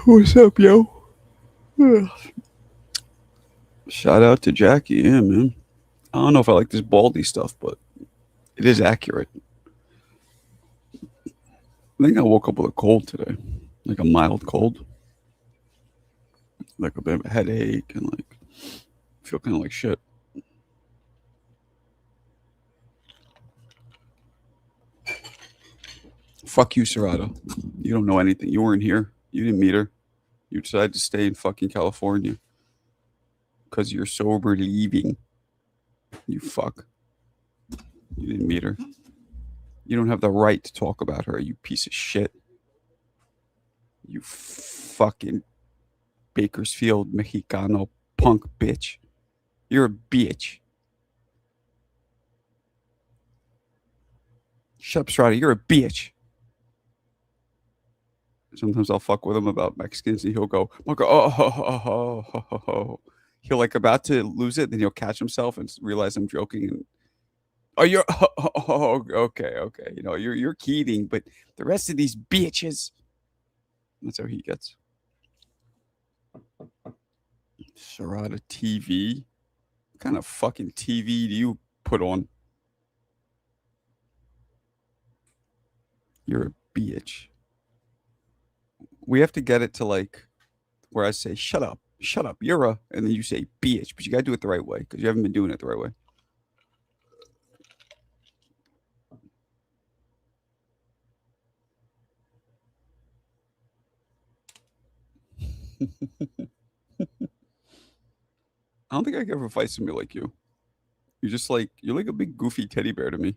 What's up, yo? Shout out to Jackie. Yeah, man. I don't know if I like this baldy stuff, but it is accurate. I think I woke up with a cold today, like a mild cold, like a bit of a headache, and like feel kind of like shit. Fuck you, Serrata. You don't know anything. You weren't here. You didn't meet her. You decided to stay in fucking California because you're sober leaving. You fuck. You didn't meet her. You don't have the right to talk about her, you piece of shit. You fucking Bakersfield Mexicano punk bitch. You're a bitch. Shut up, Strata. You're a bitch. Sometimes I'll fuck with him about Mexicans and he'll go, oh. He'll like about to lose it, then he'll catch himself and realize I'm joking. And oh, you're okay. You know, you're kidding, but the rest of these bitches. That's how he gets. Serrata TV. What kind of fucking TV do you put on? You're a bitch. We have to get it to like where I say, shut up, you're a, and then you say bitch, but you gotta do it the right way because you haven't been doing it the right way. I don't think I could ever fight somebody like you. You're like a big goofy teddy bear to me.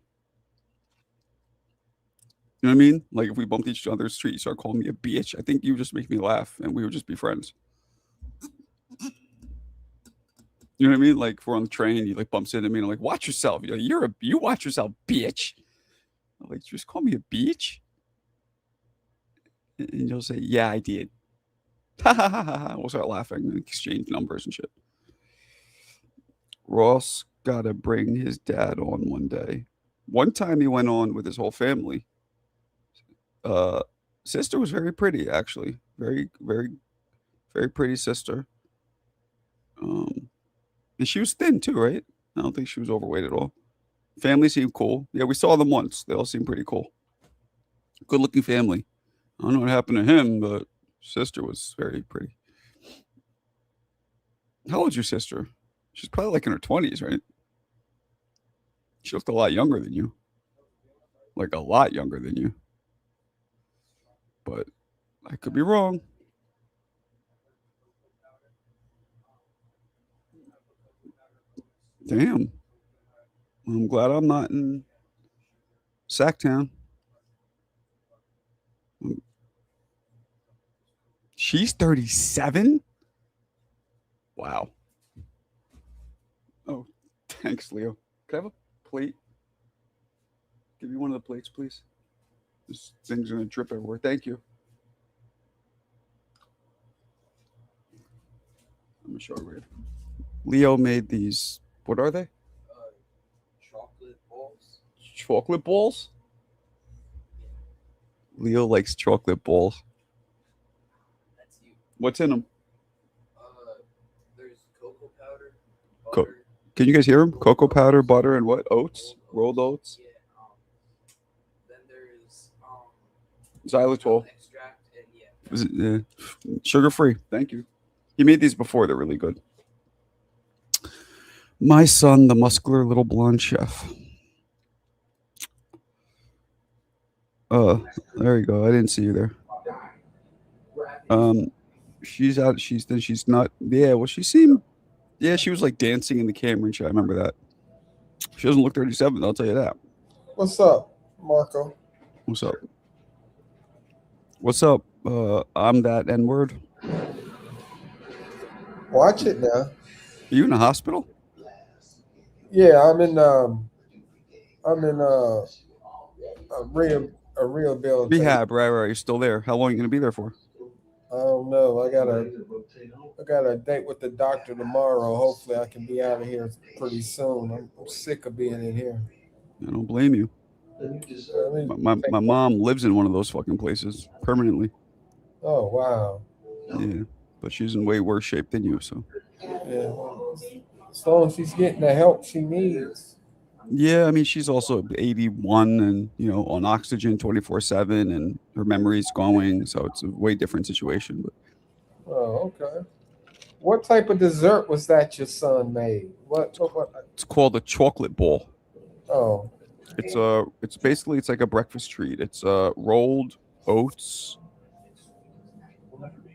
You know what I mean? Like if we bumped each other in the street, you start calling me a bitch, I think you would just make me laugh and we would just be friends. You know what I mean? Like if we're on the train, you like bumps into me and I'm like, watch yourself. You watch yourself, bitch. I'm like, just call me a bitch. And you'll say, yeah, I did. Ha ha ha ha. We'll start laughing and exchange numbers and shit. Ross gotta bring his dad on one day. One time he went on with his whole family. Sister was very pretty, actually. Very, very, very pretty sister. And she was thin too, right? I don't think she was overweight at all. Family seemed cool. Yeah, we saw them once. They all seemed pretty cool. Good looking family. I don't know what happened to him, but sister was very pretty. How old's your sister? She's probably like in her 20s, right? She looked a lot younger than you. Like a lot younger than you. But I could be wrong. Damn. I'm glad I'm not in Sacktown. She's 37? Wow. Oh, thanks, Leo. Can I have a plate? Give me one of the plates, please. This thing's gonna drip everywhere. Thank you. I'm gonna show you. Leo made these. What are they? Chocolate balls. Chocolate balls? Leo likes chocolate balls. That's you. What's in them? There's cocoa powder, Co- butter. Can you guys hear him? Cocoa powder, butter, and what? Oats? Rolled oats? Yeah. Then there's Xylitol. extract and yeah. Is it, sugar free. Thank you. He made these before. They're really good. My son, the muscular little blonde chef. There you go. I didn't see you there. She's out. She's not. Yeah. Well, she seemed. Yeah, she was like dancing in the camera and shit. I remember that. She doesn't look 37. I'll tell you that. What's up, Marco? What's up? What's up? I'm that N word. Watch it now. Are you in a hospital? Yeah, I'm in a rehabilitation. Rehab, right? You're still there. How long are you gonna be there for? I don't know. I got a date with the doctor tomorrow. Hopefully, I can be out of here pretty soon. I'm sick of being in here. I don't blame you. I mean, My mom lives in one of those fucking places permanently. oh wow. Yeah, but she's in way worse shape than you. So Yeah. As long as she's getting the help she needs. yeah, I mean she's also 81 and on oxygen 24/7, and her memory's going. So it's a way different situation. But Oh, okay. What type of dessert was that your son made? What? it's called a chocolate ball. Oh, It's basically it's like a breakfast treat. It's rolled oats.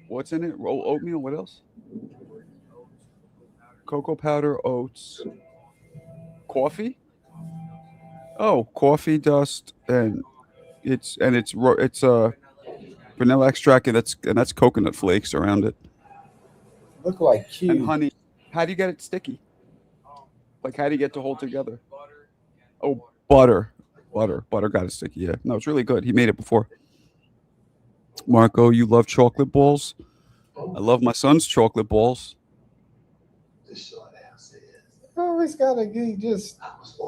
What's in it? Roll oatmeal. What else? Cocoa powder, oats, coffee. Oh, coffee dust, and it's vanilla extract, and that's coconut flakes around it, look like and cute. honey. How do you get it sticky? Like how do you get to hold together? Oh, butter got it sticky. Yeah, no, it's really good. He made it before. Marco, you love chocolate balls. I love my son's chocolate balls. Always gotta be just.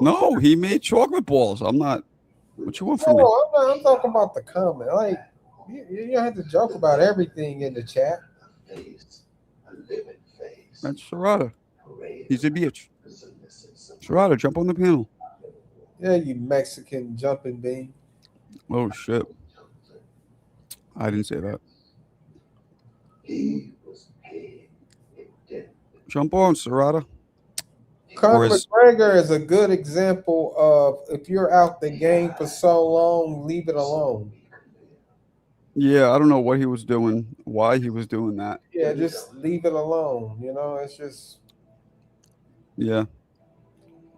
No, he made chocolate balls. I'm not. What you want from me? No, I'm not. I'm talking about the comment. Like you have to joke about everything in the chat. That's Sharada. He's a bitch. Sharada, jump on the panel. Yeah, you Mexican jumping bean. Oh shit! I didn't say that. Jump on, Sharada. Or Conor is McGregor is a good example of if you're out the game for so long, leave it alone. yeah, I don't know what he was doing, why he was doing that. Yeah, just leave it alone. It's just Yeah,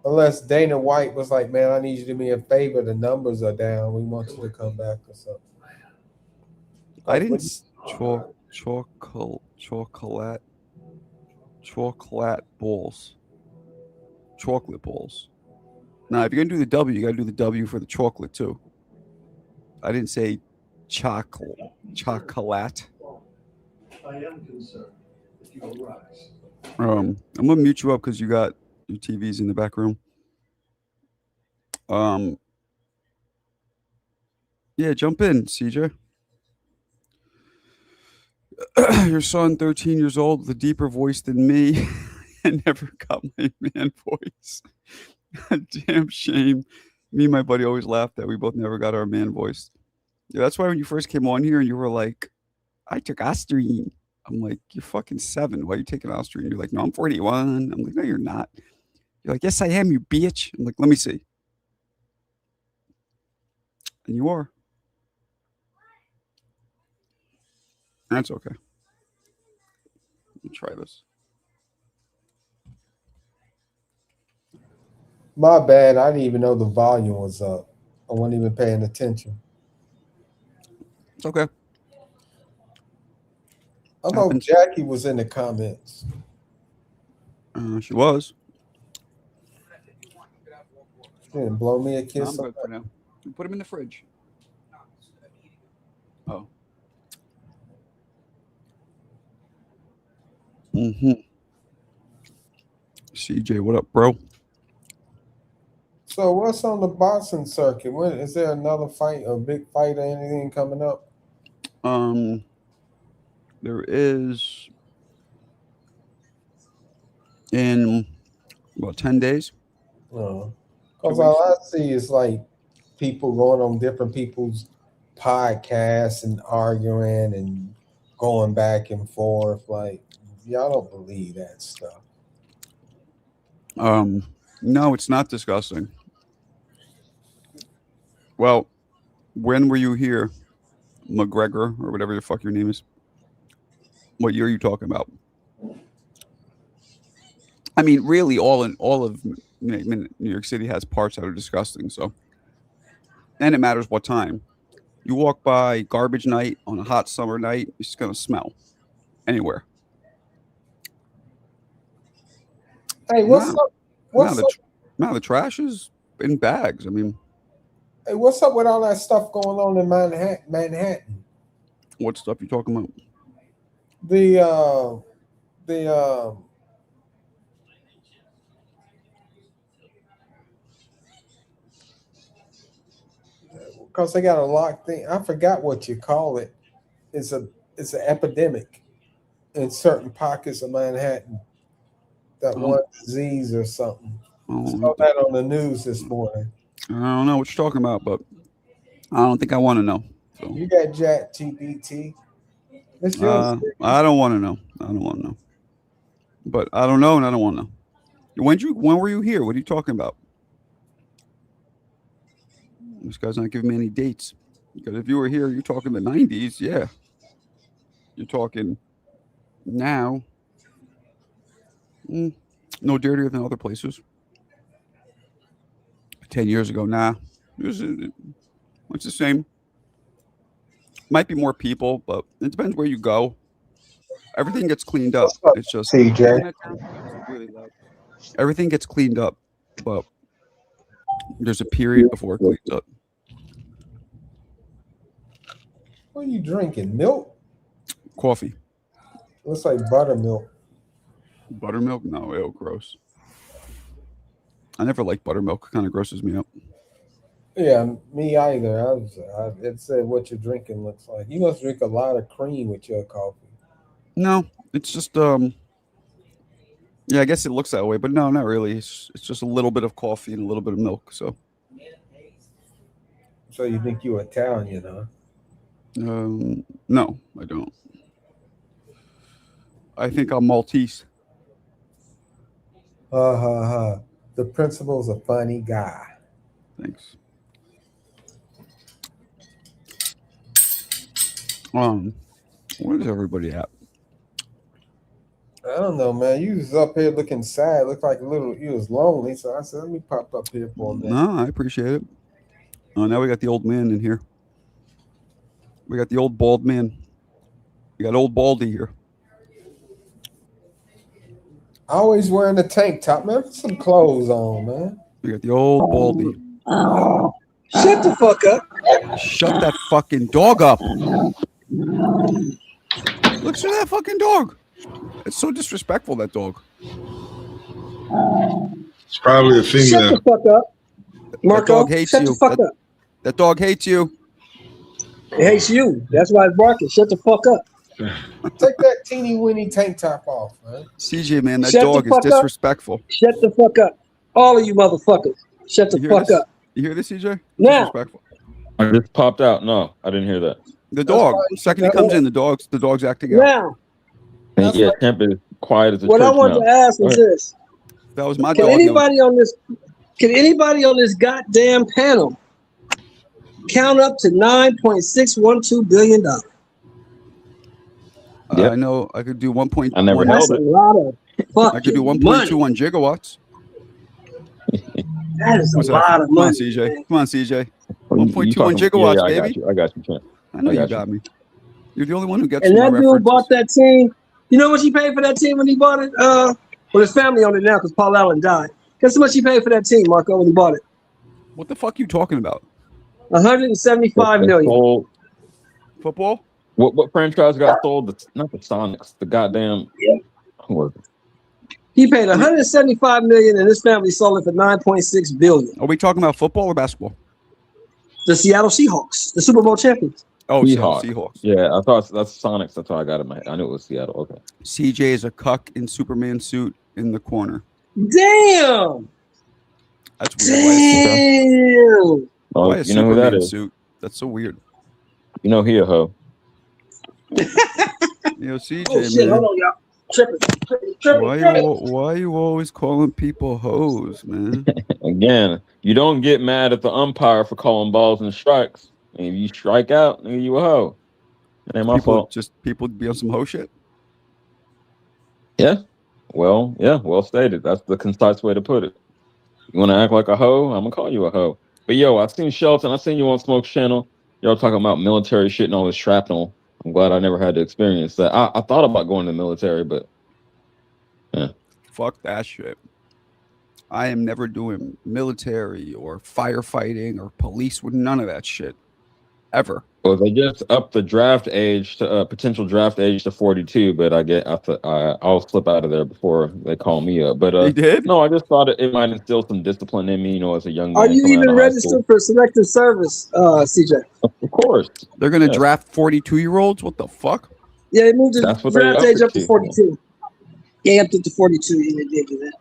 unless Dana White was like, "Man, I need you to do me a favor. The numbers are down. We want you to come back or something." I Like, didn't what? chocolate balls, chocolate balls. Now, if you're gonna do the W, you gotta do the W for the chocolate too. I didn't say chocolate. I'm gonna mute you up because you got your TVs in the back room. Um, yeah, jump in, CJ. Your son, 13 years old, with a deeper voice than me, and never got my man voice. Damn shame. Me and my buddy always laughed that we both never got our man voice. Yeah, that's why when you first came on here and you were like, I took Osterine. I'm like, you're fucking 7. Why are you taking Osterine? You're like, no, I'm 41. I'm like, no, you're not. You're like, yes, I am, you bitch. I'm like, let me see. And you are. That's okay. Let me try this. My bad. I didn't even know the volume was up. I wasn't even paying attention. It's okay. I know Happens. Jackie was in the comments. She was. She didn't blow me a No, kiss. I'm good for now. You put them in the fridge. Oh. Mm-hmm. CJ, what up, bro? So what's on the boxing circuit? When is there another fight, a big fight, or anything coming up? There is in about 10 days. Because 2 all weeks. I see is like people going on different people's podcasts and arguing and going back and forth. Like y'all don't believe that stuff. No, it's not disgusting. Well, when were you here, McGregor, or whatever the fuck your name is? What year are you talking about? I mean, really, all of New York City has parts that are disgusting. So, and it matters what time. You walk by garbage night on a hot summer night, it's just gonna smell anywhere. Hey, what's Now, up? now What's the up? tr- now the trash is in bags. I mean, Hey, what's up with all that stuff going on in Manhattan? what stuff you talking about? the because they got a locked thing. I forgot what you call it. It's a it's an epidemic in certain pockets of Manhattan. That Oh. one disease or something. Oh, Saw that on the news this morning. I don't know what you're talking about, but I don't think I want to know. So You got Jack TBT. It's your I don't want to know. I don't want to know. But I don't know, and I don't want to know. When were you here? What are you talking about? This guy's not giving me any dates. Because if you were here, you're talking the 90s. Yeah, you're talking now. No dirtier than other places. 10 years ago, nah. It's the same. Might be more people, but it depends where you go. Everything gets cleaned up. What's up, It's just TJ? it's really loud. Everything gets cleaned up, but there's a period before it cleans up. What are you drinking? Milk? Coffee, Looks like buttermilk. buttermilk. No, ew, gross. I never liked buttermilk. Kind of grosses me up. Yeah, me either. It said what you're drinking looks like. You must drink a lot of cream with your coffee. No, it's just yeah, I guess it looks that way, but no, not really. It's just a little bit of coffee and a little bit of milk. So So you think you're Italian, huh? no, I don't. I think I'm Maltese. Ha ha ha. The principal's a funny guy. Thanks. Where's everybody at? I don't know, man. You was up here looking sad. Looked like you was lonely. So I said, let me pop up here for a minute. No, I appreciate it. Oh, now we got the old man in here. We got the old bald man. We got old Baldy here. Always wearing a tank top, man. Put some clothes on, man. We got the old Baldy. Shut the fuck up. Shut that fucking dog up. Look at that fucking dog. It's so disrespectful, that dog. It's probably a Shut the female. fuck up. Marco, dog hates shut you. the fuck up. That dog hates you. It hates you. That's why it's barking. Shut the fuck up. Take that teeny weeny tank top off, man. CJ, man, that Shut the dog is fuck up. disrespectful. Shut the fuck up. All of you motherfuckers. Shut the You hear fuck this? up. You hear this, CJ? Now. Disrespectful. I just popped out. No, I didn't hear that. The dog. why you Second he should comes know. in, the dog's acting out. Now, And That's yeah, right. Temp is quiet as a what I church want to mouse. ask Go is ahead. this. That was my Can dog. anybody on this goddamn panel count up to $9.612 billion? Yep. I know I could do 1.1. I never That's held a it. lot of I could do fucking money. 1.21 gigawatts. That is a What's that? lot of Come on, money. CJ. Come on, CJ. Oh, you 1.21 talking- gigawatts, yeah, I baby. got you. I got you, Temp. I know I you got got me. You're the only one who gets And my that dude references. bought that team. You know what he paid for that team when he bought it? Well, his family owned it now because Paul Allen died. Guess how much he paid for that team, Marco, when he bought it? What the fuck you talking about? $175 million. Sold, Football? what franchise got sold? Not the Sonics. The goddamn. Yeah. Who was it? He paid $175 million, and his family sold it for $9.6 billion. Are we talking about football or basketball? The Seattle Seahawks, the Super Bowl champions. Oh, Seahawks. Seahawks. Yeah, I thought that's Sonics. That's how I got it in my head. I knew it was Seattle. Okay. CJ is a cuck in Superman suit in the corner. Damn. That's weird. Damn. Oh, Why a you know who that Superman is? suit? That's so weird. You know he a hoe. CJ, Oh, shit. man. Hold on, y'all. Tripping. Why you always calling people hoes, man? Again, you don't get mad at the umpire for calling balls and strikes. And if you strike out, nigga, you a hoe. It ain't my fault. People be on some hoe shit. Yeah. Well stated. That's the concise way to put it. You want to act like a hoe? I'm gonna call you a hoe. But yo, I seen Shelton. I seen you on Smoke's channel. Y'all talking about military shit and all this shrapnel. I'm glad I never had to experience that. I thought about going to the military, but yeah. Fuck that shit. I am never doing military or firefighting or police with none of that shit. ever. Well, they just upped the draft age to potential draft age to 42, but I'll slip out of there before they call me up. But They did? no, I just thought it might instill some discipline in me, as a young Are man you coming out even of high school. registered for selective service, CJ? Of course, They're gonna Yes. draft 42-year-olds? What the fuck? Yeah, they moved the That's what they draft upped age it up to to. 42. They upped it to 42. Yeah, they did do that.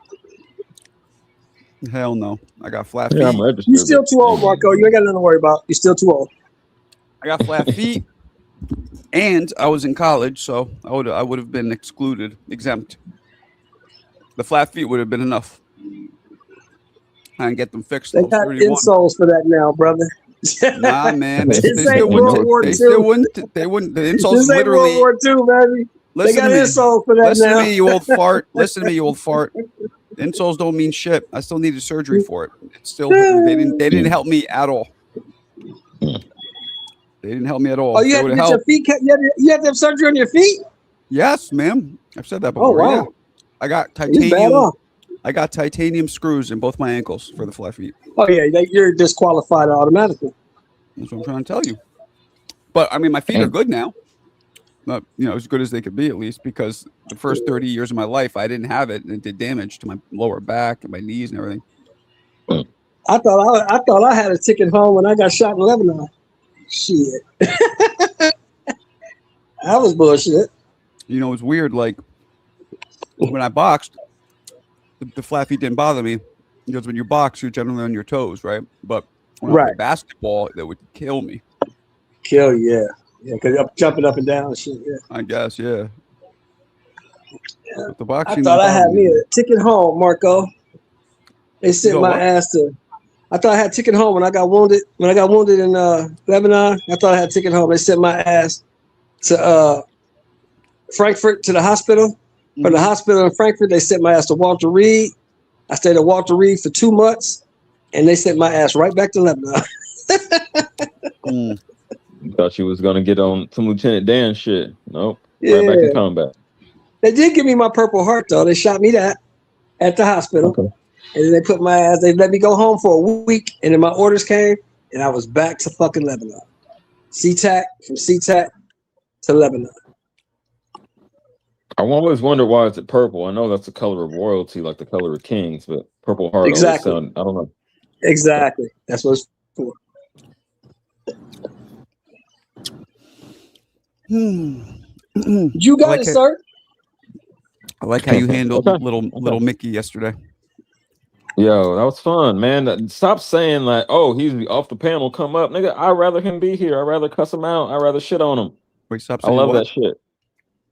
Hell no. I got flat feet. Yeah, I'm registered. You're still but- too old, Marco. You ain't got nothing to worry about. You're still too old. I got flat feet, and I was in college, so I would have been exempt. The flat feet would have been enough. I can get them fixed. They Though. got 31. insoles for that now, brother. Nah, man. They, This they ain't still World wouldn't. War They II. still wouldn't. They wouldn't. The insoles This ain't literally. World War II, baby. They Listen got to me. insoles for that Listen now. to me, you old fart. Listen to me, you old fart. Insoles don't mean shit. I still needed surgery for it. It's still they didn't help me at all. They didn't help me at all. Oh, you They had to would get your help. feet cut? You had to have surgery on your feet? Yes, ma'am. I've said that Oh, before. Yeah. wow. I got You bad titanium. off. I got titanium screws in both my ankles for the flat feet. Oh, yeah. You're disqualified automatically. That's what I'm trying to tell you. But I mean, my feet are good now. Not as good as they could be, at least, because the first 30 years of my life I didn't have it, and it did damage to my lower back and my knees and everything. I thought I had a ticket home when I got shot in Lebanon. Shit. That was bullshit. It's weird. Like when I boxed, the flat feet didn't bother me because when you box, you're generally on your toes, right? But when I Right. played basketball, that would kill me. Kill you, yeah. Yeah, because you're jumping up and down and shit, yeah. I guess, yeah. But the I boxing. thought I didn't had bother me a ticket home, Marco. They sent You my got what? ass to. I thought I had a ticket home when I got wounded. When I got wounded in Lebanon, I thought I had a ticket home. They sent my ass to Frankfurt to the hospital. From the hospital in Frankfurt, they sent my ass to Walter Reed. I stayed at Walter Reed for 2 months, and they sent my ass right back to Lebanon. Mm. Thought you was gonna get on some Lieutenant Dan shit. Nope. Yeah. Right back in combat. They did give me my Purple Heart though. They shot me that at the hospital, Okay. and then they put my ass. They let me go home for a week, and then my orders came, and I was back to fucking Lebanon. SeaTac from SeaTac to Lebanon. I always wonder why is it purple. I know that's the color of royalty, like the color of kings, but Purple Heart Exactly. always sound. I don't know. Exactly. That's what it's for. You got like it, it. sir. I like how you handled Okay. little Mickey yesterday. Yo, that was fun, man. Stop saying like, "Oh, he's off the panel. Come up, nigga." I'd rather him be here. I'd rather cuss him out. I'd rather shit on him. Wait, stop I saying love what? that shit.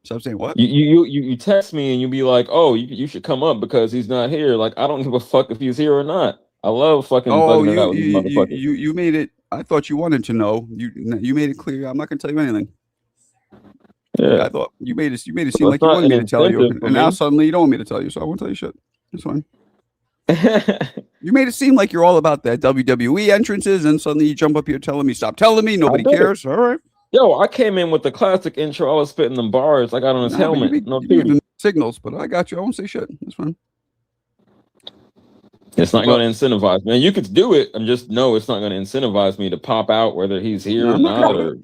Stop saying what? You text me and you be like, "Oh, you should come up because he's not here." Like, I don't give a fuck if he's here or not. I love fucking Oh, thugging it out with these motherfuckers. you made it. I thought you wanted to know. You made it clear. I'm not gonna tell you anything. Yeah. I thought you made it seem Well, like it's you not wanted me an to tell you, incentive for and now me. suddenly you don't want me to tell you. So I won't tell you shit. It's fine. You made it seem like you're all about that WWE entrances, and suddenly you jump up here telling me, "Stop telling me, nobody did. cares." All right. Yo, I came in with the classic intro. I was spitting them bars. I got on his Nah, but helmet. You No be giving cheating. signals, but I got you. I won't say shit. That's fine. It's not Well- going to incentivize, man. You could do it. I'm just no. It's not going to incentivize me to pop out whether he's here No, or I'm not not, gonna- or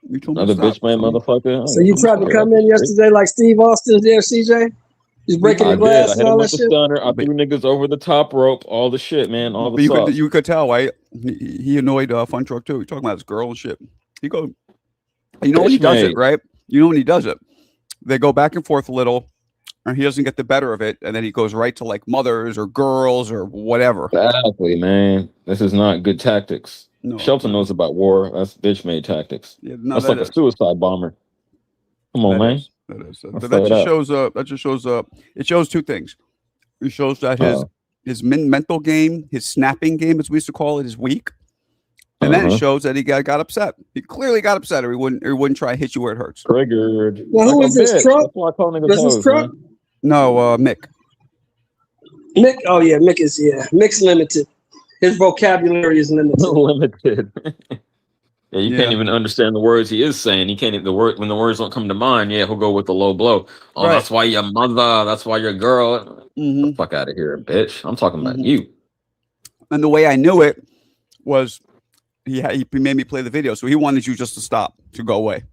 You told me another to bitch stop, man so- motherfucker. So you tried to come in yesterday like Steve Austin there, CJ? He's breaking I the did. I glass hit and him all that with the shit. stunner. I threw niggas over the top rope. All the shit, man. All the But sauce. you could tell, right? He annoyed Fun Truck too. He talking about his girl and shit. He go, you know when he does it, Bitch-made. right? You know when he does it, they go back and forth a little, and he doesn't get the better of it, and then he goes right to like mothers or girls or whatever. Exactly, man. This is not good tactics. No, Shelton knows about war. That's bitch made tactics. Yeah, no, That's that like is. a suicide bomber. Come on, That man. is. That is. Let's But say that it just up. shows. That just shows. It shows two things. It shows that Uh-huh. his mental game, his snapping game, as we used to call it, is weak. And then it Uh-huh. shows that he got upset. He clearly got upset, or he wouldn't try to hit you where it hurts. Triggered. Well, who Like a is this, bitch. Trump? That's why I call niggas Was this hoes, Trump? man. No, Mick. Mick, oh yeah, Mick's limited. His vocabulary is limited. Limited. Yeah, you Yeah. can't even understand the words he is saying. He can't even when the words don't come to mind. Yeah, he'll go with the low blow. Oh, Right. that's why your mother. That's why your girl. Mm-hmm. Fuck out of here, bitch. I'm talking about Mhm. you. And the way I knew it was he made me play the video, so he wanted you just to stop, to go away.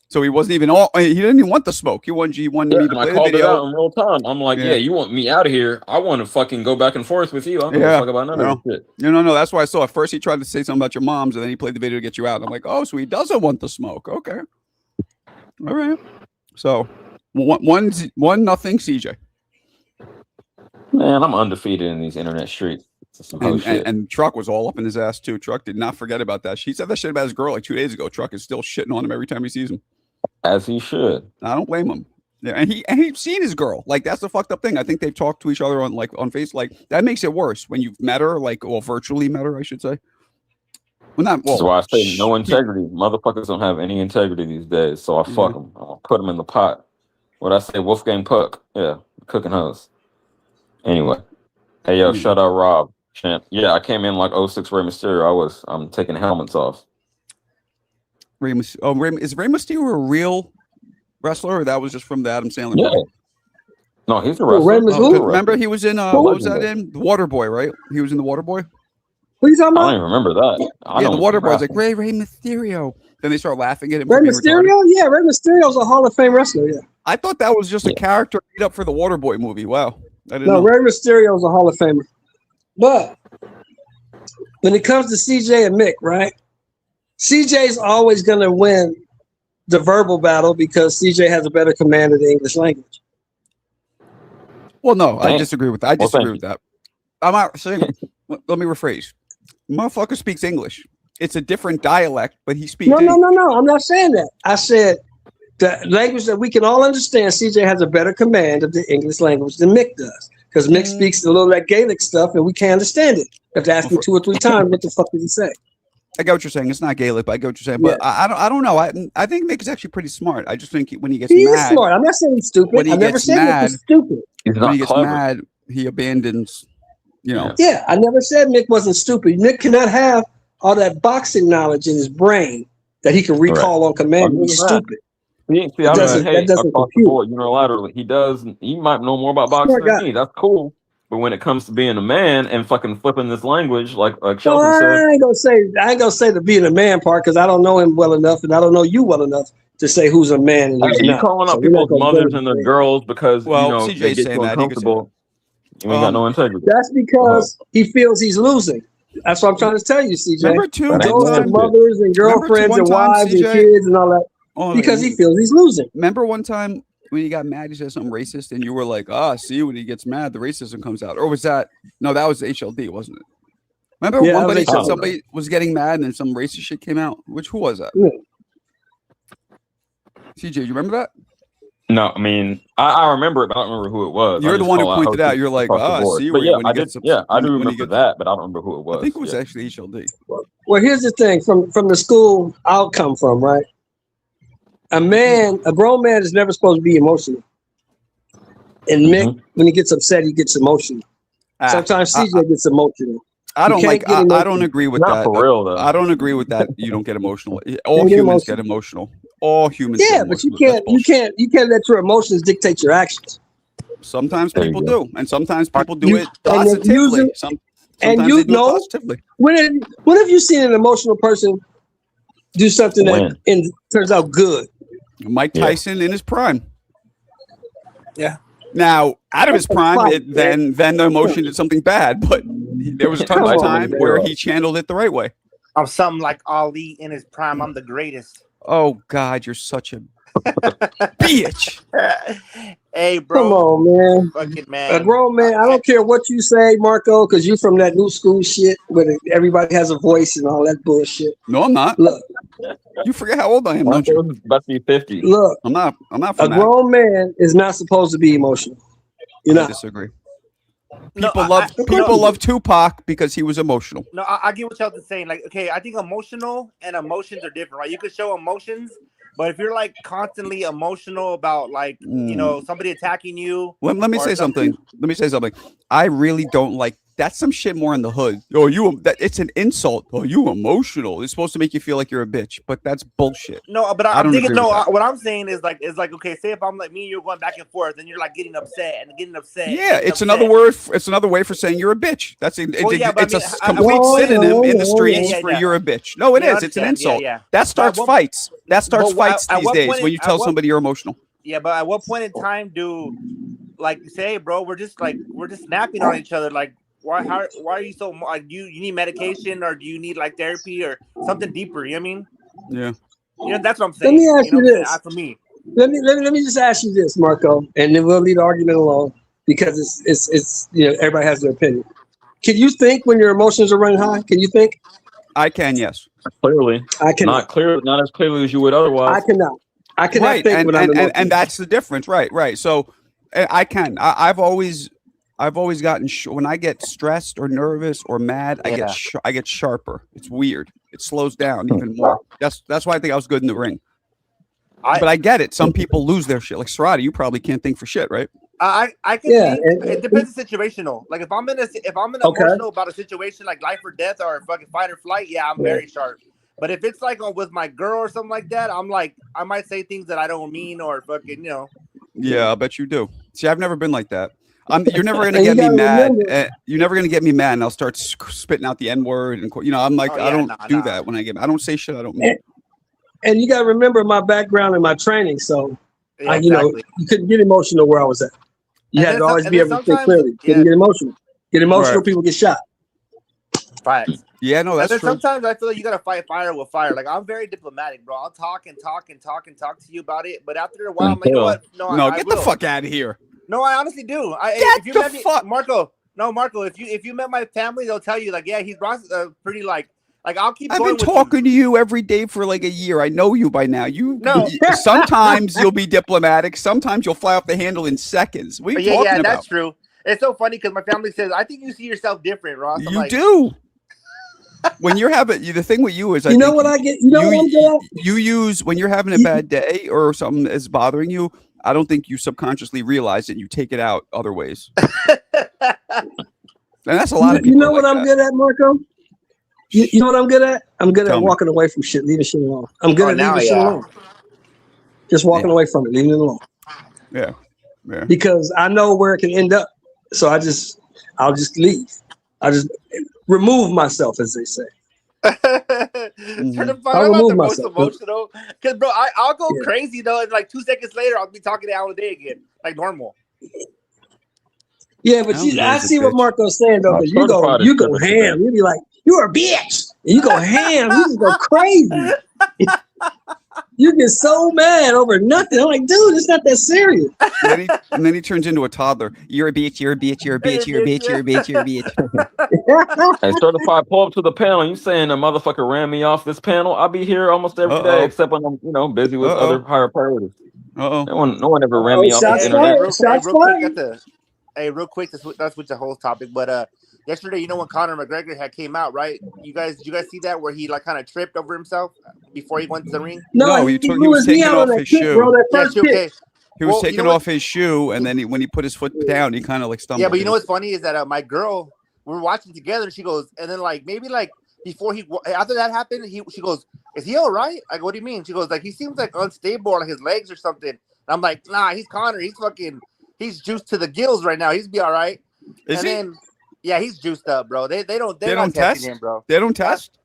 So he wasn't even he didn't even want the smoke. He wanted me to And play I the called it out video. in real time. I'm like, Yeah. yeah, you want me out of here? I want to fucking go back and forth with you. I don't give a Yeah, fuck about none of this shit. No. That's why I saw. At first, he tried to say something about your moms, and then he played the video to get you out. I'm like, oh, so he doesn't want the smoke. Okay, all right. So 1-0 CJ. Man, I'm undefeated in these internet streets. Some hoe shit. And Truck was all up in his ass too. Truck did not forget about that. She said that shit about his girl like 2 days ago. Truck is still shitting on him every time he sees him. As he should. I don't blame him. Yeah, and he's seen his girl. Like, that's the fucked up thing. I think they've talked to each other on face. Like, that makes it worse when you've met her, like, or virtually met her, I should say. Well, That's why I say no integrity. Motherfuckers don't have any integrity these days. So I fuck them. I'm gonna put them in the pot. What I say, Wolfgang Puck. Yeah, cooking hoes. Anyway, hey yo, shout out Rob, champ. Yeah, I came in like 06 Rey Mysterio. I'm taking helmets off. Is Rey Mysterio a real wrestler, or that was just from the Adam Sandler Yeah. movie? No, he's a wrestler. Remember he was in what was that in? The Waterboy, right? He was in The Waterboy. What are you talking I about? don't even remember that. The Waterboy's like Rey Mysterio. Then they start laughing at him. Rey Mysterio? Yeah, Rey Mysterio's a Hall of Fame wrestler. Yeah. I thought that was just a character made up for the Waterboy movie. Wow. I didn't know. Rey Mysterio's a Hall of Famer. But when it comes to CJ and Mick, right? CJ's always going to win the verbal battle because CJ has a better command of the English language. Well, no, I disagree with that. I disagree with that. I'm not saying. Let me rephrase. Motherfucker speaks English. It's a different dialect, but he speaks. No. I'm not saying that. I said the language that we can all understand. CJ has a better command of the English language than Mick does, because Mick speaks a little of that Gaelic stuff, and we can't understand it. You have to ask him 2 or 3 times what the fuck did he say. I get what you're saying. It's not Gaelic, but I get what you're saying. But I don't know. I think Mick is actually pretty smart. I just think when he gets mad, is smart. I'm not saying he's stupid. I never said Mick was stupid. When he gets mad, he abandons. You know. Yeah, I never said Mick wasn't stupid. Mick cannot have all that boxing knowledge in his brain that he can recall on command. He's stupid. That doesn't across the board unilaterally. He might know more about boxing than me. That's cool. But when it comes to being a man and fucking flipping this language, like Shelton said, I ain't gonna say the being a man part, because I don't know him well enough, and I don't know you well enough to say who's a man and who's not. You calling out people's mothers and their girls because CJ's they get saying too uncomfortable. You ain't got no integrity. That's because he feels he's losing. That's what I'm trying to tell you, CJ. Remember mothers and girlfriends and wives and kids and all that, because he feels he's losing. Remember one time when he got mad, he said something racist, and you were like, see, when he gets mad, the racism comes out. Or was that, no, that was HLD, wasn't it? Remember somebody was getting mad and then some racist shit came out? Who was that? Yeah. CJ, you remember that? No, I mean, I remember it, but I don't remember who it was. You're the one who pointed out. You're like, see, but yeah, I do remember that, but I don't remember who it was. I think it was actually HLD. Well, here's the thing: from the school I'll come from, right? A grown man is never supposed to be emotional. And Mick, when he gets upset, he gets emotional. Sometimes CJ gets emotional. I don't agree with that. For real, though. I don't agree with that. You don't get emotional. All humans get emotional. All humans. Yeah, but you can't let your emotions dictate your actions. Sometimes people do, and sometimes people do it positively. Sometimes they do it positively. When have you seen an emotional person do something that turns out good? Mike Tyson in his prime. Yeah. Now, out of his prime, then the emotion did something bad, but there was a ton of time where he channeled it the right way. I'm something like Ali in his prime. I'm the greatest. Oh God, you're such a bitch. Hey, bro. Come on, man. Fucking man. A grown man. I don't care what you say, Marco, because you from that new school shit where everybody has a voice and all that bullshit. No, I'm not. Look. You forget how old I am, don't you? About to be 50. Look. I'm not a grown man is not supposed to be emotional. I disagree. People love Tupac because he was emotional. No, I get what y'all are saying. Like, okay, I think emotional and emotions are different, right? You could show emotions, but if you're like constantly emotional about somebody attacking you. Let me say something. I really don't like that's some shit more in the hood. Oh, it's an insult. Oh, you emotional. It's supposed to make you feel like you're a bitch, but that's bullshit. No, but I I'm don't thinking. agree No, with that. what I'm saying is like okay. Say if I'm like me and you're going back and forth, and you're like getting upset and getting upset. Yeah, getting it's upset. another word. It's another way for saying you're a bitch. It's a complete synonym in the streets for you're a bitch. No, it is. It's an insult. Yeah. That starts fights. That starts fights at these what days point when you tell somebody you're emotional. Yeah, but at what point in time do like say, hey, bro, we're just snapping on each other? Like, why are you so like you need medication or do you need like therapy or something deeper? You know what I mean? Yeah. You know, that's what I'm saying. Let me ask you this. For me. Let me just ask you this, Marco, and then we'll leave the argument alone because it's everybody has their opinion. Can you think when your emotions are running high? Can you think? I can, yes. Clearly, I cannot. Not as clearly as you would otherwise. I cannot think when I'm emotional. And that's the difference, right. So I can. I've always gotten when I get stressed or nervous or mad, I get sharper. It's weird. It slows down even more. That's why I think I was good in the ring. But I get it. Some people lose their shit. Like Serrata, you probably can't think for shit, right? I can think. It depends situational. Like if I'm emotional about a situation like life or death or fucking fight or flight, I'm very sharp. But if it's like with my girl or something like that, I'm like I might say things that I don't mean or fucking Yeah, I bet you do. See, I've never been like that. You're never gonna get me mad. You're never gonna get me mad, and I'll start spitting out the N word, and I'm like, I don't do that when I get. I don't say shit I don't mean. And you gotta remember my background and my training, so exactly. You couldn't get emotional where I was at. You had to always be able to think clearly. Couldn't get emotional. Get emotional, people get shot. Facts. Yeah, no, that's true. Sometimes I feel like you gotta fight fire with fire. Like I'm very diplomatic, bro. I'll talk to you about it, but after a while, I'm like, you know what? No, get the fuck out of here. No, I honestly do. Marco, if you met my family, they'll tell you like, yeah, he's pretty like I'll keep. I've been talking to you every day for like a year. I know you by now. Sometimes you'll be diplomatic. Sometimes you'll fly off the handle in seconds. What are you talking about? That's true. It's so funny because my family says, I think you see yourself different, Ross. You do. When you're having the thing with you is, what I get. You use when you're having a bad day or something is bothering you. I don't think you subconsciously realize it. You take it out other ways. And that's a lot of people. You know what I'm good at, Marco? You know what I'm good at? I'm good at walking away from shit, leaving shit alone. I'm good at leaving shit alone. Just walking away from it, leaving it alone. Yeah. Because I know where it can end up. So I'll just leave. I'll just remove myself, as they say. I'll remove myself. Emotional. Because, bro, I'll go crazy, though, and like 2 seconds later, I'll be talking to Alan Day again, like normal. Yeah, but I see what Marco's saying, though, because you go ham. You be like, you're a bitch. And you go ham. You just go crazy. You get so mad over nothing. I'm like, dude, it's not that serious. And then he turns into a toddler. You're a bitch. You're a bitch. You're a bitch. You're a bitch. You're a bitch. You're a bitch. Hey, certified, pull up to the panel. You saying a motherfucker ran me off this panel? I'll be here almost every day, except when I'm busy with other higher priorities. No one ever ran me off the internet. Real quick, that's with the whole topic. But yesterday, when Conor McGregor had came out, right? Did you guys see that where he like kind of tripped over himself before he went to the ring? No, he was taking off his shoe. He was taking off his shoe, and then when he put his foot down, he kind of like stumbled. Yeah, but you know what's funny is that my girl, we were watching together, and she goes, and then like maybe like after that happened, she goes, "Is he all right?" Like, what do you mean? She goes, like he seems like unstable on his legs or something. And I'm like, nah, he's Conor. He's juiced to the gills right now. He's be all right. Yeah, he's juiced up, bro. They don't test him, bro. They don't test.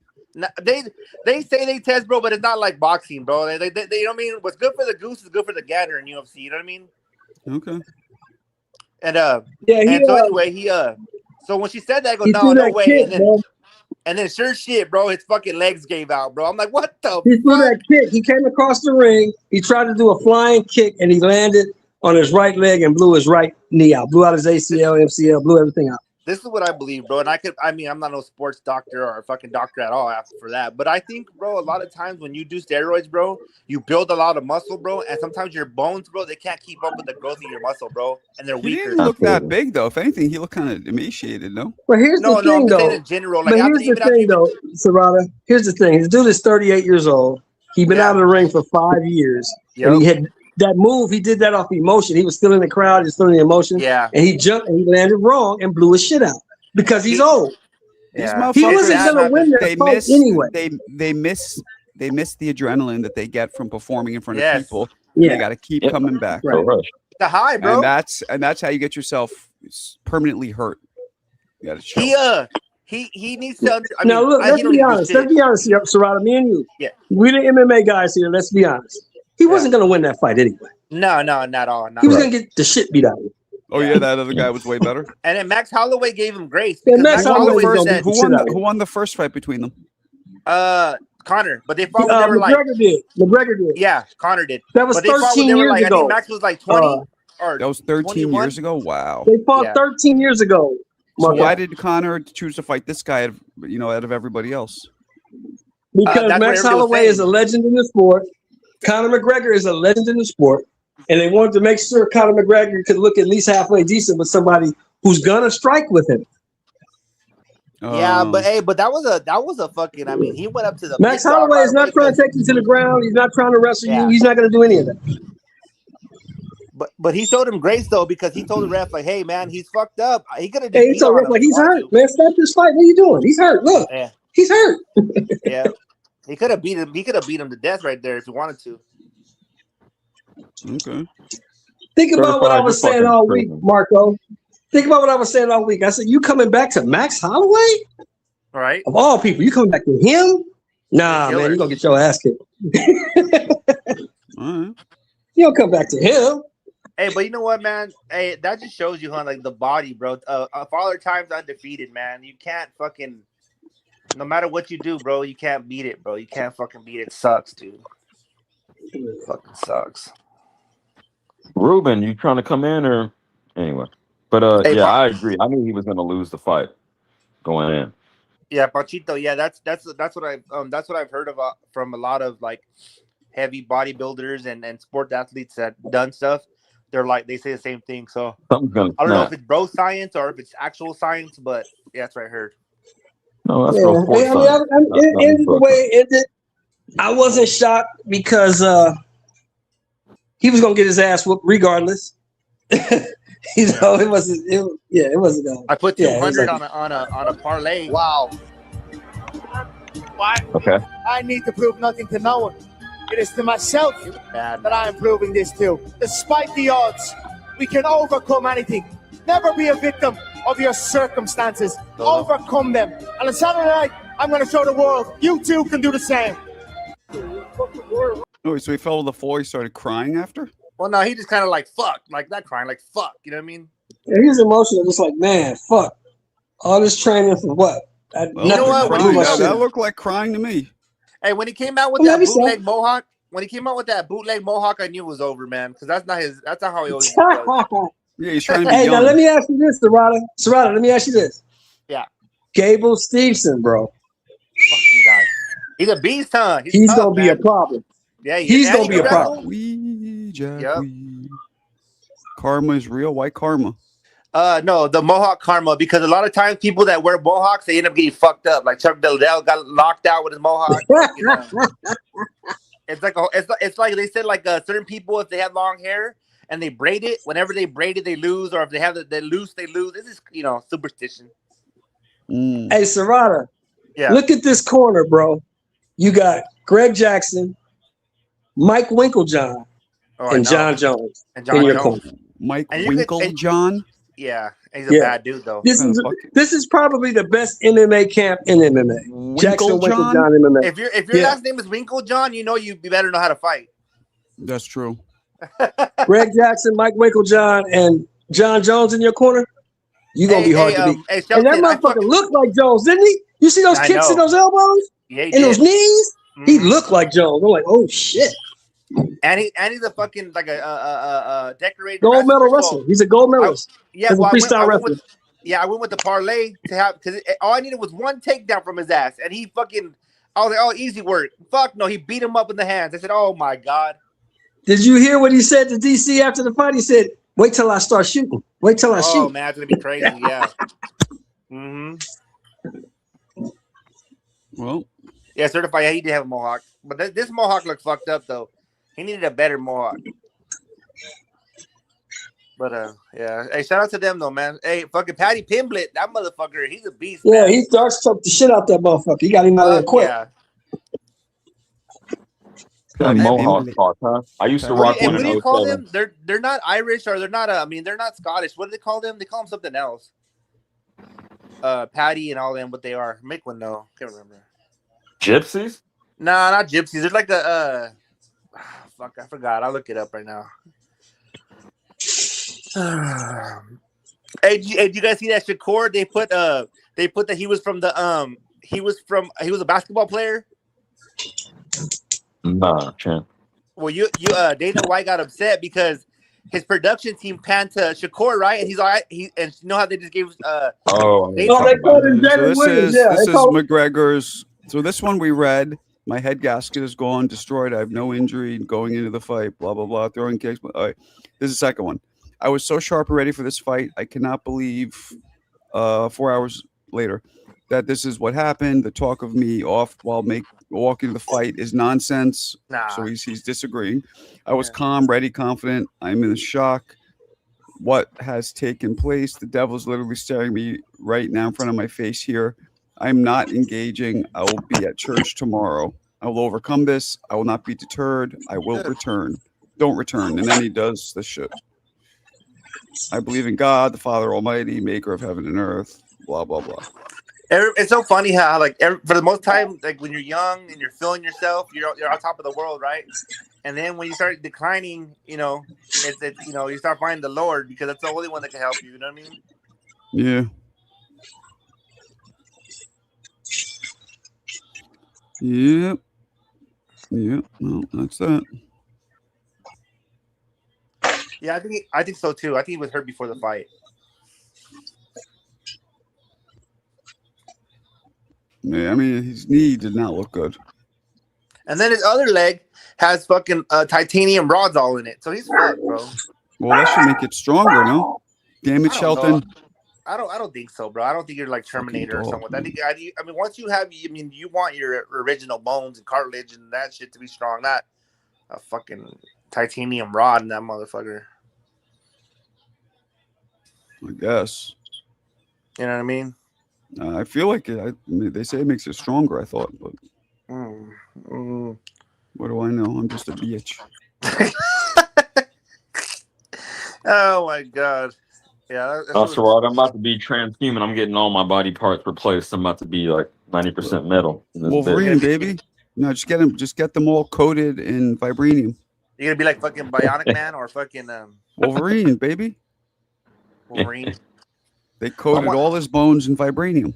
They say they test, bro, but it's not like boxing, bro. They you know what I mean? What's good for the goose is good for the gander in UFC. You know what I mean? Okay. And anyway, so when she said that, I go, no way. Kick, and then sure shit, bro, his fucking legs gave out, bro. I'm like, what the? He threw that kick. He came across the ring. He tried to do a flying kick, and he landed on his right leg and blew his right knee out. Blew out his ACL, MCL, blew everything out. This is what I believe, bro. And I'm not no sports doctor or a fucking doctor at all after for that. But I think, bro, a lot of times when you do steroids, bro, you build a lot of muscle, bro. And sometimes your bones, bro, they can't keep up with the growth of your muscle, bro. And they're weaker. He didn't look that big, though. If anything, he looked kind of emaciated, no? But here's the thing, though. In general, like, but here's the thing, though, Serrata. Here's the thing. This dude is 38 years old. He's been out of the ring for 5 years. Yep. And he had that move. He did that off emotion. He was still in the crowd. He was still in the emotion. Yeah. And he jumped and he landed wrong and blew his shit out. because he's old. These Yeah. He wasn't motherfuckers, gonna win that they fight miss anyway. they miss the adrenaline that they get from performing in front of Yes. people. And Yeah, they got to keep Yep. coming back. Right. So rush. The high, bro. And that's how you get yourself permanently hurt. You got to chill. He needs to. I now mean, look, he let's don't be need to do honest. shit. Let's be honest here, Serrata, me and you. Yeah. We the MMA guys here. Let's be honest. He wasn't gonna win that fight anyway. No, not all. Not He was all. gonna get the shit beat out of him. Oh yeah, that other guy was way better. And then Max Holloway gave him grace. Yeah, Because Max Max Holloway's Holloway gonna said, beat shit out of him. Who won the first fight between them? Connor, but they fought when they were like, McGregor did. McGregor did. yeah, Connor did. That was But they fought when 13 they were years like, I ago. think Max was like 20 or That was 13 21? years ago. Wow. They fought Yeah. 13 years ago. So Mark why out. did Connor choose to fight this guy? Out of everybody else. Because that's what Max everybody was Holloway saying. is a legend in the sport. Conor McGregor is a legend in the sport. And they wanted to make sure Conor McGregor could look at least halfway decent with somebody who's gonna strike with him. Yeah, but that was a fucking. I mean, he went up to the Max big dog Holloway right is not away trying to because- take you to the ground. He's not trying to wrestle Yeah. you. He's not gonna do any of that. But he showed him grace though because he told the ref like, "Hey man, he's fucked up. He could have just Hey, he beat told on him him like if he he's wanted hurt. Man, stop this fight. What are you doing? He's hurt. Look, to." Yeah, he's hurt. yeah. He could have beat him. He could have beat him to death right there if he wanted to. Okay. Think about what I Certified, was you saying fucking all week, prison. Marco. Think about what I was saying all week. I said, you coming back to Max Holloway? All right. Of all people, you coming back to him? Nah, The killer. man, you're going to get your ass kicked. All right. You don't come back to him. Hey, but you know what, man? Hey, that just shows you, huh? Like the body, bro. Father Time's undefeated, man. You can't fucking. No matter what you do, bro, you can't beat it, bro. You can't fucking beat it. It sucks, dude. It fucking sucks. Ruben, you trying to come in or anyway? But Hey, yeah, Pa- I agree. I knew he was gonna lose the fight going in. Yeah, Panchito. Yeah, that's what I've heard of from a lot of like heavy bodybuilders and sport athletes that done stuff. They're like they say the same thing. So Something's gonna I don't know if snap. it's bro science or if it's actual science, but yeah, that's what I heard. No, that's Yeah. real sports I mean, science. Not- not it ended the sports way it ended. I wasn't shocked because he was going to get his ass whooped regardless. It wasn't. It wasn't going. I put Yeah, it was 200 like- on a parlay. Wow. Why? Okay. I need to prove nothing to no one. It is to myself Bad. that I am proving this to. Despite the odds, we can overcome anything. Never be a victim of your circumstances. Overcome them. And on Saturday night, I'm going to show the world you too can do the same. Oh, so he fell to the floor. He started crying after. Well, no, he just kind of like fuck, like not crying, like fuck. You know what I mean? Yeah, he was emotional, just like, man, fuck. All this training for what? Well, You know what? crying, When he- that looked like crying to me. Hey, when he came out with Well, that maybe so. bootleg mohawk, I knew it was over, man. Because that's not his. That's not how he always does. Yeah, he's trying to be Hey, now young. let me ask you this, Serrata. Serrata, let me ask you this. Yeah. Gable Stevenson, bro. Fucking guy. He's a beast, huh? He's tough, going to be a man. problem. Yeah, he's and gonna he be a can problem. wrestle. Wee, Jack, Yep. wee. Karma is real. Why karma? No, the mohawk karma. Because a lot of times people that wear mohawks, they end up getting fucked up. Like Chuck Liddell got locked out with his mohawk. You know? It's like they said like certain people, if they have long hair and they braid it, whenever they braid it they lose, or if they have it they lose. This is superstition. Mm. Hey, Serrata, Yeah. look at this corner, bro. You got Greg Jackson, Mike Winklejohn, Oh, I and know. John Jones and in John your Jones. corner. Mike And you could- Winkle, and- John. Yeah, he's a Yeah. bad dude though. This is Fuck. this is probably the best MMA camp in MMA. Jackson Winklejohn? Winklejohn MMA. If your Yeah. last name is Winkle John, you better know how to fight. That's true. Greg Jackson, Mike Winklejohn, and John Jones in your corner. You gonna be hard to beat. Hey, And Shelton, that motherfucker looked like Jones, didn't he? You see those I kicks know. and those elbows yeah, he and those did. knees? He Mhm. looked like Jones. I'm like, oh shit, and he's a fucking like a decorated gold medal wrestler. wrestler. He's a gold medalist. Yeah, He's a well, freestyle I went wrestler. I went with the parlay to have because all I needed was one takedown from his ass, and he fucking. I was like, oh, easy work. Fuck no, he beat him up in the hands. I said, oh my god. Did you hear what he said to DC after the fight? He said, "Wait till I start shooting. Wait till I Oh shoot." man, it's gonna be crazy. Yeah. Well, Yeah, certified. Yeah, he did have a mohawk, but this mohawk looked fucked up though. He needed a better mohawk. But yeah. Hey, shout out to them though, man. Hey, fucking Patty Pimblett, that motherfucker, he's a beast. Yeah, man. he dark struck the shit out that motherfucker. He got him out of there Fuck quick. yeah. That Patty Mohawk Pimblett. talk, huh? I used to Patty rock And one what in do you call 07. them? They're not Irish or they're not. I mean, they're not Scottish. What do they call them? They call them something else. Patty and all them. What they are? Make one know. Can't remember. Gypsies? Nah, not gypsies. There's like a fuck. I forgot. I'll look it up right now. Hey, did you guys see that Shakur? They put that he was from the he was a basketball player. Nah, champ. Well, you Dana White got upset because his production team panned to Shakur, right? And he's all right. And you know how they just gave Oh, They- Oh, they called him So Jaden this Williams. is Yeah, this they is called him. McGregor's. So this one we read. My head gasket is gone, destroyed. I have no injury going into the fight. Blah blah blah. Throwing kicks. All right. This is the second one. I was so sharp and ready for this fight. I cannot believe 4 hours later that this is what happened. The talk of me off while walking to the fight is nonsense. nah. So he's disagreeing. I was Yeah. calm, ready, confident. I'm in shock. What has taken place? The devil's literally staring me right now in front of my face here. I'm not engaging. I will be at church tomorrow. I will overcome this. I will not be deterred. I will return. Don't return. And then he does this shit. I believe in God, the Father Almighty, maker of heaven and earth. Blah, blah, blah. It's so funny how for the most time, like when you're young and you're feeling yourself, you're on top of the world, right? And then when you start declining, it's you start finding the Lord because that's the only one that can help you. You know what I mean? Yeah. Yep. Yep. Well, that's that. Yeah, I think so too. I think he was hurt before the fight. Yeah, I mean, his knee did not look good. And then his other leg has fucking titanium rods all in it, so he's fucked, bro. Well, that should make it stronger, no? Damn it, I don't Shelton. know. I don't think so, bro. I don't think you're like Terminator or dog, something. man. I mean, once you have, you want your original bones and cartilage and that shit to be strong, not a fucking titanium rod in that motherfucker. I guess. You know what I mean? I feel like they say it makes it stronger, I thought, but what do I know? I'm just a bitch. Oh my god. Yeah. That's right. I'm about to be transhuman. I'm getting all my body parts replaced. I'm about to be like 90% metal. In this Wolverine, bitch. baby. No, just get them all coated in vibranium. You're gonna be like fucking Bionic Man or fucking Wolverine, baby. Wolverine. They coated all his bones in vibranium.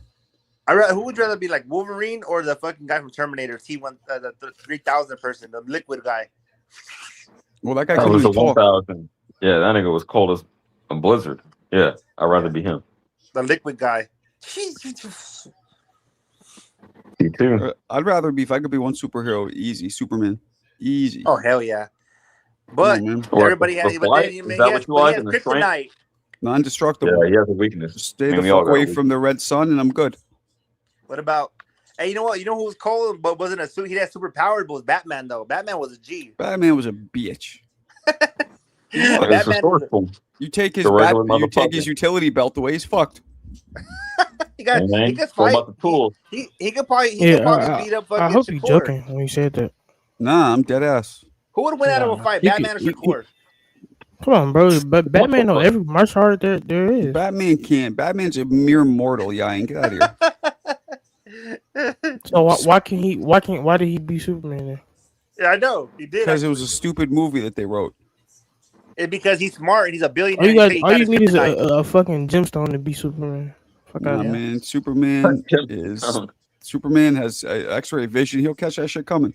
Who would rather be like Wolverine or the fucking guy from Terminator T1, the 3000 person, the liquid guy? Well, that guy That couldn't was the even talk. 1000. Yeah, that nigga was cold as a blizzard. Yeah, I'd rather be him. The liquid guy. Me too. I'd rather be, if I could be one superhero, easy. Superman. Easy. Oh hell yeah! But Come on, man. everybody The has. But flight? then Is that what you like in the strength? kryptonite. Non-destructible. Yeah, he has a weakness. Just stay I mean, the we all fuck got away a from the red sun and I'm good. What about? Hey, you know what? You know who was cold, but wasn't a suit? He had superpowered, but was Batman though. Batman was a G. Batman was a bitch. Like, it's Batman- resourceful. You take his The regular his utility belt away, he's fucked. He got. Hey, man, He could it's all fight. about the tools. He could probably. He Yeah, could probably beat up fucking I hope you're Shakur. joking when you said that. Nah, I'm dead ass. Who would win out of a Nah. fight, He Batman or could- Shakur? Come on, bro. But Batman know every martial art there is. Batman can't. Batman's a mere mortal, Yang. Get out of here. So why did he beat Superman then? Yeah, I know he did. Because it was a stupid movie that they wrote. It's because he's smart and he's a All billionaire. you and got, he all got you his need is kryptonite. a fucking gemstone to beat Superman. Fuck Nah, out of here. man. Superman has X-ray vision. He'll catch that shit coming.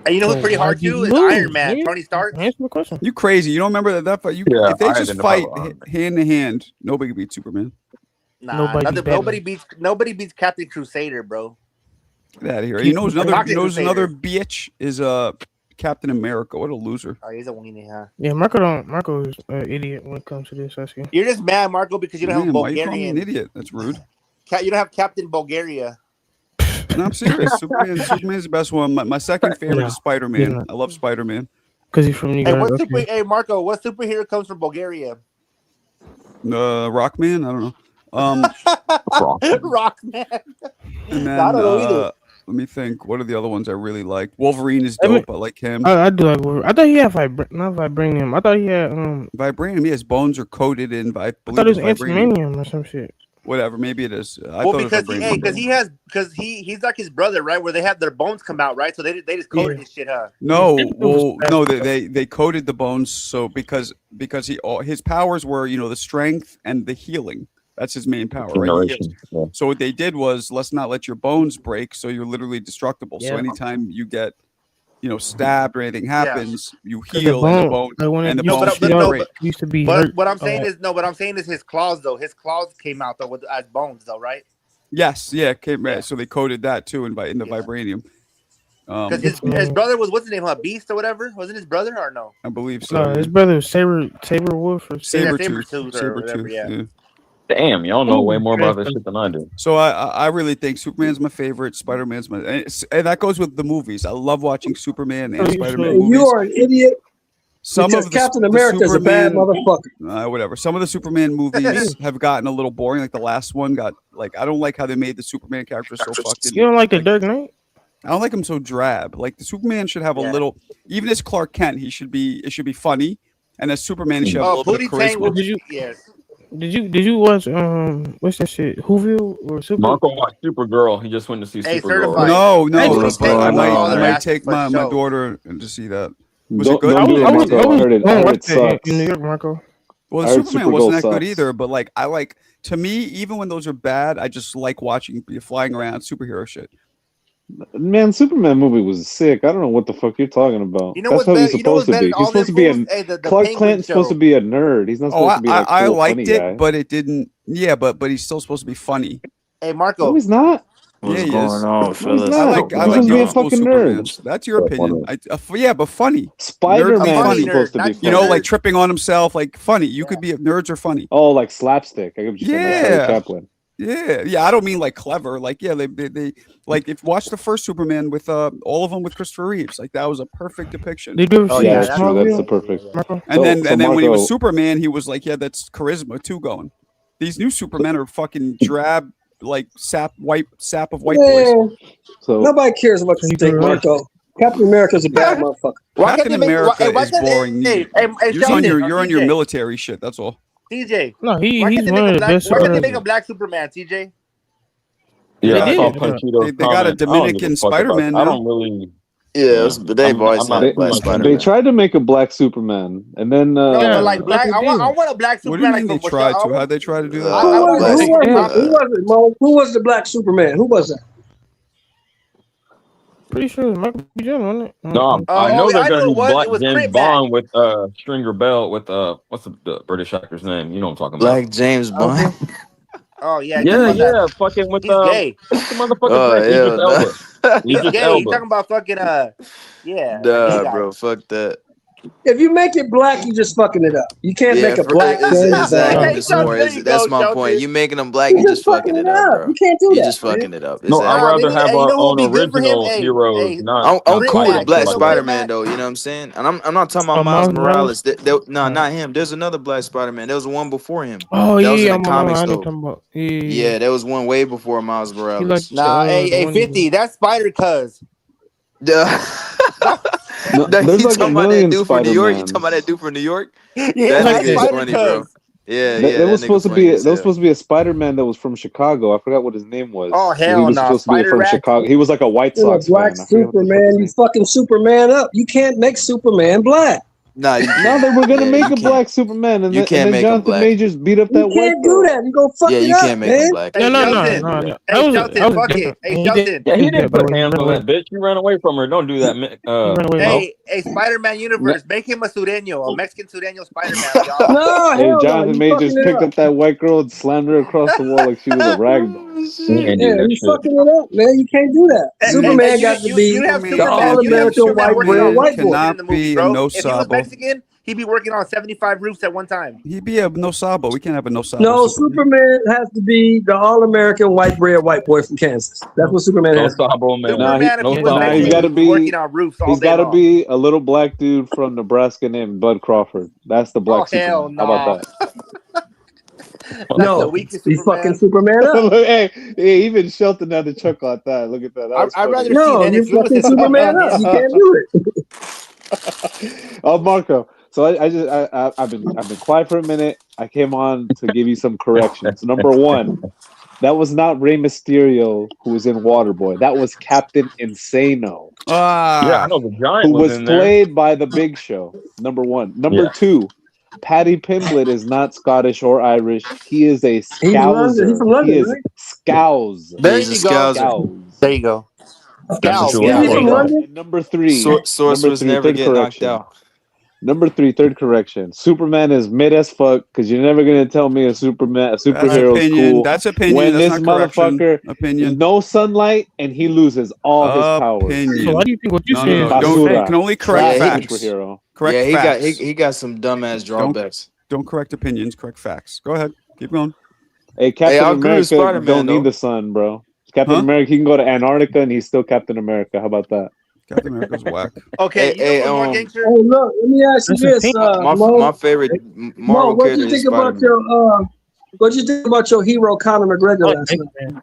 And you know who's So pretty why'd hard you too? Is lose, Iron Man, man? Tony Stark. Answer the question. You crazy? You don't remember that fight? Yeah, If they I just didn't fight follow on. hand to hand, nobody can beat Superman. Nah, Nobody beats nobody beats Captain Crusader, bro. Get out of here. Keep You know who's it another? Rocket You know who's Crusader. another bitch is Captain America. What a loser. Oh, he's a weenie, huh? Yeah, Marco is an idiot when it comes to this. I see. You're just mad, Marco, because you don't have Man, why you call me an Bulgarian. idiot? That's rude. You don't have Captain Bulgaria. No, I'm serious. Superman's the best one. My second favorite Yeah. is Spider-Man. Yeah. I love Spider-Man. Because he's from New Hey, York. Okay. hey Marco, what superhero comes from Bulgaria? Rockman, I don't know. Rockman. And then I don't know either. let me think. What are the other ones I really like? Wolverine is dope. I like him. I do like Wolverine. I thought he had not vibranium. I thought he had Vibranium. His bones are coated in. I thought it was antimanium or some shit. Whatever, maybe it is. Well, because he's like his brother, right? Where they have their bones come out, right? So they just coated his shit, huh? No, well, no, they coated the bones so because his powers were the strength and the healing. That's his main power, right? Yeah. So what they did was let's not let your bones break, so you're literally destructible. Yeah. So anytime you get stabbed or anything happens, you heal and the bone used to be. But what I'm saying is his claws though. His claws came out though as bones though, right? Yes, yeah, so they coated that too in the vibranium. Because his brother was what's his name? Beast or whatever? Wasn't his brother or no? I believe so. No, his brother was Saber Wolf or Sabertooth. Yeah. Damn, y'all know way more about this shit than I do. So I really think Superman's my favorite. Spider-Man's and that goes with the movies. I love watching Superman and Spider-Man movies. You are an idiot. Some of Captain America is a bad motherfucker. Whatever. Some of the Superman movies have gotten a little boring. Like the last one got I don't like how they made the Superman character so fucking. You don't like the Dark Knight? I don't like him so drab. Like the Superman should have a little. Even as Clark Kent, it should be funny. And as Superman, he should have a little bit of charisma. Did you watch what's that shit? Whoville or Super? Marco watched Supergirl. He just went to see Supergirl. Certified. No. I might take my daughter to see that. Was it good? I heard it sucks. In New York, Marco. Well, the Superman wasn't that good either. But to me, even when those are bad, I just like watching flying around superhero shit. Man, Superman movie was sick. I don't know what the fuck you're talking about. That's how he's supposed to be. He's supposed to be Clark Kent's supposed to be a nerd. He's not supposed to be like I cool, liked funny it, guy. but it didn't. Yeah, but he's still supposed to be funny. Hey, Marco. No, he's not. What's going on, fellas? I like young school fucking Superman. nerd. That's your opinion. But funny. Spider-Man is supposed to be funny. Like tripping on himself, like funny. You could be nerds are funny. Oh, like slapstick. I could just say Chaplin. Yeah. I don't mean like clever. Like they if watch the first Superman with all of them with Christopher Reeves. Like that was a perfect depiction. They do. That's true. That's the perfect. And then when he was Superman, he was like, that's charisma too going. These new Supermen are fucking drab, like sap of white boys. So nobody cares about you think, Marco. Captain America's a bad motherfucker. Captain America is boring. You're on your military shit. That's all. TJ. No, he's one of the best. Why can't they make a black Superman, TJ? Yeah, I saw Panchito. They got a Dominican Spider-Man now. I don't really. Yeah, but they've always had black Spider-Man. They tried to make a black Superman, and then like black. I want a black Superman. What do you mean they tried to? How'd they try to do that? Who was the black Superman? Who was that? Pretty sure it was Michael B. Jordan, wasn't it? No, I know they're gonna do Black James Bond with Stringer Bell with what's the British actor's name? You know what I'm talking about. Black James Bond. Oh yeah, fucking with he's gay. What's the motherfucker? He's gay. He's talking about fucking Nah, bro, fuck that. If you make it black, you just fucking it up. You can't make a black. That's my point. You making them black, you just fucking it up, bro. You can't do that. You just fucking it up. No, I'd rather have our own original heroes. I'm cool with Black Spider-Man though. You know what I'm saying? And I'm not talking about Miles Morales. No, not him. There's another Black Spider-Man. There was one before him. Oh that was yeah, in the comics though. Yeah, there was one way before Miles Morales. Nah, hey, 50. That's Spider-Cuz. No, there's like talking about that dude from New York. You talking about that dude from New York? Yeah, that nigga is funny, bro. Yeah, that was supposed to be. That was supposed to be a Spider-Man that was from Chicago. I forgot what his name was. Oh hell no! He was supposed to be from Chicago. He was like a White Sox black fan. Superman. You fucking Superman up. You can't make Superman black. Nah, they were gonna make a black Superman, and then Jonathan Majors beat up that white. You can't do that. You go fuck it up, you can't make him black. No. Hey, Justin, fuck it. Hey, Justin. Yeah, he didn't put hands on that bitch. You ran away from her. Don't do that. Hey, Spider-Man universe, make him a Sureño, a Mexican Sureño Spider-Man, y'all. No, hey, Jonathan Majors picked up that white girl and slammed her across the wall like she was a rag doll. Yeah, you fucking it up, man. You can't do that. Superman got to be you have the all-American white boy. Cannot be a no If he was Mexican, he'd be working on 75 roofs at one time. He'd be a no sabo. We can't have a no sabo. No, Superman has to be the all-American white bread white boy from Kansas. That's what Superman has. Superman, he's got to be working on roofs all he's day got to long. be a little black dude from Nebraska named Bud Crawford. That's the black Superman. Hell no. How about that? No, he's fucking Superman up. Look, hey, even Shelton had to chuckle at that. Look at that. I'd rather no, see he's fucking Superman up. You can't do it. Oh, Marco. So I've been quiet for a minute. I came on to give you some corrections. Number one, that was not Rey Mysterio who was in Waterboy. That was Captain Insano. Yeah, I know the Giant who was was in there. played by the Big Show. Number one. Number two, Paddy Pimblett is not Scottish or Irish. He is a Scouser. He's from London, he is right? Scouse. There He's a you go. Scouser. There you go. Scouse. Is he from London? And number three. Sorcerers never third get knocked correction. out. Number three, third correction. Superman is mid as fuck because you're never gonna tell me a superhero is cool. That's opinion. When That's this not correction. motherfucker Opinion. no sunlight and he loses all his powers. Opinion. So why do you think what you said? Don't, can only correct facts. Superhero. Correct Yeah, facts. he got some dumbass drawbacks. Don't correct opinions. Correct facts. Go ahead. Keep going. Hey, Captain I agree with America Spider-Man, don't though. need the sun, bro. Captain America, he can go to Antarctica and he's still Captain America. How about that? Captain America's whack. Okay, Hey, more gangster? Hey, look, let me ask you this, Mo. my favorite Mo, Marvel what do character you is think about Spider-Man. your what do you think about your hero Conor McGregor last night?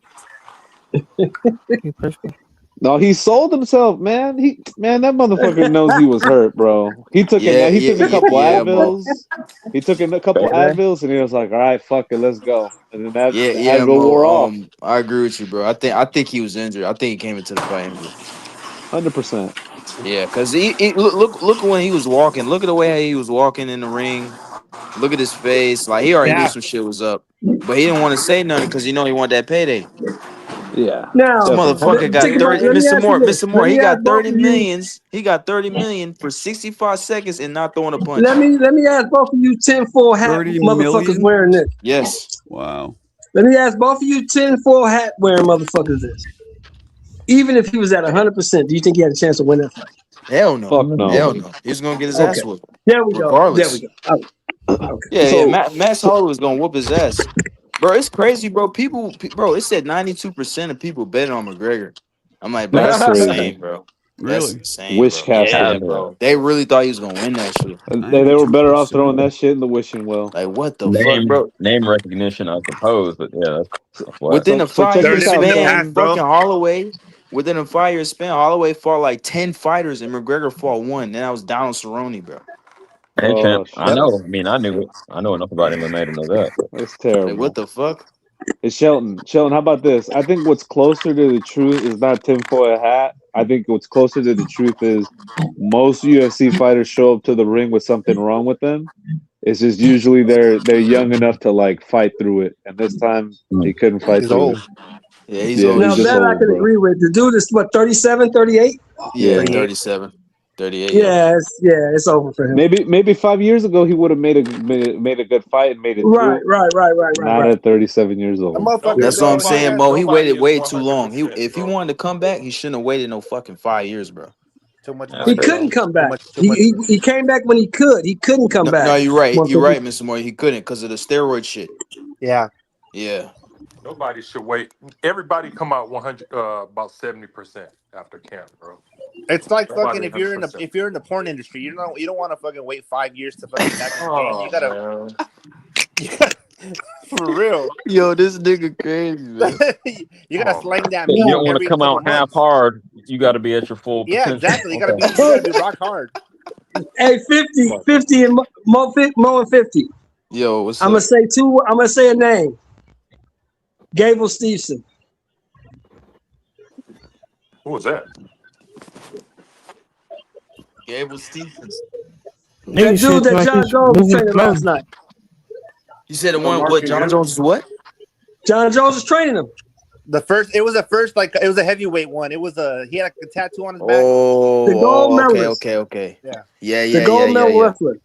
No, he sold himself, man. That motherfucker knows he was hurt, bro. He took a couple Advils. He took a couple Advils, and he was like, "All right, fuck it, let's go." And then that Advil wore off. I agree with you, bro. I think he was injured. I think he came into the fight injured. 100%. Yeah, because he look when he was walking. Look at the way he was walking in the ring. Look at his face. Like he already knew some shit was up, but he didn't want to say nothing because he wanted that payday. Yeah. Now, This motherfucker got 30. Mr. Moore, he got 30 you- millions. He got 30 million for 65 seconds and not throwing a punch. Let me ask both of you 10-4 hat 30 motherfuckers million? wearing this. Yes. Wow. Let me ask both of you 10-4 hat wearing motherfuckers this. Even if he was at 100%, do you think he had a chance to win that fight? Hell no. Fuck no. Hell no. He's gonna get his ass whooped. There we go. Regardless. There we go. Okay. Yeah, Max Holloway was gonna whoop his ass. Bro, it's crazy, bro. Bro, it said 92% of people betting on McGregor. I'm like, bro, that's That's insane, bro. That's Really? insane. Wish bro. cast. Yeah, bro. They really thought he was gonna win that shit. They were better off throwing that shit in the wishing well. Like, what the fuck, bro? Name recognition, I suppose, but yeah. That's Within a So check 5-year this out, span, fucking Holloway. Within a 5-year span, Holloway fought like 10 fighters, and McGregor fought 1. Then I was down on Cerrone, bro. Hey, champ, shit. I know. I mean, I knew it. I know enough about MMA to know that. That's terrible. Like, what the fuck? Hey, Shelton, how about this? I think what's closer to the truth is not tinfoil hat. I think what's closer to the truth is most UFC fighters show up to the ring with something wrong with them. It's just usually they're young enough to like fight through it, and this time he couldn't fight through it. Yeah, he's old. Now he's just that I old, can bro. agree with. The dude is what 37, 38? Yeah, 37, 38. Yeah, it's over for him. Maybe 5 years ago he would have made a good fight and made it Right. Not at 37 years old. That's what I'm saying, Mo. He waited way too long. If he wanted to come back, he shouldn't have waited no fucking 5 years, bro. Too much. He couldn't come back. He came back when he could. He couldn't come back. No, you're right. You're right, Mr. Moore. He couldn't because of the steroid shit. Yeah. Yeah. Nobody should wait. Everybody come out 100, about 70% after camp, bro. It's like Nobody fucking if you're in the porn industry, you don't want to fucking wait 5 years to fucking back in the game. You gotta for real. Yo, this nigga crazy, man. You gotta slang that You meat don't want every to come couple out half months. hard. You got to be at your full Yeah, potential. exactly. You gotta be rock hard. Hey, 50 and Mo and 50. Yo, what's I'm up? gonna say a name. Gable Stevenson. Who was that? Gable Stephens. That dude that John Jones was training last night. You said the one what? John Jones is what? John Jones is training him. It was a heavyweight one. It was he had a tattoo on his back. Oh, The gold medalist. Okay. Yeah. Yeah. The gold medal wrestler.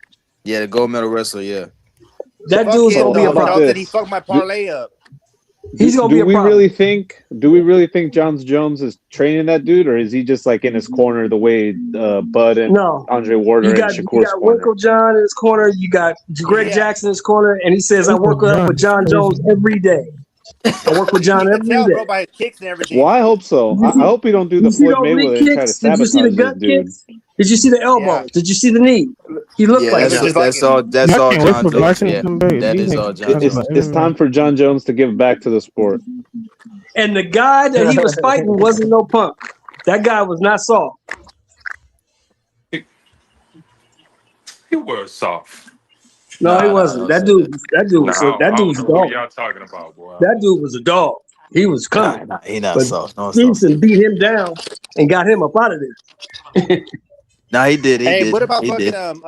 Yeah, the gold medal wrestler. Yeah. That dude's gonna be a Dog problem. said he fucked my parlay up. He's gonna be Do a we problem. really think? Do we really think John Jones is training that dude, or is he just like in his corner the way Bud and No, Andre Ward you are in got Shakur's corner? Winkle John in his corner. You got Greg Yeah. Jackson in his corner, and he says, "I Uncle work up with John John is Jones crazy. every day. I work with John You can every tell, bro, day." by his kicks and everything. Well, I hope so. I hope we don't do Did the you see Floyd those knee Mayweather and try to kicks? Did you see the sabotage this gut dude. kicks? Did you see the elbows? Did you see the knee? He looked Yeah, like Looks that. just like that's him. all. That's I all can't wait John for Jones. boxing Yeah, to come back. that These is all niggas John talking It's about Jones. it's time MMA. for John Jones to give back to the sport. And the guy that he was fighting wasn't no punk. That guy was not soft. He was soft. No, he Nah, wasn't. don't That say dude. that. That dude Nah, was. I That dude don't was a know who dog. y'all talking about, boy. That dude was a dog. He was coming, Nah, he not but soft. No soft. Stevenson beat him down and got him up out of there. Nah, he did. He Hey, did. what about He fucking did.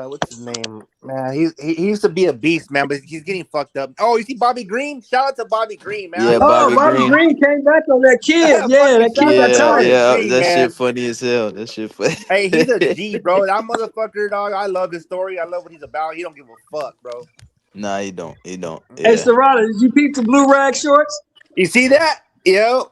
what's his name? Man, he used to be a beast, man, but he's getting fucked up. Oh, you see Bobby Green? Shout out to Bobby Green, man. I Yeah, love Oh, Bobby Bobby Bobby Green. Green came back on that kid. Yeah, Fucking that kid shout out got to Yeah, Bobby tired. yeah. Green, That shit man. funny as hell. That shit funny. Hey, he's a G, bro. That motherfucker, dog. I love his story. I love what he's about. He don't give a fuck, bro. Nah, he don't. He don't. Hey, Yeah. Serrata, did you peep the blue rag shorts? You see that? Yo.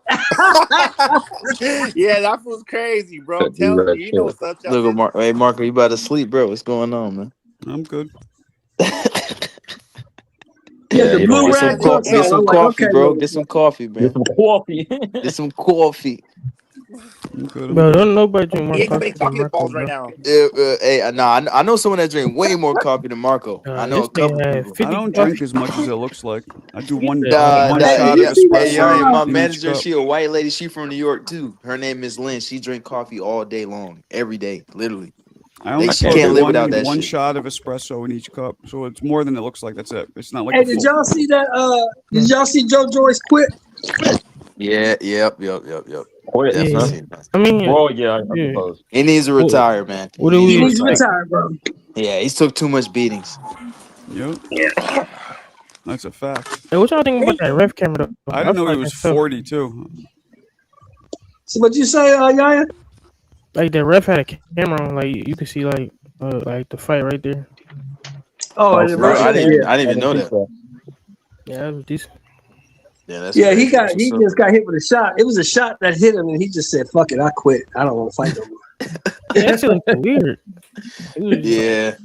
Yeah, that was crazy, bro. I'm telling you. You know what's up, Look at Chelsea. Mark. Hey, Marco, you about to sleep, bro? What's going on, man? I'm good. He had the you don't blue want rag some shorts Get on. some I'm like, coffee, okay, bro. look. Get some coffee, man. Get some coffee. Get some coffee. I'm good. Bro, don't nobody drink more He ain't coffee making than pocket Marco, balls right bro. now. Hey, nah, I know someone that drink way more coffee than Marco. I know This a couple nigga had people. I 50 don't coffee. drink as much as it looks like. I do He one said, oh, one Nah, Hey, did shot you of see that? hey, espresso my in each manager, cup. she a white lady. She from New York too. Her name is Lynn. She drink coffee all day long, every day, literally. I only She put can't live without that one shit. shot of espresso in each cup, so it's more than it looks like. That's it. It's not like Hey, a did full. y'all see that? Did y'all see Joe Joyce quit? Yeah, yep. Quit. Definitely yeah. seen that. I mean, Well, yeah, I yeah. suppose. He needs to What, retire, man. what He do needs He to we needs to retire. retire, bro. Yeah, he's took too much beatings. Yep, that's a fact. Hey, what y'all think about that ref camera, though? I didn't know feel he like was that's tough. 42. So what you say, Yaya? Like, the ref had a camera on, like, you could see, like the fight right there. Oh, and Oh, the for Bro, ref, I real? didn't yeah, I didn't even know I that. didn't Yeah, that was decent. Yeah, that's yeah. crazy. That's He what's up. just got hit with a shot. It was a shot that hit him, and he just said, "Fuck it, I quit. I don't want to fight no more." Yeah, that shit looked weird. It was just, Yeah.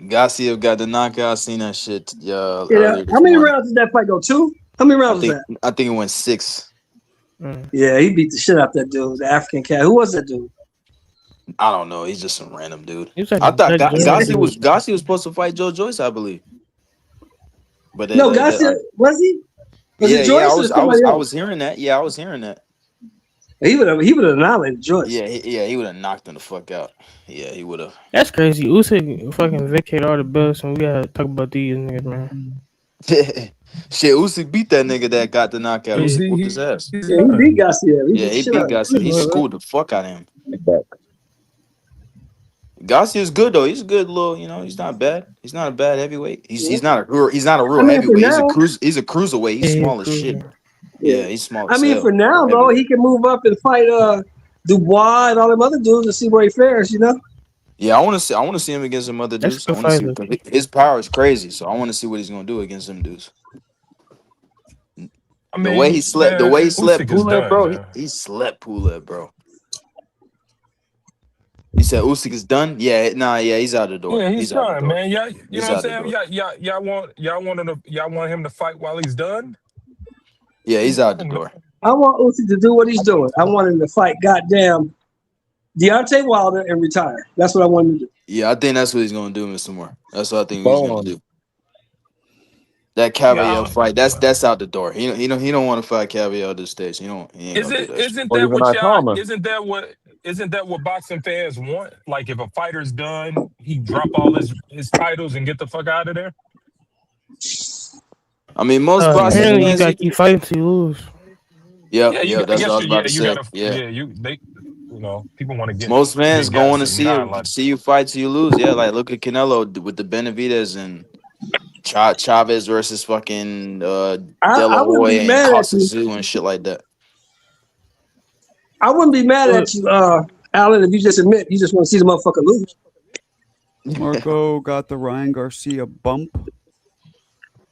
Garcia got the knockout. I seen that shit earlier How this many morning. rounds did that fight go? 2? How many rounds was that? I think it went 6. Yeah, he beat the shit out that dude, the African cat. Who was that dude? I don't know. He's just some random dude. He was like I a thought Dutch German dude. Garcia was supposed to fight Joe Joyce, I believe. But No, Garcia was he? Was it yeah, Joyce I or was somebody else? hearing that. Yeah, I was hearing that. He would have annihilated Joyce. Yeah, he would have knocked him the fuck out. Yeah, he would have. That's crazy. Usyk fucking vacate all the belts, and we gotta talk about these niggas, man. Shit, Usyk beat that nigga that got the knockout. Yeah. Usyk whooped his ass. Yeah, he beat Garcia. He Yeah, beat the he shit beat out of him. Garcia. He schooled the fuck out of him. Garcia's good though. He's a good little. He's not bad. He's not a bad heavyweight. He's not a real for heavyweight. now, He's a cruiserweight. He's Yeah, small as shit. Yeah, he's small I as mean, hell. for now though, he can move up and fight Dubois and all them other dudes and see where he fares. Yeah, I want to see him against some other That's dudes. a I good want to see fighter. because his power is crazy. So I want to see what he's gonna do against them dudes. I The way he mean, slept, man, slept Usyk is Pulev, done, bro. man. He slept Pulev, bro. You said Usyk is done? Yeah, he's out the door. Yeah, he's out the done, door. man. Yeah, you He's know what out I'm the saying? door. Y'all want him to fight while he's done? Yeah, he's out the door. I want Usyk to do what he's doing. I want him to fight goddamn Deontay Wilder and retire. That's what I want him to do. Yeah, I think that's what he's gonna do, Mr. Moore. That's what I think he's gonna do. That Cavill fight, that's out the door. He don't want to fight Cavill at this stage. He ain't gonna do that. Isn't that what y'all? Isn't that what boxing fans want? Like if a fighter's done, he drop all his titles and get the fuck out of there. I mean, most boxing Apparently, you fans. gotta keep fighting till you lose. Yeah, I that's guess what I was about to you say. gotta, people want to get Most fans big going guys to and die like see you fight till you lose. Yeah, like look at Canelo with the Benavidez and Chavez versus fucking De La I wouldn't Hoya be and mad at Costa you. Zoo and shit like that. I wouldn't be mad at you, Alan, if you just admit you just want to see the motherfucker lose. Marco got the Ryan Garcia bump.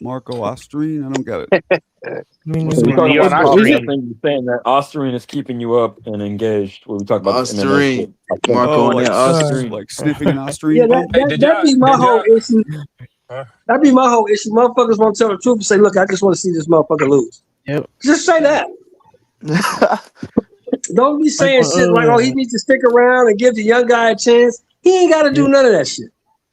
Marco Ostrine, I don't get it. I mean, So we talking You're about an this, I Austrian. think you're saying that Osterine is keeping you up and engaged when we talk about this MMA shit. Osterine. Marco Oh, on that Osterine. like sniffing an Yeah, Ostrine bump. Hey, did that'd y'all? be my Did whole y'all? issue. Huh? That'd be my whole issue. Motherfuckers won't tell the truth and say, "Look, I just want to see this motherfucker lose." Yep. Just say that. Don't be saying Like, shit like, "Oh, he needs to stick around and give the young guy a chance." He ain't got to do none of that shit.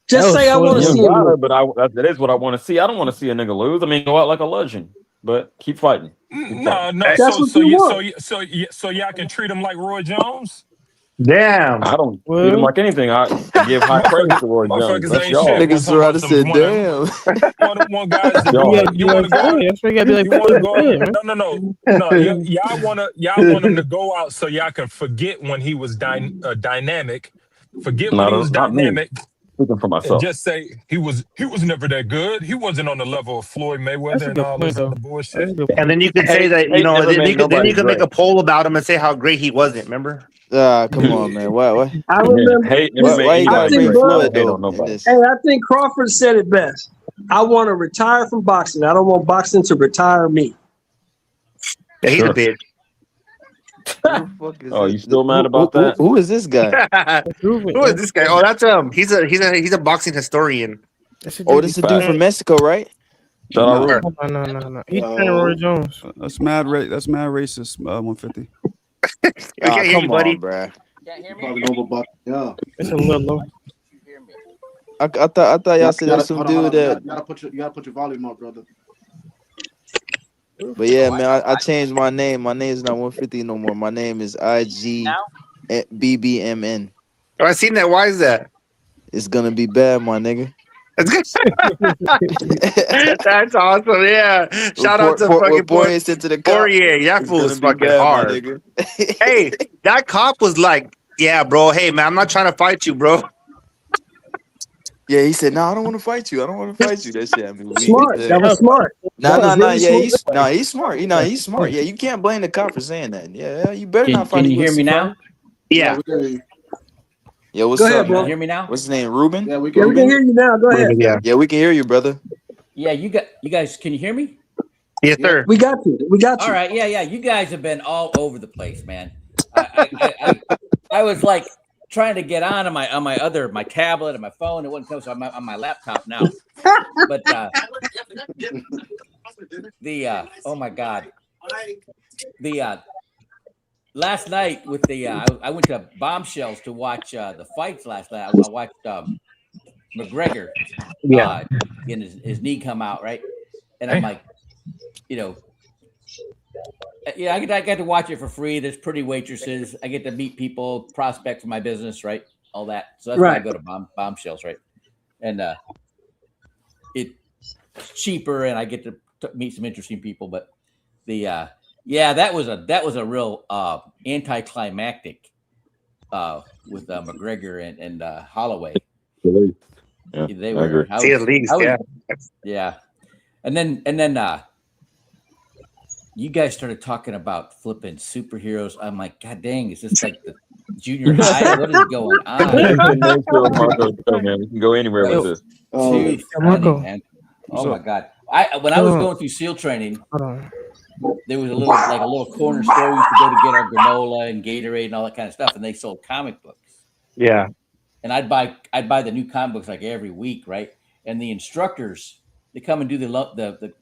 Just That was say, "I want to You funny. see don't him got lose." it, but that is what I want to see. I don't want to see a nigga lose. I mean, go out like a legend, but keep fighting. Keep No, fighting. no. That's what you want. So y'all can treat him like Roy Jones. Damn. I don't treat him Well, like anything. I give high praise to Roy Jones. Motherfuckers That's ain't y'all. shit. Want Niggas talking around about and some said, "Damn." one guys to Y'all. go yeah, out. You yeah, want to go out. that's why you gotta be like, You want to go yeah, out. man. No. Y'all want him to go out so y'all can forget when he was dynamic. Forget when he was Not me. dynamic. Speaking for And myself. just say he was never that good. He wasn't on the level of Floyd That's Mayweather a and good all point, this though. other bullshit. That's a good And point. then you could say Hate, that, hate never made then you nobody could make great. a poll about him and say how great he wasn't, remember? Come on, man. Why? I remember. Hate never made Why you I gotta anybody think, bring great. I bro. don't Floyd hate though on in nobody. this? Hey, I think Crawford said it best. I want to retire from boxing. I don't want boxing to retire me. Yeah, he's a Sure. bitch. Who the fuck is Oh, this? you still mad about that? Who is this guy? Prove it. Who is this guy? Oh, that's he's a boxing historian. That's a Oh, dude. this is a dude from Mexico, right? Shout out No, Ruben. No. He trained Roy Jones. that's mad. That's mad racist. 150. We Ah, can't hear you, come buddy. on, bruh. Can't hear me? It's a little low. You hear me? I thought y'all said there was some dude that. You gotta put your volume up, brother. But yeah, man, I changed my name. My name is not 150 no more. My name is Now? IGBBMN. Oh, I seen that. Why is that? It's gonna be bad, my nigga. That's awesome. Yeah. Shout out to fucking Poirier said to the cop. Poirier. That It's fool gonna is be fucking bad, my hard. nigga. Hey, that cop was like, "Yeah, bro. Hey, man, I'm not trying to fight you, bro." Yeah, he said, "No, I don't want to fight you. I don't want to fight you." That shit, I mean, weak. Smart. That was smart. Nah. That was really Yeah, smart. he's smart. He's smart. Yeah, you can't blame the cop for saying that. Yeah, you better not fight Can a you hear UFC me now? fighter. Yeah. Yo, what's Go up, ahead, bro. man? Hear me now? What's his name? Ruben? Yeah, we Yeah, we can hear you now. Go ahead. Yeah. Yeah, we can hear you, brother. Yeah, you guys, can you hear me? Yes, sir. We got you. We got you. All right, yeah. You guys have been all over the place, man. I was like trying to get on my tablet and my phone. It wouldn't come, so I'm on my laptop now. But oh my god, last night with I went to Bombshells to watch the fights last night. I watched McGregor. Yeah. And his knee come out, right? And I'm like, yeah, I get to watch it for free. There's pretty waitresses. I get to meet people, prospect for my business, right? All that. So that's why I go to Bombshells, right? And it's cheaper, and I get to meet some interesting people. But that was a real anticlimactic with McGregor and Holloway. Yeah, They were. Yeah. And then you guys started talking about flipping superheroes. I'm like, God dang, is this like the junior high? What is going on? Man, we can go anywhere with this. Too funny, man. Oh my God. When I was going through SEAL training, there was a little corner store we used to go to get our granola and Gatorade and all that kind of stuff, and they sold comic books. Yeah. And I'd buy the new comic books like every week, right? And the instructors, they come and do the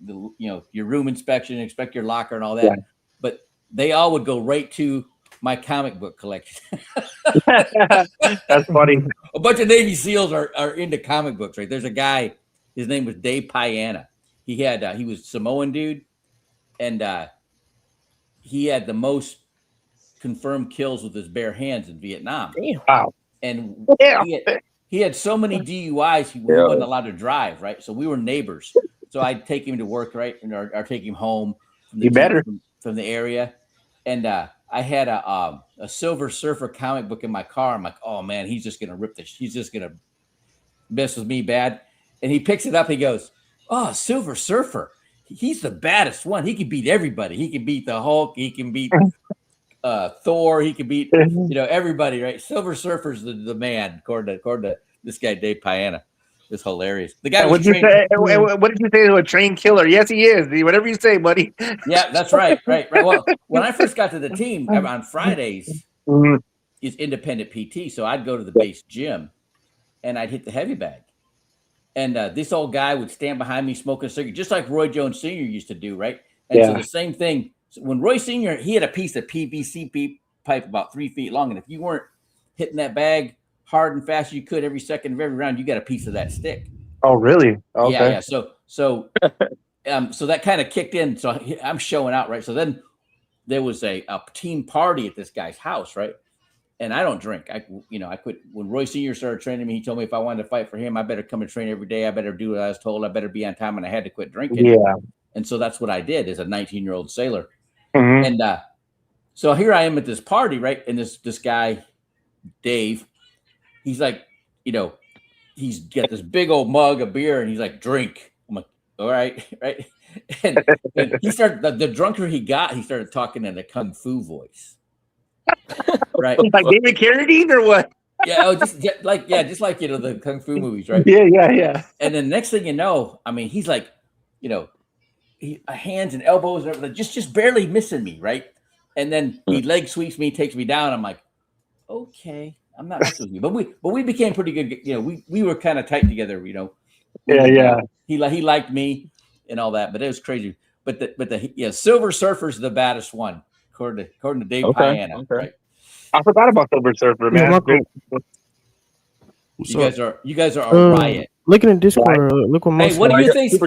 your room inspection, inspect your locker and all that. Yeah. But they all would go right to my comic book collection. That's funny. A bunch of Navy SEALs are into comic books, right? There's a guy, his name was Dave Piana. He was Samoan dude, and he had the most confirmed kills with his bare hands in Vietnam. Damn. Wow. And he had so many DUIs, he wasn't allowed to drive, right? So we were neighbors. So I'd take him to work, right? Or take him home from the area. And I had a Silver Surfer comic book in my car. I'm like, oh man, he's just gonna rip this. He's just gonna mess with me bad. And he picks it up. He goes, oh, Silver Surfer. He's the baddest one. He can beat everybody. He can beat the Hulk. He can beat Thor. He can beat everybody, right? Silver Surfer's the man, according to This guy Dave Piana is hilarious. The guy What was did you trained. say? What did you say to a trained killer? Yes, he is. Whatever you say, buddy. Yeah, that's right. Well, when I first got to the team on Fridays, is independent PT. So I'd go to the base gym and I'd hit the heavy bag. And this old guy would stand behind me smoking a cigarette, just like Roy Jones Sr. used to do, right? And so the same thing. So when Roy Sr., he had a piece of PVC pipe about 3 feet long. And if you weren't hitting that bag hard and fast as you could every second of every round, you got a piece of that stick. Oh, really? Okay. Yeah. So that kind of kicked in. So I'm showing out, right? So then there was a team party at this guy's house, right? And I don't drink. I quit when Roy Sr. started training me. He told me if I wanted to fight for him, I better come and train every day. I better do what I was told. I better be on time, and I had to quit drinking. Yeah. And so that's what I did as a 19-year-old sailor. Mhm. And so here I am at this party, right? And this guy, Dave, he's like, he's got this big old mug of beer, and he's like, drink. I'm like, all right, right. And he started the drunker he got, he started talking in a kung fu voice. Right, like David Carradine or what? Yeah, just like the kung fu movies, right? Yeah. And then next thing you know, I mean, he's like, hands and elbows and everything, just barely missing me, right? And then he leg sweeps me, takes me down. I'm like, okay, I'm not messing with you, but we became pretty good. We were kind of tight together, Yeah. He liked me and all that, but it was crazy. But the Silver Surfer's the baddest one, according to Dave Piana, right? I forgot about Silver Surfer, man. You guys are a riot. Look in the Discord. Look what Hey, what do you think's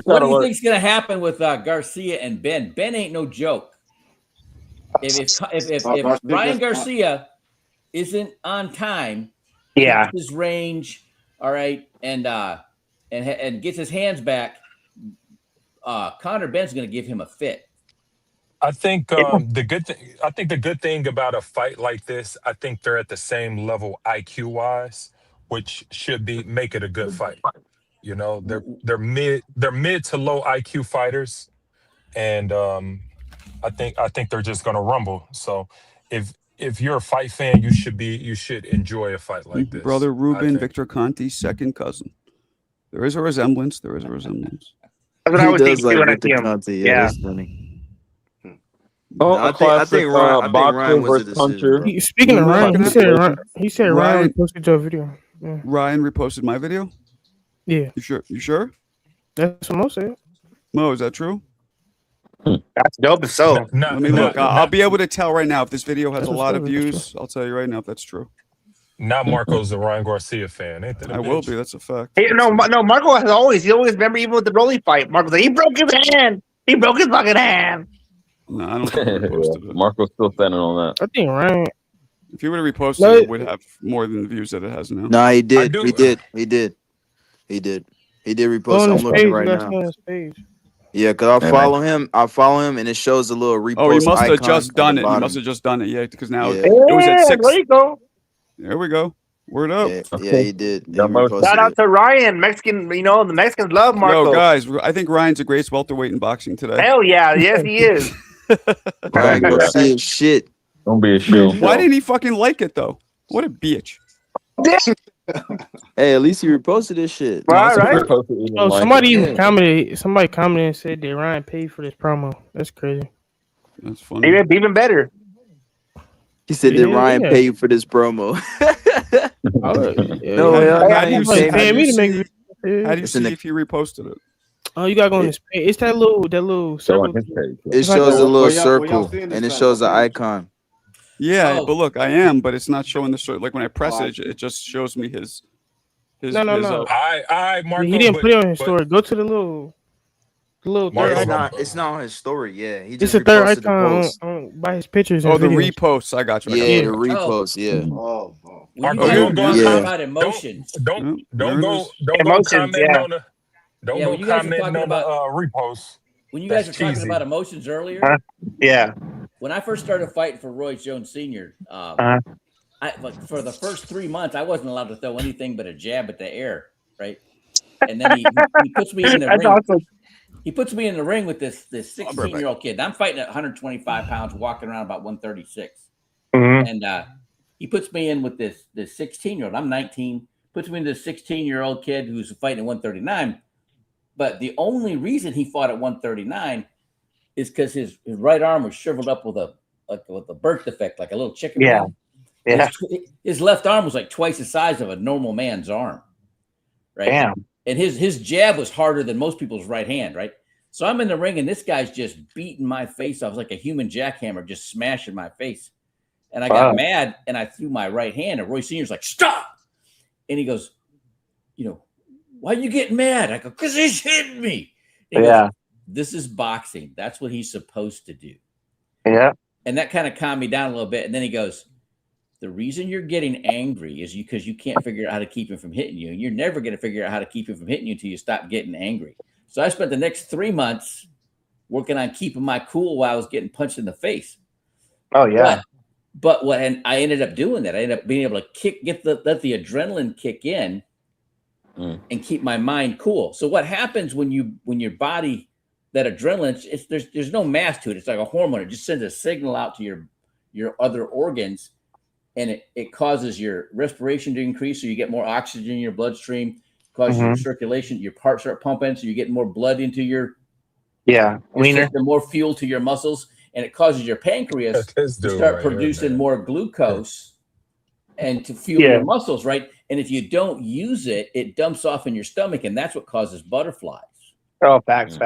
gonna happen with Garcia and Ben? Ben ain't no joke. If Ryan Garcia isn't on time, keeps his range, all right, and gets his hands back, Connor Ben's gonna give him a fit. I think the good thing about a fight like this, I think they're at the same level IQ wise, which should make it a good fight. They're mid to low IQ fighters, and I think they're just gonna rumble. So if you're a fight fan, you should enjoy a fight like this. Brother Ruben Victor Conti's second cousin. There is a resemblance. That's what I always think too when I see him. Yeah, that's funny. Oh, I think Ryan was a puncher. Speaking of Ryan, he said Ryan posted your video. Yeah. Ryan reposted my video? Yeah. You sure? That's what Mo said. Mo, is that true? That's dope. If so, let me look. I'll be able to tell right now if this video has a lot of views. I'll tell you right now if that's true. Now Marco's a Ryan Garcia fan, ain't that? I will be. That's a fact. Hey, no, Marco has always. He always remember even with the Broly fight. Marco's like, he broke his hand. He broke his fucking hand. No, I don't think he reposted it. Marco's still standing on that. I think Ryan. If he would have reposted it, would have more than the views that it has now. No, he did. He did. He did repost. I'm looking right now. Yeah, because I'll follow him, and it shows a little repost. Oh, he must have just done it. He must have just done it. Yeah, because now it was at 6. There you go. There we go. Word up. Yeah, he did. Shout out to Ryan, Mexican. The Mexicans love Marco. Yo, guys, I think Ryan's a great welterweight in boxing today. Hell yeah, yes he is. Ryan Garcia shit. Don't be a shill. Why didn't he fucking like it though? What a bitch. Hey, at least he reposted this shit. Right. Somebody even commented. Somebody commented and said that Ryan paid for this promo. That's crazy. That's funny. Even better. He said that Ryan paid for this promo. How do you see if he reposted it? Oh, you gotta go on his page. It's that little circle. It shows a little circle and it shows the icon. Yeah, but look, I am, but it's not showing the circle. Like when I press it, it just shows me his. No. Marco, he didn't put it on his story. Go to the little third. It's not on his story. Yeah, he it's just a third reposted icon by his pictures. Oh, the videos. reposts. I got you. Yeah, the repost. Yeah. Marco, don't go about emotions. Don't go comment on the repost. When you guys were talking about emotions earlier, yeah. When I first started fighting for Roy Jones Sr., for the first 3 months, I wasn't allowed to throw anything but a jab at the air, right? And then he puts me in the ring. Awesome. He puts me in the ring with this 16-year-old kid. I'm fighting at 125 pounds, walking around about 136. Mm-hmm. And he puts me in with this 16-year-old. I'm 19. puts me into the 16-year-old kid who's fighting at 139. But the only reason he fought at 139 is because his right arm was shriveled up with a birth defect, like a little chicken wing. Yeah. His left arm was like twice the size of a normal man's arm. Right. Damn. And his jab was harder than most people's right hand, right? So I'm in the ring and this guy's just beating my face off like a human jackhammer, just smashing my face. And I got mad and I threw my right hand and Roy Sr.'s like, stop. And he goes, why are you getting mad? I go, because he's hitting me. He goes, this is boxing. That's what he's supposed to do. Yeah. And that kind of calmed me down a little bit. And then he goes, the reason you're getting angry is because you can't figure out how to keep him from hitting you. And you're never going to figure out how to keep him from hitting you until you stop getting angry. So I spent the next 3 months working on keeping my cool while I was getting punched in the face. Oh, yeah. But what, and I ended up doing that. I ended up being able to let the adrenaline kick in and keep my mind cool. So what happens when your body, that adrenaline, there's no mass to it. It's like a hormone. It just sends a signal out to your other organs. And it causes your respiration to increase, so you get more oxygen in your bloodstream, causes your circulation, your heart start pumping, so you get more blood into your system, more fuel to your muscles, and it causes your pancreas to start producing more glucose and to fuel your muscles, right? And if you don't use it, it dumps off in your stomach, and that's what causes butterflies. Oh, facts.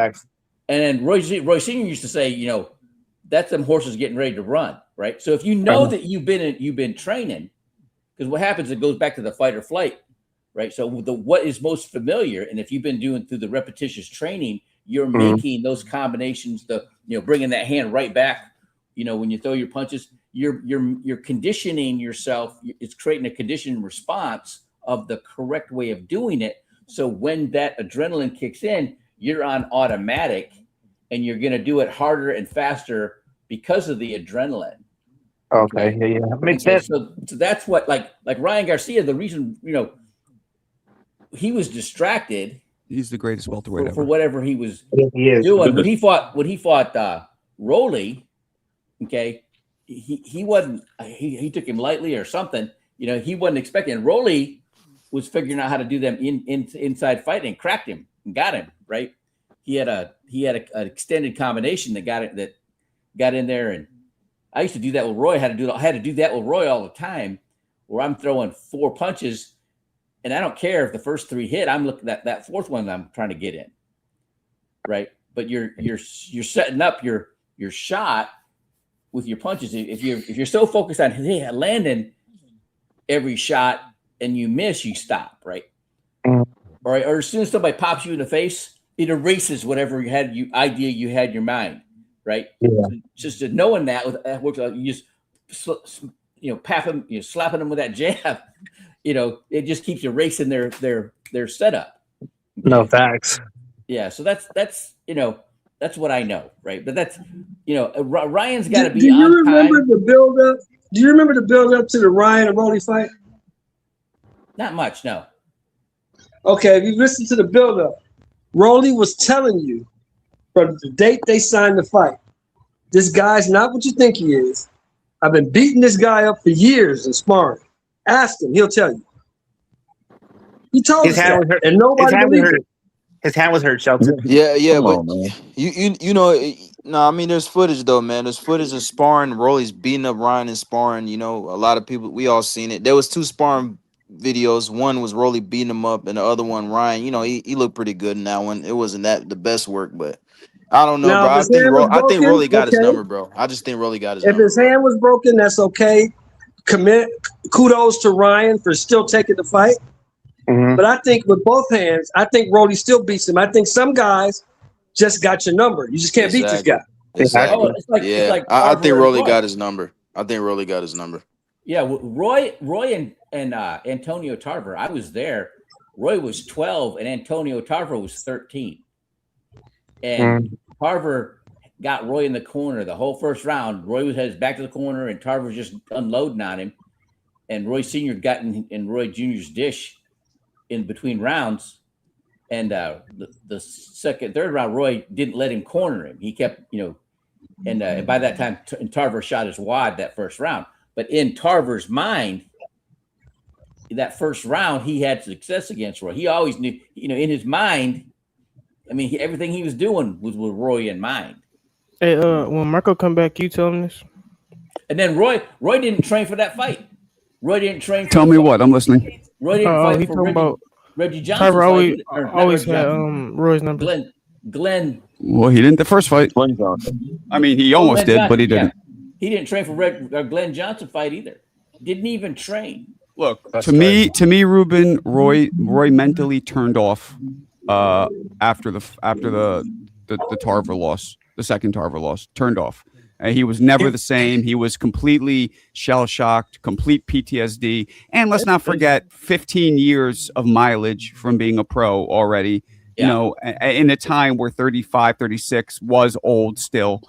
And then Roy Sr. used to say, that's them horses getting ready to run. Right. So if you know that you've been training, because what happens, it goes back to the fight or flight. Right. So what is most familiar. And if you've been doing through the repetitious training, you're making those combinations, bringing that hand right back, when you throw your punches, you're conditioning yourself. It's creating a conditioned response of the correct way of doing it. So when that adrenaline kicks in, you're on automatic and you're going to do it harder and faster because of the adrenaline. Okay. Yeah. Makes sense. So that's what, like Ryan Garcia, the reason, he was distracted. He's the greatest welterweight for whatever he was doing. When he fought Rolly, okay, he wasn't, he took him lightly or something. He wasn't expecting. And Rolly was figuring out how to do them inside fighting and cracked him and got him, right. He had an extended combination that got in there. And I used to do that with Roy. I had to do that with Roy all the time, where I'm throwing 4 punches, and I don't care if the first 3 hit. I'm looking at that fourth one that I'm trying to get in, right? But you're setting up your shot with your punches. If you're so focused on landing every shot and you miss, you stop, right? Or as soon as somebody pops you in the face, it erases whatever idea you had in your mind. Right. Yeah. So just knowing that you just, pat them, slapping them with that jab, it just keeps erasing their setup. No facts. Yeah. So that's what I know. Right. But that's, Ryan's got to be on time. Do you remember the build up to the Ryan and Rolly fight? Not much. No. Okay. If you listen to the build up, Rolly was telling you, from the date they signed the fight, this guy's not what you think he is. I've been beating this guy up for years in sparring. Ask him, he'll tell you. He told us that, and nobody believed it. His hand was hurt, Shelton. Yeah, but I mean, there's footage though, man. There's footage of sparring. Rolly's beating up Ryan and sparring. A lot of people, we all seen it. There was 2 sparring videos. One was Rolly beating him up, and the other one, Ryan. He looked pretty good in that one. It wasn't the best work, but I don't know, now, bro. I think Rolly got his number, bro. I just think Rolly got his number. If his hand was broken, that's okay. Kudos to Ryan for still taking the fight. But I think with both hands, I think Rolly still beats him. I think some guys just got your number. You just can't beat this guy. Exactly. It's I think Rolly got his number. Yeah, Roy and Antonio Tarver. I was there. Roy was 12 and Antonio Tarver was 13. And Tarver got Roy in the corner the whole first round. Roy had his back to the corner, and Tarver was just unloading on him. And Roy Sr. got in Roy Jr.'s dish in between rounds. And the third round, Roy didn't let him corner him. He kept, and by that time, Tarver shot his wad that first round. But in Tarver's mind, that first round, he had success against Roy. He always knew, in his mind. I mean, everything he was doing was with Roy in mind. Hey, when Marco come back, you tell him this. And then Roy didn't train for that fight. Roy didn't train. Tell me what, I'm listening. Roy didn't fight for Reggie Johnson. Tyler always had Roy's number. Glenn. Well, he didn't the first fight. Glenn Johnson. I mean, he almost did, but he didn't. He didn't train for Glenn Johnson fight either. Didn't even train. Look, to me, Ruben, Roy mentally turned off after the Tarver loss, the second Tarver loss, turned off. He was never the same. He was completely shell-shocked, complete PTSD. And let's not forget 15 years of mileage from being a pro already, in a time where 35, 36 was old still.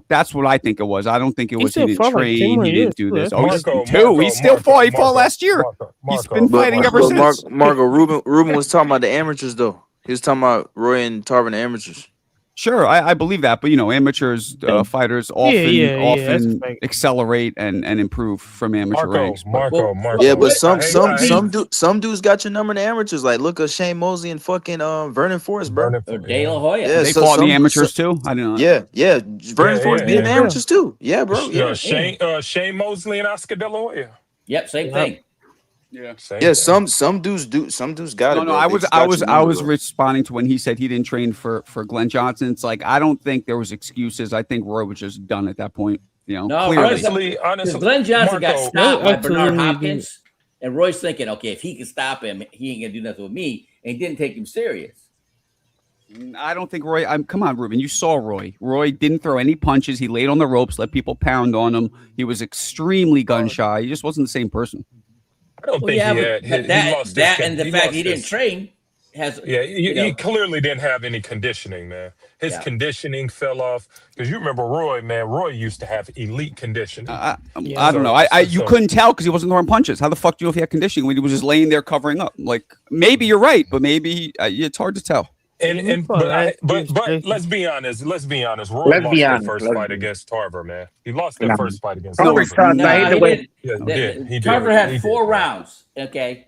That's what I think it was. I don't think it was he didn't train, he didn't do this. He still fought. He fought last year. He's been fighting ever since. Marco, Ruben was talking about the amateurs, though. He was talking about Roy and Tarver, the amateurs. Sure, I believe that, but amateurs fighters often accelerate and improve from amateur ranks. Marco. Yeah, but some dudes got your number in the amateurs. Like look at Shane Mosley and fucking Vernon Forrest, bro. De La Hoya. Yeah, they fought in the amateurs too. I don't know. Yeah. Vernon Forrest beat in the amateurs too. Yeah, bro. Yeah. Shane Mosley and Oscar De La Hoya. Yep, same thing. Yeah, some dudes do. Some dudes got it. No, I was responding to when he said he didn't train for Glenn Johnson. It's like I don't think there was excuses. I think Roy was just done at that point. Honestly, Glenn Johnson got stopped by Bernard Hopkins, and Roy's thinking, okay, if he can stop him, he ain't gonna do nothing with me, and he didn't take him serious. I don't think Roy. Come on, Ruben. You saw Roy. Roy didn't throw any punches. He laid on the ropes, let people pound on him. He was extremely gun shy. He just wasn't the same person. I don't think he had and the fact he didn't train has. Yeah, he clearly didn't have any conditioning, man. His conditioning fell off because you remember Roy, man. Roy used to have elite conditioning. I don't know. You couldn't tell because he wasn't throwing punches. How the fuck do you know if he had conditioning when he was just laying there covering up? Like maybe you're right, but maybe it's hard to tell. But let's be honest. Roy lost the first fight against Tarver, man. He lost the first fight against Tarver. Tarver had 4 rounds. Okay,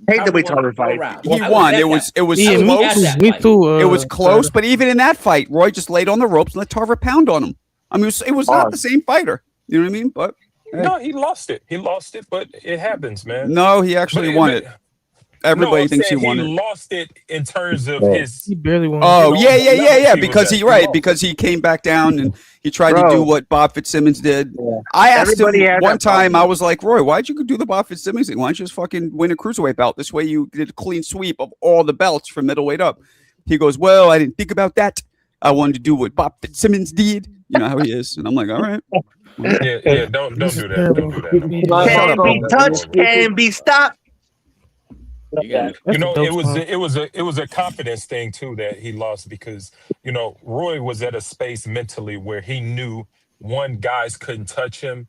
hate the way Tarver fight. He won. It was close. Me too. It was close, but even in that fight, Roy just laid on the ropes and let Tarver pound on him. I mean, it was not the same fighter. You know what I mean? But no, he lost it. But it happens, man. No, he actually won it. Everybody thinks he won it. He lost it in terms of his. He barely won. Oh, yeah. Because he came back down and he tried to do what Bob Fitzsimmons did. Yeah. I asked him one time. I was like, Roy, why'd you do the Bob Fitzsimmons thing? Why don't you just fucking win a cruiserweight belt? This way you did a clean sweep of all the belts from middleweight up. He goes, well, I didn't think about that. I wanted to do what Bob Fitzsimmons did. You know how he is, and I'm like, all right. Yeah. Don't do that. Don't do that. Can't be touched. Can't be stopped. It was a confidence thing too that he lost because Roy was at a space mentally where he knew guys couldn't touch him.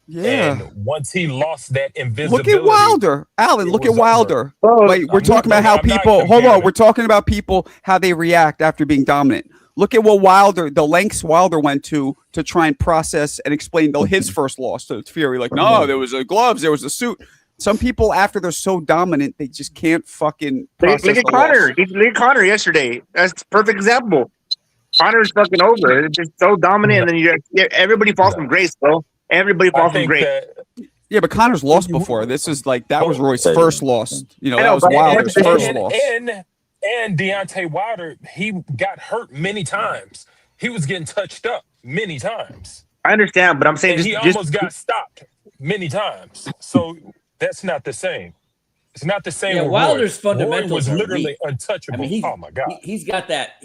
Yeah. And once he lost that invisibility, look at Wilder, Alan. Look at Wilder. We're talking about how people. Hold on, we're talking about people how they react after being dominant. Look at what the lengths Wilder went to try and process and explain his first loss to Fury. Like, no, there was gloves, there was a suit. Some people, after they're so dominant, they just can't fucking process. Look at Connor. Look at Connor yesterday. That's a perfect example. Connor's fucking over. It's just so dominant, and then everybody falls from grace, bro. Everybody falls from grace. Yeah, but Connor's lost before. This is that was Roy's first loss. That was Wilder's first loss. And Deontay Wilder, he got hurt many times. He was getting touched up many times. I understand, but I'm saying he almost got stopped many times. So. That's not the same. It's not the same. Yeah, Wilder's fundamentals was literally untouchable. I mean, oh my god, he's got that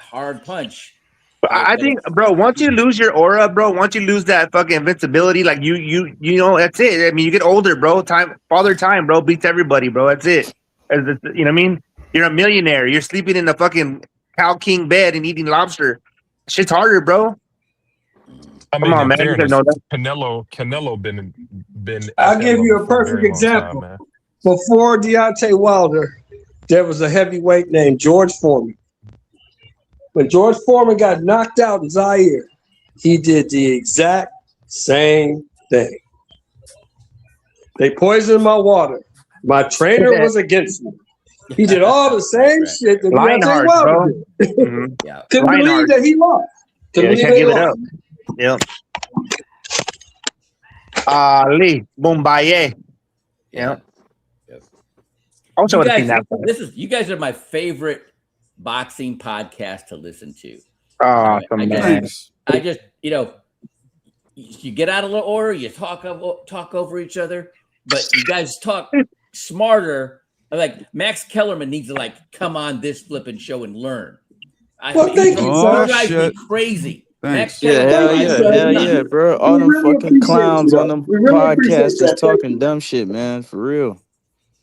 hard punch. But I think, bro, once you lose your aura, bro, once you lose that fucking invincibility, like you know, that's it. I mean, you get older, bro. Father time, bro, beats everybody, bro. That's it. You know what I mean? You're a millionaire. You're sleeping in the fucking Cow King bed and eating lobster. Shit's harder, bro. I mean, come on, man. You know that. Canelo been. I'll give you a perfect example. Before Deontay Wilder, there was a heavyweight named George Foreman. When George Foreman got knocked out in Zaire, he did the exact same thing. They poisoned my water. My trainer was against me. He did all the same shit that Deontay Wilder did. Yeah. Couldn't believe that he lost. Couldn't believe can't they give it lost. up. Yep. Ali Boombaye. Yeah. I also would have seen that. You guys are my favorite boxing podcast to listen to. Oh, I just, you get out of the order, you talk over each other, but you guys talk smarter. Like Max Kellerman needs to come on this flipping show and learn. Thank you. Drives me crazy. Thanks. Hell yeah, bro. All them fucking clowns on them podcasts just talking dumb shit, man. For real.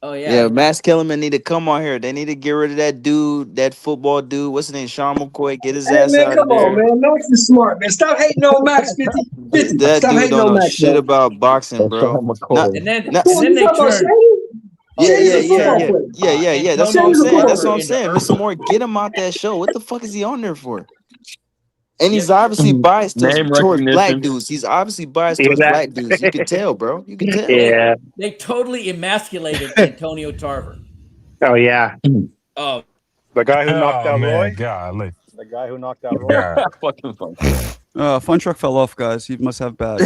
Oh yeah. Yeah, Max Kellerman need to come on here. They need to get rid of that dude, that football dude. What's his name? Sean McCoy. Get his ass out of there. Come on, man. Max is smart, man. Stop hating on Max 50. That Stop dude hating don't on know Max, shit man. about boxing, bro. And then they turn. Yeah. That's what I'm saying. That's what I'm saying. Mr. Moore, get him out that show. What the fuck is he on there for? And he's obviously biased towards black dudes. He's obviously biased towards black dudes. You can tell, bro. You can tell. Yeah. They totally emasculated Antonio Tarver. Oh yeah. Oh, the guy who knocked out Roy. Golly. The guy who knocked out Roy. Fucking fun. Fun truck fell off, guys. He must have bad.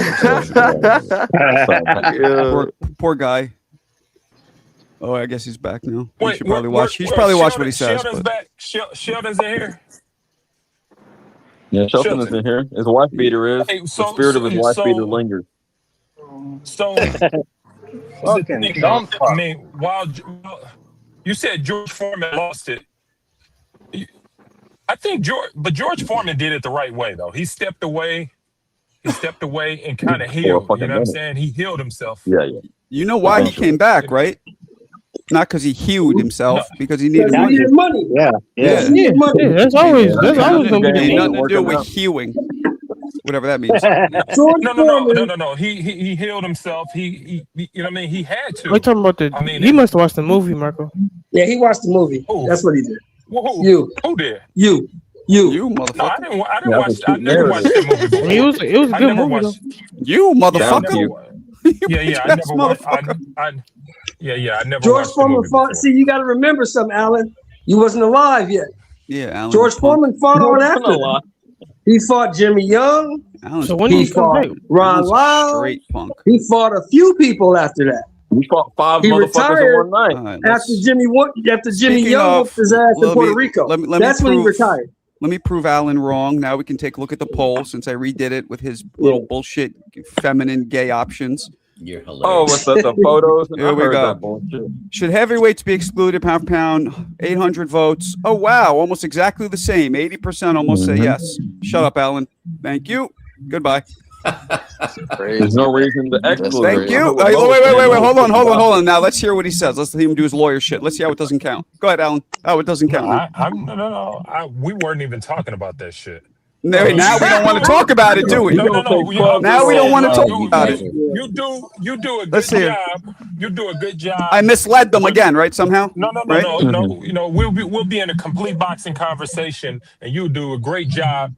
Poor guy. Oh, I guess he's back now. He should probably watch. He should probably watch what he says. Sheldon's back. Sheldon's in here. Yeah, Shelton is in here. His wife beater is. Hey, the spirit of his wife beater lingers. So, while you said George Foreman lost it, I think George Foreman did it the right way though. He stepped away. And kind of healed. You know what I'm saying? He healed himself. Yeah. You know why he came back, right? Not because he healed himself, because he needed money. Yeah. Money. That's always gonna be nothing to do with hewing, whatever that means. No. He healed himself. He you know what I mean? He had to. We're talking about he must have watched the movie, Marco. Yeah, he watched the movie. That's what he did. Who did? You, motherfucker. No, I never watched that movie before. It was a good movie though. You motherfucker. I never George watched Foreman the movie fought. before. See, you got to remember something, Alan. You wasn't alive yet. Yeah, Alan. George Foreman fought on after. He fought Jimmy Young. So when he fought Ron Lyle. Straight punk. He fought a few people after that. We fought 5 he motherfuckers retired in one night. after Jimmy Young whooped his ass in Puerto Rico. That's when he retired. Let me prove Alan wrong. Now we can take a look at the poll since I redid it with his little bullshit feminine gay options. You're hilarious. Oh, what's the photos? Here we go. Should heavyweights be excluded pound for pound? 800 votes. Oh, wow. Almost exactly the same. 80% almost say yes. Shut up, Alan. Thank you. Goodbye. There's no reason to exclude. Thank you. Wait. Hold on. Now let's hear what he says. Let's let him do his lawyer shit. Let's see how it doesn't count. Go ahead, Alan. How it doesn't count. No. We weren't even talking about that shit. Now we don't want to talk about it, do we? No. Now we don't want to talk about it. You do a good job. You do a good job. I misled them again, right? Somehow? No. You know, we'll be in a complete boxing conversation, and you do a great job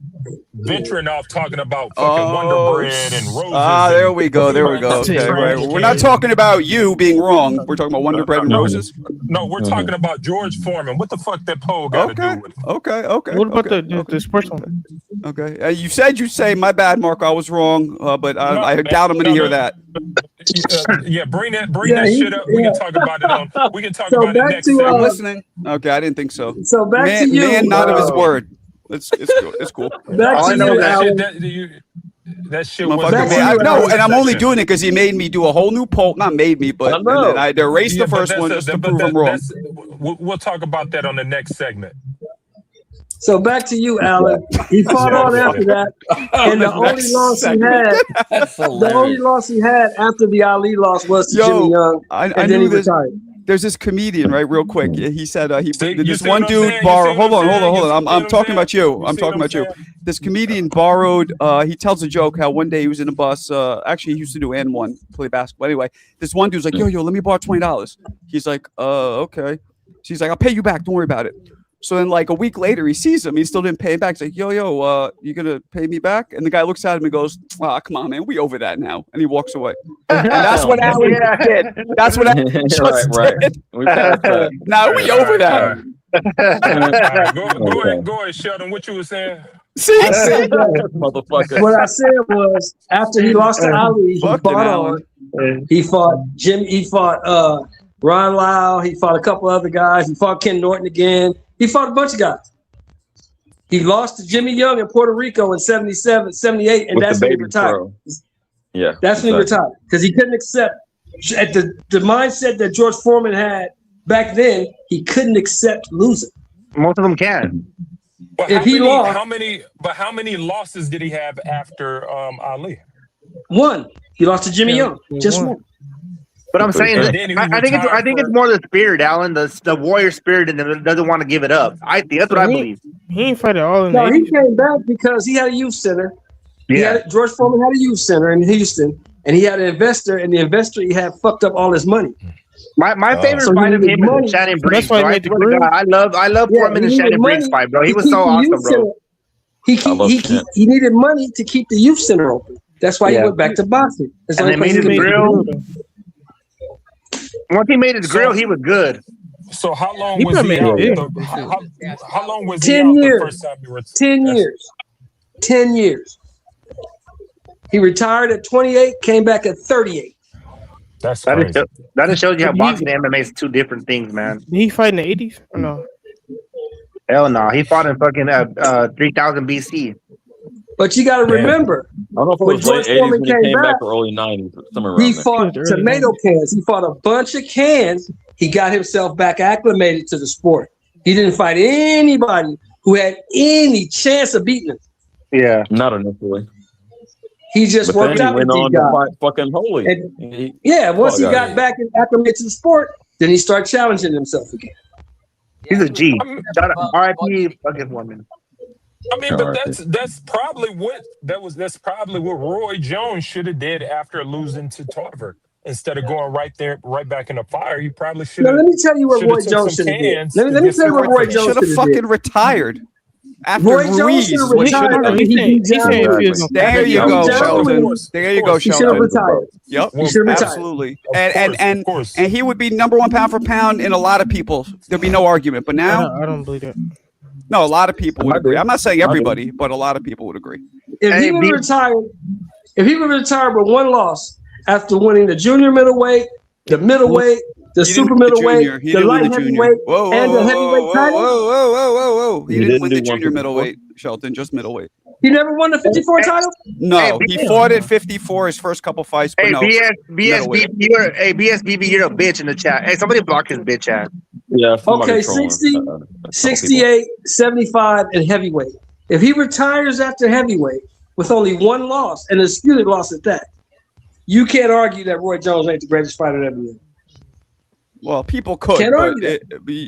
venturing off talking about fucking Wonder Bread and roses. There we go. Okay, right. We're not talking about you being wrong. We're talking about Wonder Bread and roses. No, we're talking about George Foreman. What the fuck that poll got to do with it? Okay. What about the sports one? Okay. You said you'd say my bad, Mark. I was wrong, but I doubt I'm going to hear that. Bring that shit up. We can talk about it We can talk about it next. I'm listening. Okay, I didn't think so. So back to you. Man, not of his word. It's cool. Back to you. That shit was no, and I'm only doing it because he made me do a whole new poll. Not made me, but and then I erased the first one just to prove him wrong. We'll talk about that on the next segment. So back to you, Alan. He fought on after that, and the only loss he had after the Ali loss was to Jimmy Young, and then he retired. There's this comedian, right? Real quick, he said this one dude borrowed. Hold on. I'm talking about you. This comedian borrowed. He tells a joke how one day he was in a bus. Actually, he used to do N1, play basketball. Anyway, this one dude's like, yo, let me borrow $20. He's like, okay. She's like, I'll pay you back. Don't worry about it. So then, like a week later, he sees him. He still didn't pay him back. He's like, yo, you gonna pay me back? And the guy looks at him and goes, come on, man, we over that now. And he walks away. And that's what Allen did. That's what Allen just did. We passed that. Now we over that. Go ahead, Sheldon. What you were saying? See, motherfucker. What I said was after he lost to Ali, he fought Jim. He fought Ron Lau. He fought a couple other guys. He fought Ken Norton again. He fought a bunch of guys. He lost to Jimmy Young in Puerto Rico in 77, 78, and that's when he retired. Yeah, that's when he retired because he couldn't accept at the mindset that George Foreman had back then. He couldn't accept losing. Most of them can. But if he lost, how many losses did he have after Ali? One. He lost to Jimmy Young. Just one. But I'm saying, I think it's more the spirit, Alan, the warrior spirit, and doesn't want to give it up. That's what I believe. He ain't fighting all in. No, he came back because he had a youth center. George Foreman had a youth center in Houston, and he had an investor, and the investor he had fucked up all his money. My favorite fight of him is Shannon Briggs. Bro. I love Foreman and Shannon Briggs fight, bro. He was so awesome, bro. He needed money to keep the youth center open. That's why he went back to boxing. And they made his grill. Once he made his grill, he was good. So how long was he out? How long was he 10 out years. the first time you were? 10 years. 10 years. He retired at 28, came back at 38. That's crazy. That just shows you how boxing and MMA is two different things, man. Did he fight in the 80s or no? Hell no. He fought in fucking 3000 BC. But you got to remember, I don't know if it was late 80s when he came back or early 90s, somewhere around he there. fought tomato cans. He fought a bunch of cans. He got himself back acclimated to the sport. He didn't fight anybody who had any chance of beating him. Yeah. Not initially. He just worked out with these guys. Fight fucking Holy. Once he got back and acclimated to the sport, then he started challenging himself again. He's a G. R.I.P. fucking woman. I mean, but that's probably what Roy Jones should have did after losing to Tarver. Instead of going right back in the fire, he probably should have. Let me tell you what Roy Jones should have did. Let me tell you what Roy Jones should have fucking retired. After Roy Jones should have retired. There you go, Sheldon. There you go, Sheldon. He should have retired. Yep, he should have retired. Absolutely. And he would be number one pound for pound in a lot of people. There'd be no argument. But now, I don't believe that. No, a lot of people would agree. I'm not saying everybody, but a lot of people would agree. If he would retire with one loss after winning the junior middleweight, the middleweight, the super middleweight, the light heavyweight, and the heavyweight title. Whoa. He didn't win the junior middleweight, Shelton, just middleweight. He never won the 54 title? No, he fought at 54 his first couple fights. But BSBB, you're a bitch in the chat. Hey, somebody block his bitch ass. Yeah. Okay, 60, 68, 75, and heavyweight. If he retires after heavyweight with only one loss, and a disputed loss at that, you can't argue that Roy Jones ain't the greatest fighter ever lived. Well, people could. Can't argue that.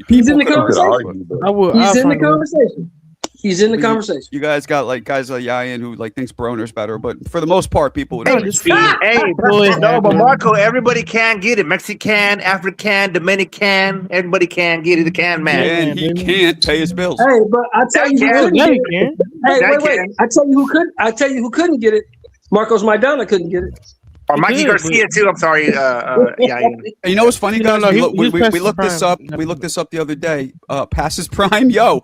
He's in the conversation. He's in the conversation. He's in the conversation. You guys got like guys like Yayan who like thinks Broner's better, but for the most part, people would agree. But Marco, everybody can get it. Mexican, African, Dominican, everybody can get it. The can man. And he can't pay his bills. Hey, but I tell you who couldn't get it. Hey, wait. I tell you who could. I tell you who couldn't get it. Marcos Maidana couldn't get it. Or Mikey Garcia too. I'm sorry. You know what's funny, guys? We looked this up. We looked this up the other day. Past his prime, yo.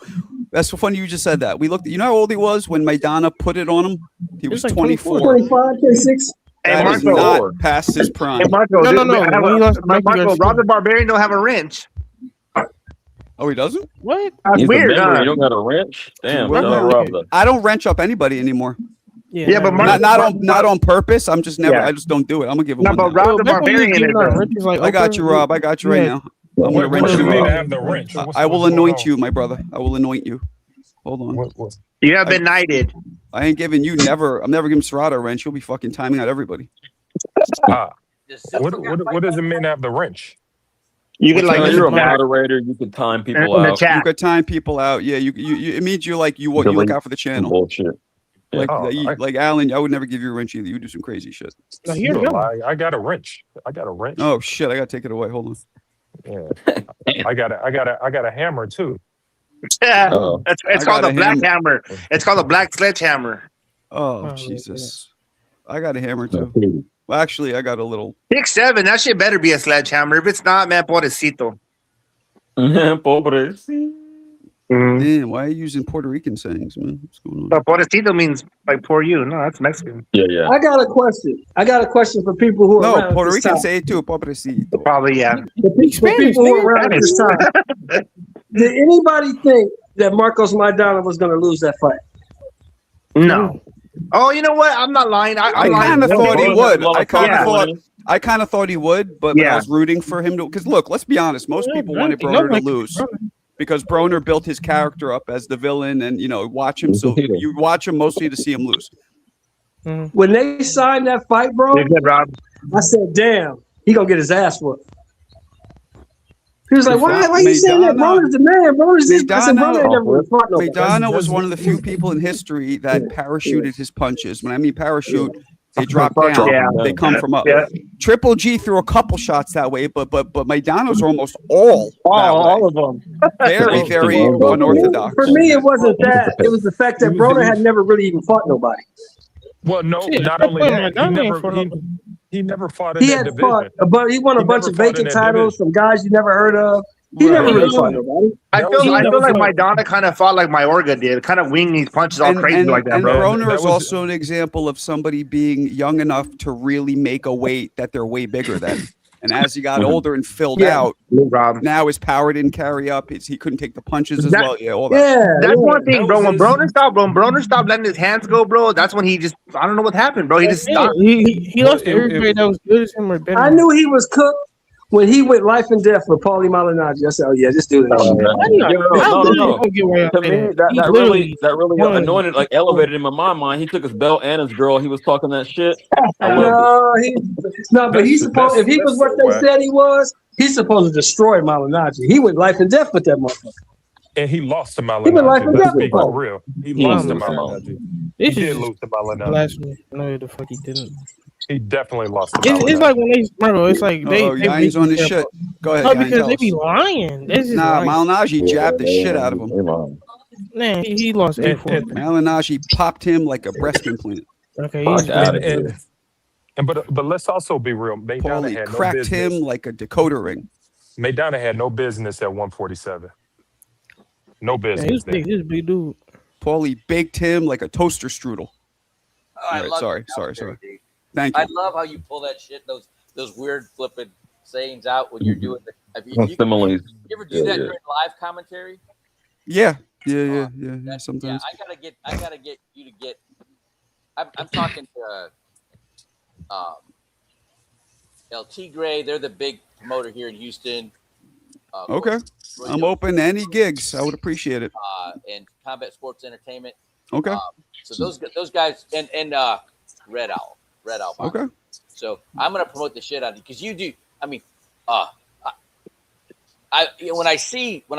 That's so funny you just said that. We looked. You know how old he was when Maidana put it on him? He was 24. 25, 26. That is not past his prime. Hey, Marco, Marco, Rob the Barbarian don't have a wrench. Oh, he doesn't? What? That's weird. You don't got a wrench? Damn. I don't wrench up anybody anymore. Yeah, but not on purpose. I'm just never. I just don't do it. I'm gonna give him. No, but Rob the Barbarian. I got you, Rob. I got you right now. I'm gonna wrench you. Have the wrench? I will anoint you, my brother. I will anoint you. Hold on. You have been knighted. I ain't giving you never. I'm never giving Serrata a wrench. He'll be fucking timing out everybody. What does it mean to have the wrench? You can you're a moderator. You can time people out. You could time people out. Yeah, you. It means you look out for the channel. Bullshit. Yeah. Like Alan, I would never give you a wrench either. You do some crazy shit. I got a wrench. Oh shit! I gotta take it away. Hold on. Yeah, I got a hammer too. Yeah, Oh, it's I called got the a Black hammer. Hammer. It's called the Black Sledgehammer. Oh Jesus! I got a hammer no, too. Well, actually, I got a little. 6'7". That shit better be a sledgehammer. If it's not, man, pobrecito. Pobrecito. Man, why are you using Puerto Rican sayings, man? What's going on? So pobrecito means like poor you. No, that's Mexican. Yeah. I got a question. I got a question for people who are No, around at Puerto this Rican time. say it too, pobrecito. Probably, yeah. For people who are around at this time. Did anybody think that Marcos Maidana was going to lose that fight? No. Oh, you know what? I'm not lying. I I'm lying. kind of thought he would. I I kind of thought he would, but I was rooting for him to. Because look, let's be honest. Most people wanted Broner to lose because Broner built his character up as the villain, and watch him. So you watch him mostly to see him lose. When they signed that fight, bro, I said, "Damn, he gonna get his ass whooped." He was like, "Why are you saying that? Broner's the man. Broner's this." I said, "Broner ain't never really fought nobody." Maidana was one of the few people in history that parachuted his punches. When I mean parachute, they drop down. They come from up. Triple G threw a couple shots that way, but Maidana's almost all of them. Very, very unorthodox. For me, it wasn't that. It was the fact that Broner had never really even fought nobody. Well, no, not only that, he never fought in He that had division. fought, but he won a bunch of vacant titles from guys you never heard of. He never really fought nobody. I feel like Maidana kind of fought like Mayorga did, kind of winging these punches all crazy like that, and bro. Broner is also an example of somebody being young enough to really make a weight that they're way bigger than. And as he got older and filled out, now his power didn't carry up. He couldn't take the punches as well. Yeah, all that. That's one thing, bro. When Broner stopped letting his hands go, bro, that's when he just, I don't know what happened, bro. He just stopped. He lost to everybody that was good as him or better. I knew he was cooked when he went life and death with Paulie Malignaggi. I said, "Oh yeah, just do that." No. To me, that really anointed, like elevated him in my mind. He took his belt and his girl. He was talking that shit. But he's supposed. If he was what they said he was, he's supposed to destroy Malignaggi. He went life and death with that motherfucker. And he lost to Malignaggi. He went life and Let's death be with him. for real. He lost to Malignaggi. He did lose to Malignaggi. Blasphemy. No, the fuck he didn't. He definitely lost to Malignaggi. It's like when they, Marco, it's like they. Yanni's on this shit. Go ahead. No, Yanni, because they be lying. Malignaggi jabbed the shit out of him. Man, he lost 8-4. Malignaggi popped him like a breast implant. Okay, but let's also be real. Maidana had cracked no business. him like a decoder ring. Maidana had no business at 147. No business. Yeah, he was a big dude. Paulie baked him like a toaster strudel. I love sorry. Dude. Thank you. I love how you pull that shit, those weird flipping sayings out when you're doing the. You ever do that during live commentary? Yeah. Sometimes. Yeah, I gotta get you to get. I'm talking to El Tigre. They're the big promoter here in Houston. Okay. I'm open to any gigs. I would appreciate it. And Combat Sports Entertainment. Okay. So those guys and Red Owl. Okay. So I'm gonna promote the shit out of you because you do. I mean, when I see on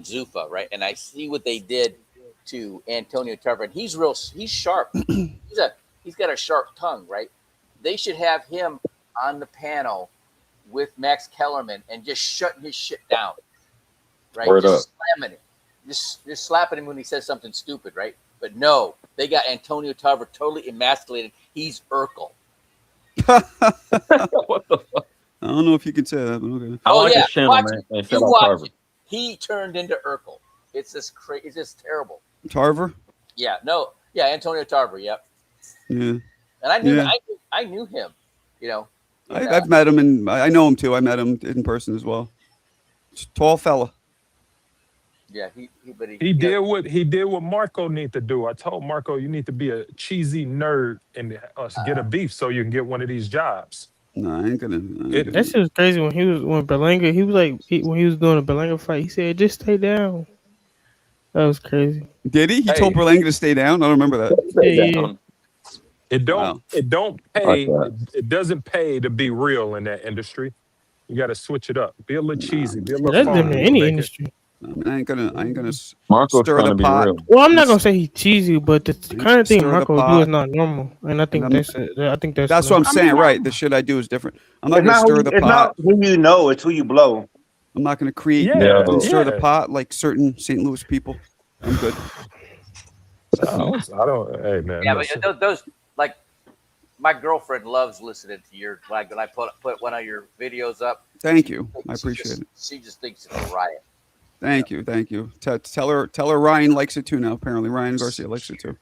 Zuffa, right, and I see what they did to Antonio Tarver, and he's sharp. He's got a sharp tongue, right? They should have him on the panel with Max Kellerman and just shutting his shit down, right? Slamming it, just slapping him when he says something stupid, right? But no, they got Antonio Tarver totally emasculated. He's Urkel. What the fuck? I don't know if you can say that, but okay. I like his channel, man. You watch it. He turned into Urkel. It's just crazy. It's just terrible. Tarver? Yeah. No. Yeah. Antonio Tarver. Yep. Yeah. And I knew him. You know. I've met him, and I know him too. I met him in person as well. Tall fella. Yeah, he did what Marco need to do. I told Marco you need to be a cheesy nerd and get a beef so you can get one of these jobs. No, I ain't gonna. That shit was crazy when Berlanga. He was like when he was doing a Berlanga fight. He said, "Just stay down." That was crazy. Did he? He told Berlanga to stay down. I don't remember that. Yeah. It don't pay. It doesn't pay to be real in that industry. You got to switch it up. Be a little cheesy. Be a little. That's different in any industry. I mean, I ain't gonna Marco's stir the pot. Well, I'm not gonna say he's cheesy, but the kind of thing Marco do is not normal, and I think that's what I'm saying. Right, the shit I do is different. I'm not gonna stir the pot. It's not who you know; it's who you blow. I'm not going to create and stir the pot like certain St. Louis people. I'm good. I don't. Hey man. Yeah, listen. but those like my girlfriend loves listening to your like when I put one of your videos up. Thank you. I appreciate it. She just thinks it's a riot. Thank you. Tell her Ryan likes it too now. Apparently, Ryan Garcia likes it too.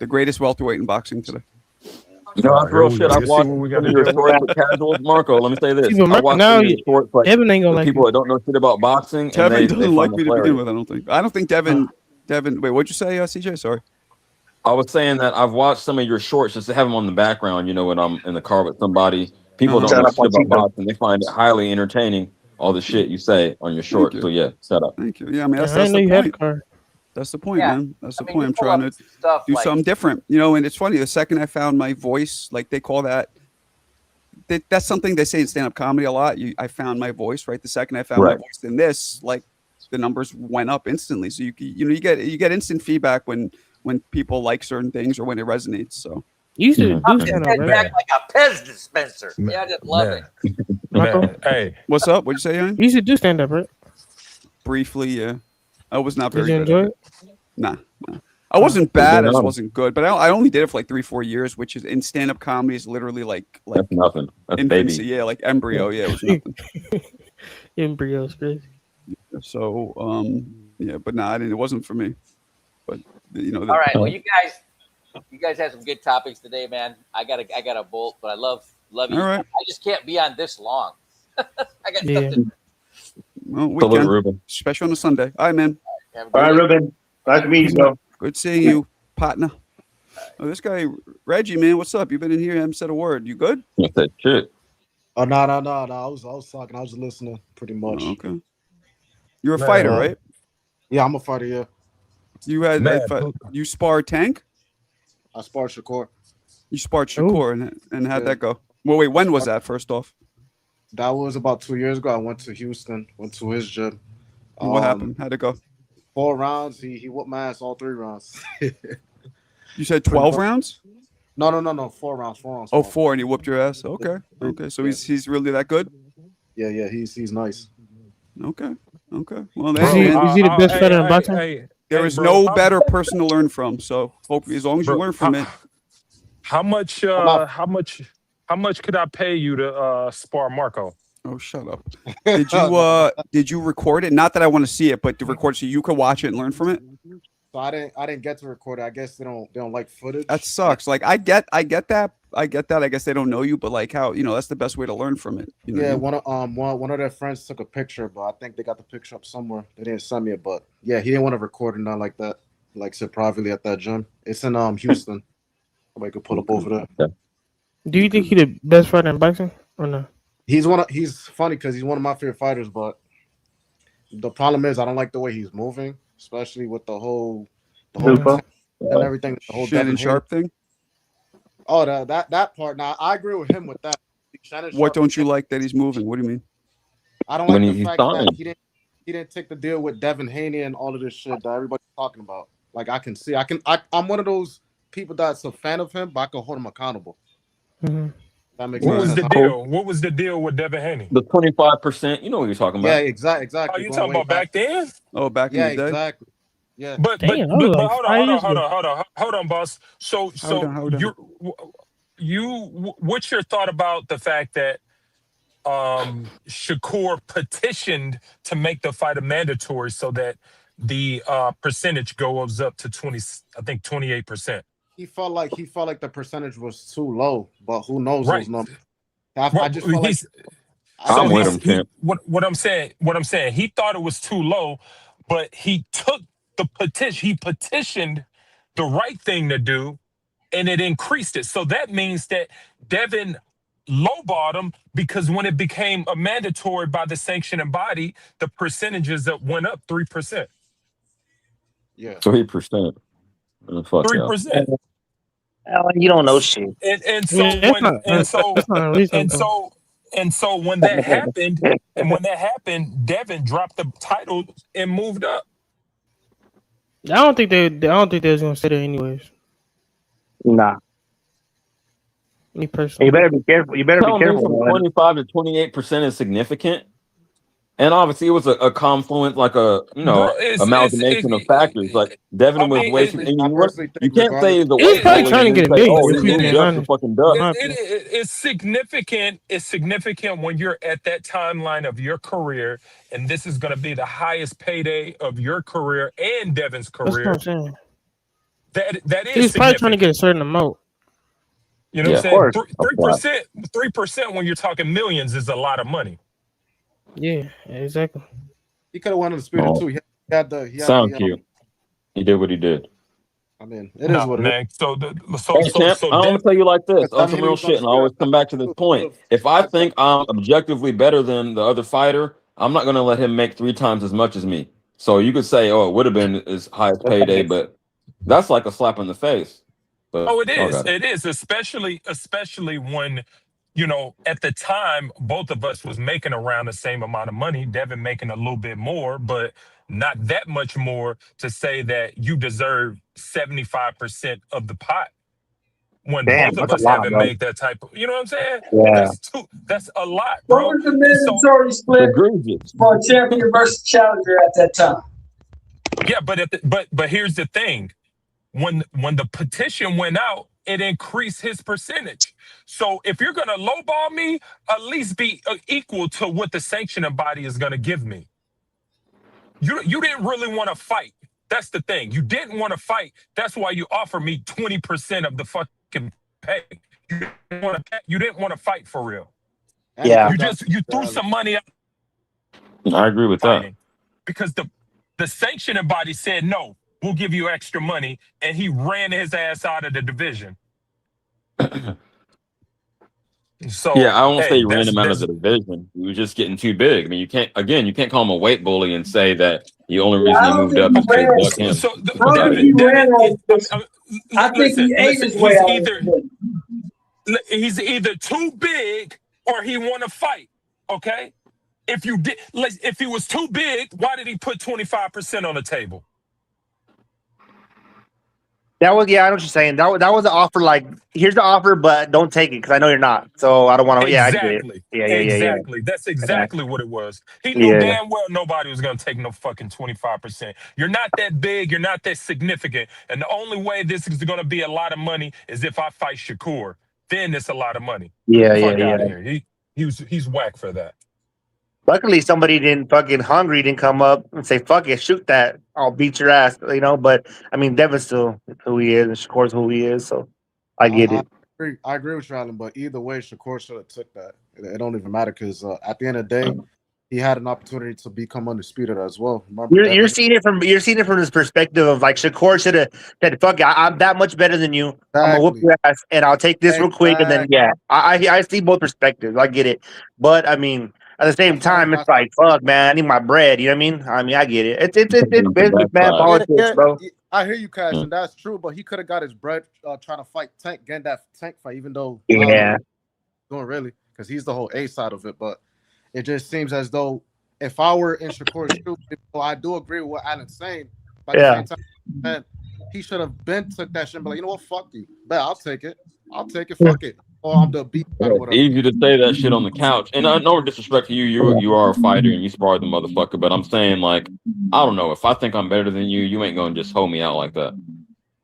The greatest welterweight in boxing today. No, that's real shit. I've watched some of your shorts with casuals. Marco, let me say this. I watched some of your shorts like Devin ain't gonna like people that don't know shit about boxing. Devin and doesn't they like find me to begin with, I don't think Devin. Wait, what'd you say, CJ? Sorry. I was saying that I've watched some of your shorts just to have them on the background, when I'm in the car with somebody. People don't know shit about boxing. They find it highly entertaining, all the shit you say on your shorts. So, yeah, shut up. Thank you. Yeah, I mean, that's the point. That's the point, man. That's the point. I'm trying to do something different, and it's funny. The second I found my voice, like they call that's something they say in stand-up comedy a lot. I found my voice, right? The second I found my voice in this, like the numbers went up instantly. So you get instant feedback when people like certain things or when it resonates. So you used to do stand-up, right? Like a Pez dispenser. Yeah, I just love it. Man, hey, what's up? What'd you say, Ian? You used to do stand-up, right? Briefly, yeah. I was not very good. Did you enjoy it? Nah. I wasn't bad. I just wasn't good. But I only did it for like 3-4 years, which is in stand-up comedy is literally like that's nothing. That's infancy, baby. yeah, like embryo. Yeah, it was nothing. Embryo's crazy. So yeah, but no, it wasn't for me. But all right. Well, you guys had some good topics today, man. I got a bolt, but I love you. All right. I just can't be on this long. I got stuff to. Well, weekend, Ruben. especially on a Sunday. All right, man. All right, Ruben. Nice to meet you. Good seeing you, partner. Oh, this guy, Reggie, man, what's up? You've been in here, haven't said a word. You good? I said shit. Oh no. I was talking. I was listening pretty much. Oh, okay. You're a fighter, right? Yeah, I'm a fighter. Yeah. You had you sparred Tank? I sparred Shakur. You sparred Shakur, and how'd that go? Well, wait, when was that? First off, that was about 2 years ago. I went to Houston, went to his gym. And what happened? How'd it go? 4 rounds. He whooped my ass all 3 rounds. You said 12 rounds? No. 4 rounds. 4 rounds. Oh, 4, and he whooped your ass. Okay. So he's really that good? Yeah. He's nice. Okay. Well, Is he the best fighter in boxing? There is no better person to learn from. So hopefully, as long as you learn from it. How much could I pay you to spar Marco? Oh, shut up. Did you record it? Not that I want to see it, but to record so you could watch it and learn from it? So I didn't get to record it. I guess they don't like footage. That sucks. Like I get that. I guess they don't know you, but like how that's the best way to learn from it. Yeah, one of their friends took a picture, but I think they got the picture up somewhere. They didn't send me it, but yeah, he didn't want to record it not like that. Like sit privately at that gym. It's in Houston. Somebody could pull up over there. Yeah. Do you think he's the best fighter in boxing or no? He's funny because he's one of my favorite fighters, but the problem is I don't like the way he's moving, especially with the whole and everything. The whole Shannon Sharp thing. Oh, that part. Now I agree with him with that. What don't you like that he's moving? What do you mean? I don't like the fact that he didn't take the deal with Devin Haney and all of this shit that everybody's talking about. Like I can see, I'm one of those people that's a fan of him, but I can hold him accountable. Mm-hmm. That makes What sense. was the deal? What was the deal with Devin Haney? The 25%. You know what you're talking about. Yeah, exactly. Oh, you talking about back then? Oh, back in the day. Exactly. Yeah. But Damn, hold on, boss. So Hold on. what's your thought about the fact that Shakur petitioned to make the fight a mandatory so that the percentage goes up to 28%? He felt like the percentage was too low, but who knows Right. those numbers? I just feel like I'm with him, Champ. What I'm saying, he thought it was too low, but he took the petition. He petitioned the right thing to do, and it increased it. So that means that Devin lowballed him because when it became a mandatory by the sanctioning body, the percentages that went up 3%. Yeah. 3%. 3%. You don't know shit. And so when that happened, Devin dropped the title and moved up. I don't think they was gonna stay there anyways. Nah. Me personally. You better be careful. You better Tell be me careful. from 25 to 28% is significant. And obviously, it was a confluence, like Bro, amalgamation of factors. Like Devin was way too. And I personally you think can't say regardless, the He's weight probably bully trying to and then get a say, million. oh, he If we moved being just to honest, fucking in dust. my opinion. it's significant. It's significant when you're at that timeline of your career, and this is going to be the highest payday of your career and Devin's That's what I'm career. saying. That He is was probably trying to get a significant. certain amount. You know Yeah, what of I'm saying? course. Of course. 3% when you're talking millions is a lot of money. Yeah, exactly. he could have won undisputed Oh, too. He had the sound cute. He did what he did. I mean, it is Nah, what it is. man. Hey, champ, I'm gonna tell you like this But I on some mean, he real was shit, and I undisputed. always come back to this point. If I think I'm objectively better than the other fighter, I'm not gonna let him make 3 times as much as me. So you could say, oh, it would have been his highest payday, but that's like a slap in the face. But Oh, it y'all is. got it. It is, especially when, at the time, both of us was making around the same amount of money. Devin making a little bit more, but not that much more to say that you deserve 75% of the pot when Damn, both of that's a us lot, haven't bro. made that type of, you know what I'm saying? Yeah. That's a lot, What bro. was the So mandatory split Egregious. for a champion versus challenger at that time? yeah, but here's the thing. When the petition went out, it increased his percentage. So if you're gonna lowball me, at least be equal to what the sanctioning body is gonna give me. You didn't really want to fight. That's the thing. You didn't want to fight. That's why you offered me 20% of the fucking pay. You didn't want to fight for real. Yeah. You threw some money at I agree with that. fighting because the sanctioning body said no. We'll give you extra money, and he ran his ass out of the division. So Yeah, I won't say hey, he ran him out of the division. He was just getting too big. I mean, you can't call him a weight bully and say that the only Yeah, reason I he don't moved think up he is ran. because Buck him. So I don't think he ran out of this. I think he ate his way He's out of either it. he's either too big or he want to fight. Okay, if he was too big, why did he put 25% on the table? That was, I know what you're saying. That was an offer. Like, here's the offer, but don't take it because I know you're not. So I don't want to. Yeah, I get it. Exactly. Yeah. Exactly. That's Yeah. exactly what it was. He knew Yeah. damn well nobody was going to take no fucking 25%. You're not that big. You're not that significant. And the only way this is going to be a lot of money is if I fight Shakur. Then it's a lot of money. Yeah. Fuck out of here. He's whack for that. Luckily, somebody didn't come up and say, "Fuck it, shoot that. I'll beat your ass." But I mean, Devin's still who he is, and Shakur's who he is. So I get it. I agree with you, Alan, but either way, Shakur should have took that. It don't even matter because at the end of the day, he had an opportunity to become undisputed as well. You're seeing it from this perspective of like Shakur should have said, "Fuck it, I'm that much better than you. I'm gonna whoop your ass, and I'll take this real quick." And then I see both perspectives. I get it, but I mean, at the same time, it's like, fuck, man, I need my bread. You know what I mean? I get it. It's business, man, politics, bro. I hear you, Cash, and that's true. But he could have got his bread trying to fight Tank, getting that Tank fight, even though doing really because he's the whole A side of it. But it just seems as though if I were in Shakur's shoes, I do agree with what Alan's saying. But at the same time, man, he should have been took that shit and be like, you know what, fuck you. But I'll take it. Fuck it. Or I'm the beat or whatever. Easy to say that shit on the couch. And no disrespect to you. You are a fighter and you sparred the motherfucker. But I'm saying, like, I don't know. If I think I'm better than you, you ain't gonna just hold me out like that.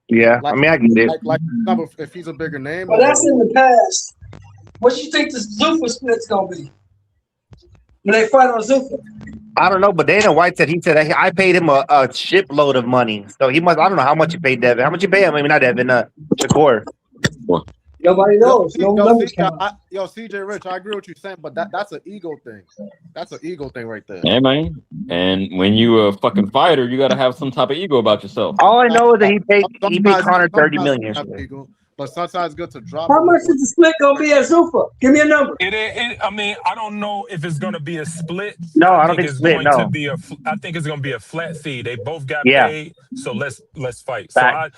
Yeah, I mean, I get it. Like if he's a bigger name. Well, that's in the past. What you think the Zuffa split's gonna be when they fight on Zuffa? I don't know, but Dana White said I paid him a shipload of money, so he must. I don't know how much you paid Devin. How much you pay him? I mean, not Devin. Shakur. Nobody knows. CJ Rich, I agree with you saying, but that's an ego thing. That's an ego thing right there. Yeah, man. And when you a fucking fighter, you got to have some type of ego about yourself. All I know is that he paid Connor $30 million. But sometimes it's good to drop. How much is the split gonna be at Zuffa? Give me a number. I mean, I don't know if it's going to be a split. No, I don't think it's split. going No, to be I think it's going to be a flat fee. They both got paid, so let's fight. So I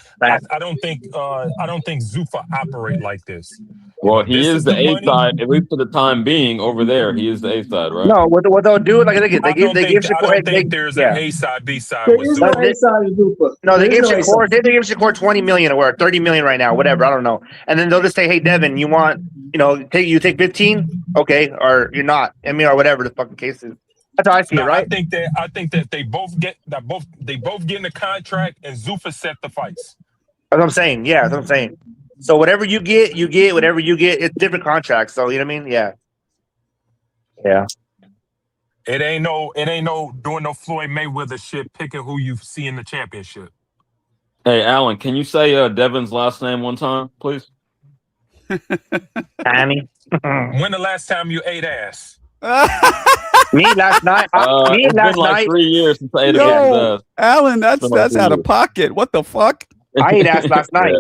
don't think Zuffa operate like this. Well, he is the A side, at least for the time being. Over there, he is the A side, right? No, what they'll do, like they give Shakur. I don't think there's an A side, B side. There is no A side of Zuffa. No, they give Shakur. They give Shakur $20 million or $30 million right now, whatever. I don't know. And then they'll just say, "Hey, Devin, you want, take 15, okay, or you're not. I mean, or whatever the fucking case is." That's how I see it, I right? think that they both get in the contract, and Zuffa set the fights. That's what I'm saying. Yeah, that's what I'm saying. So whatever you get, you get. Whatever you get, it's different contracts. So you know what I mean? Yeah. Yeah. It ain't no doing no Floyd Mayweather shit, picking who you see in the championship. Hey, Alan, can you say Devin's last name one time, please? Annie. When the last time you ate ass? Me last night. Me It's last been like night. 3 years since I ate Yo, ass. Alan, that's Been like 3 out of years. pocket. What the fuck? I ate ass last night.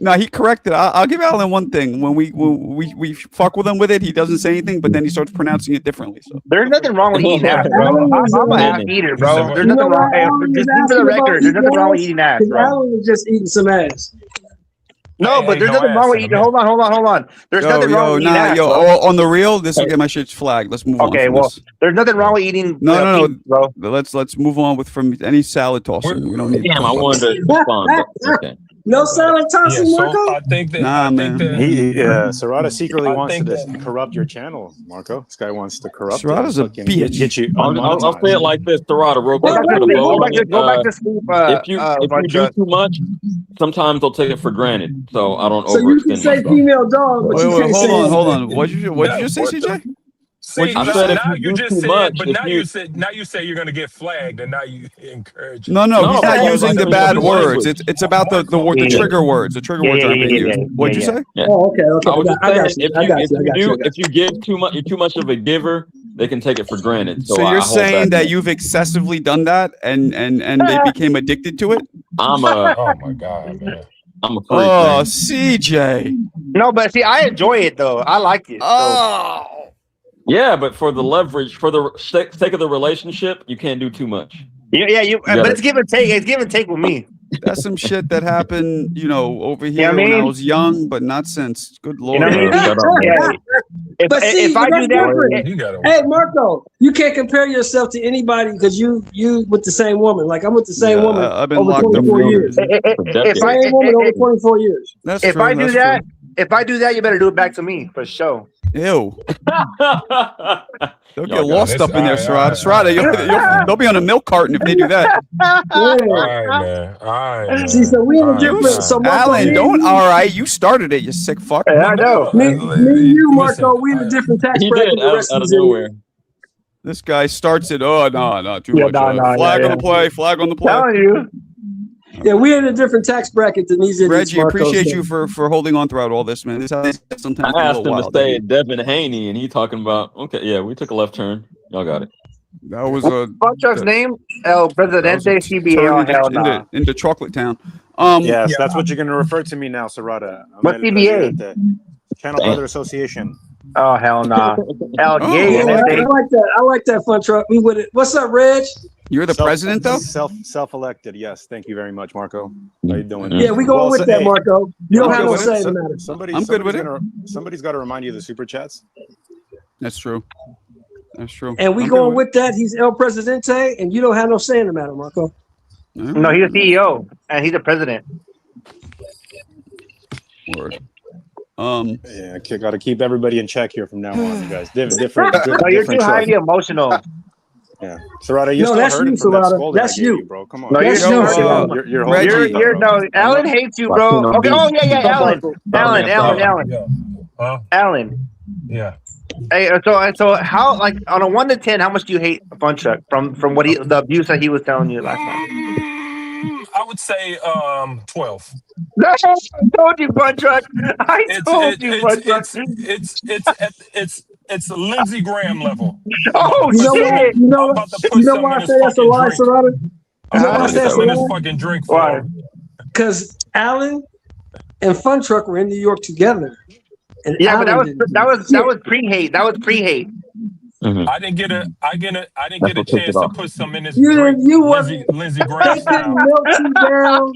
No, he corrected. I'll give Alan one thing. When we fuck with him with it, he doesn't say anything, but then he starts pronouncing it differently. So There's nothing wrong with eating ass, bro. Alan was, I'm an ass Mayonnaise. eater, You said bro. what? There's you nothing know wrong. why Alan was Just for the asking about record, there's eating nothing wrong with ass? eating ass, Because bro. Alan was just eating some ass. No, I ain't but ate there's no nothing wrong ass with in a eating. minute. Hold on. There's nothing wrong with eating ass, bro. on the real, this will get my shit flagged. Let's move on. Okay, From well, this. there's nothing wrong with eating. No. Pizza, bro. Let's move on with from any salad tossing. We don't need. Damn, I wanted to respond, but okay. No salad Yeah, tossing, so Marco? I think that Nah, man. Serrata secretly I wants think to that corrupt your channel, Marco. This guy wants to corrupt Serrata's it. a Fucking bitch. Get you I'll unmonetized. say it like this, Dorada, real Go quick back for to the sleep. vote on it. Go back to sleep. If you do too much, sometimes they'll take it for granted. So I don't So you can overextend say myself. female dog, but you Wait, can't say hold on. What did you just say, CJ? See, I said if now you you do just too said, much, but if now you you say you're gonna get flagged, and now you encourage it. No, No, he's not because using the I bad use words. language. It's about the trigger words. The trigger words aren't being used. What'd you say? Yeah. Oh, okay. I was just I got saying you. if you give too much, you're too much of a giver, they can take it for granted. So So you're I hold saying back. that you've excessively done that and they became addicted to it? I'm a Oh my god, man. I'm a freak, Oh, man. CJ. No, but see, I enjoy it though. I like it. Oh. Yeah, but for the leverage, for the sake of the relationship, you can't do too much. Yeah. You But gotta- it's give and take. It's give and take with me. That's some shit that happened, over You know here what I when I mean? was young, but not since. Good You lord. know what I mean? Shut up, man. Yeah. But see, if I that's do that, different. You gotta. Hey, Marco, you can't compare yourself to anybody because you with the same woman. Like I'm with the same woman I've been over locked up 24 for years. if I Same woman over 24 years. That's if true. I do That's that, true. if I do that, you better do it back to me for sure. Ew. They'll get Y'all got lost this- up in there, alright, Serrata. They'll be on a milk carton if they do that. All right, man. All right, man. See, so we in a All right, different. man. So Marco, Alan, me, don't. All right, you started it, you sick fuck. I know. me and you, Marco, Listen, we in a different tax He bracket did than the rest out of of the nowhere. This guy starts it. Oh, no, too Yeah, much. no, Flag yeah, on the play. Flag on the play. Telling you. Yeah, we're in a different tax bracket than these idiots. Reggie, Marco, appreciate so. you for holding on throughout all this, man. This is how they sometimes I get a asked little him to wild. stay at Devin Haney, and he talking about we took a left turn. Y'all got it. That was What's his name? El Presidente CBA. Hell nah. into Chocolate Town. Yes, that's what you're going to refer to me now, Serrata. What CBA? Channel Brother Association. Oh hell nah. El Oh. Gay. Yeah, I like that. I like that fun truck. We with it. What's up, Reg? You're the president, though. Self-elected. Yes. Thank you very much, Marco. How you doing? Yeah, we going with that, Marco. You don't have no say in the matter. I'm good with it. Somebody's got to remind you of the super chats. That's true. That's true. And we I'm going good with that. He's El Presidente, and you don't have no say in the matter, Marco. No, he's the CEO and he's the president. Word. Yeah, got to keep everybody in check here from now on, you guys. Different. No, you're too highly emotional. Yeah, Serrata, you No, still that's hurting you, from that Serrata. scolding I That's gave you. bro. Come on. No, That's you, Serrata. You're You're no. Alan hates you, bro. Okay. Oh yeah, Alan. Yeah. Hey, so how, like, on a 1 to 10, how much do you hate Fun Truck from what the abuse that he was telling you last time? I would say 12. No, I told you, Fun Truck. I told you, Fun Truck. It's Lindsey Graham level. Oh You know shit! what? You know I'm what? about to put You know something why I in his say that's a fucking lie, drink. Serrata? You know why I Put say that's a something in his lie? fucking drink for Why? him. Because Alan and Fun Truck were in New York together. And Yeah, but Alan that was pre-hate. That was pre-hate. I didn't get a chance to put some in his You drink. didn't. You wasn't. Lindsey Graham They couldn't style. melt you down.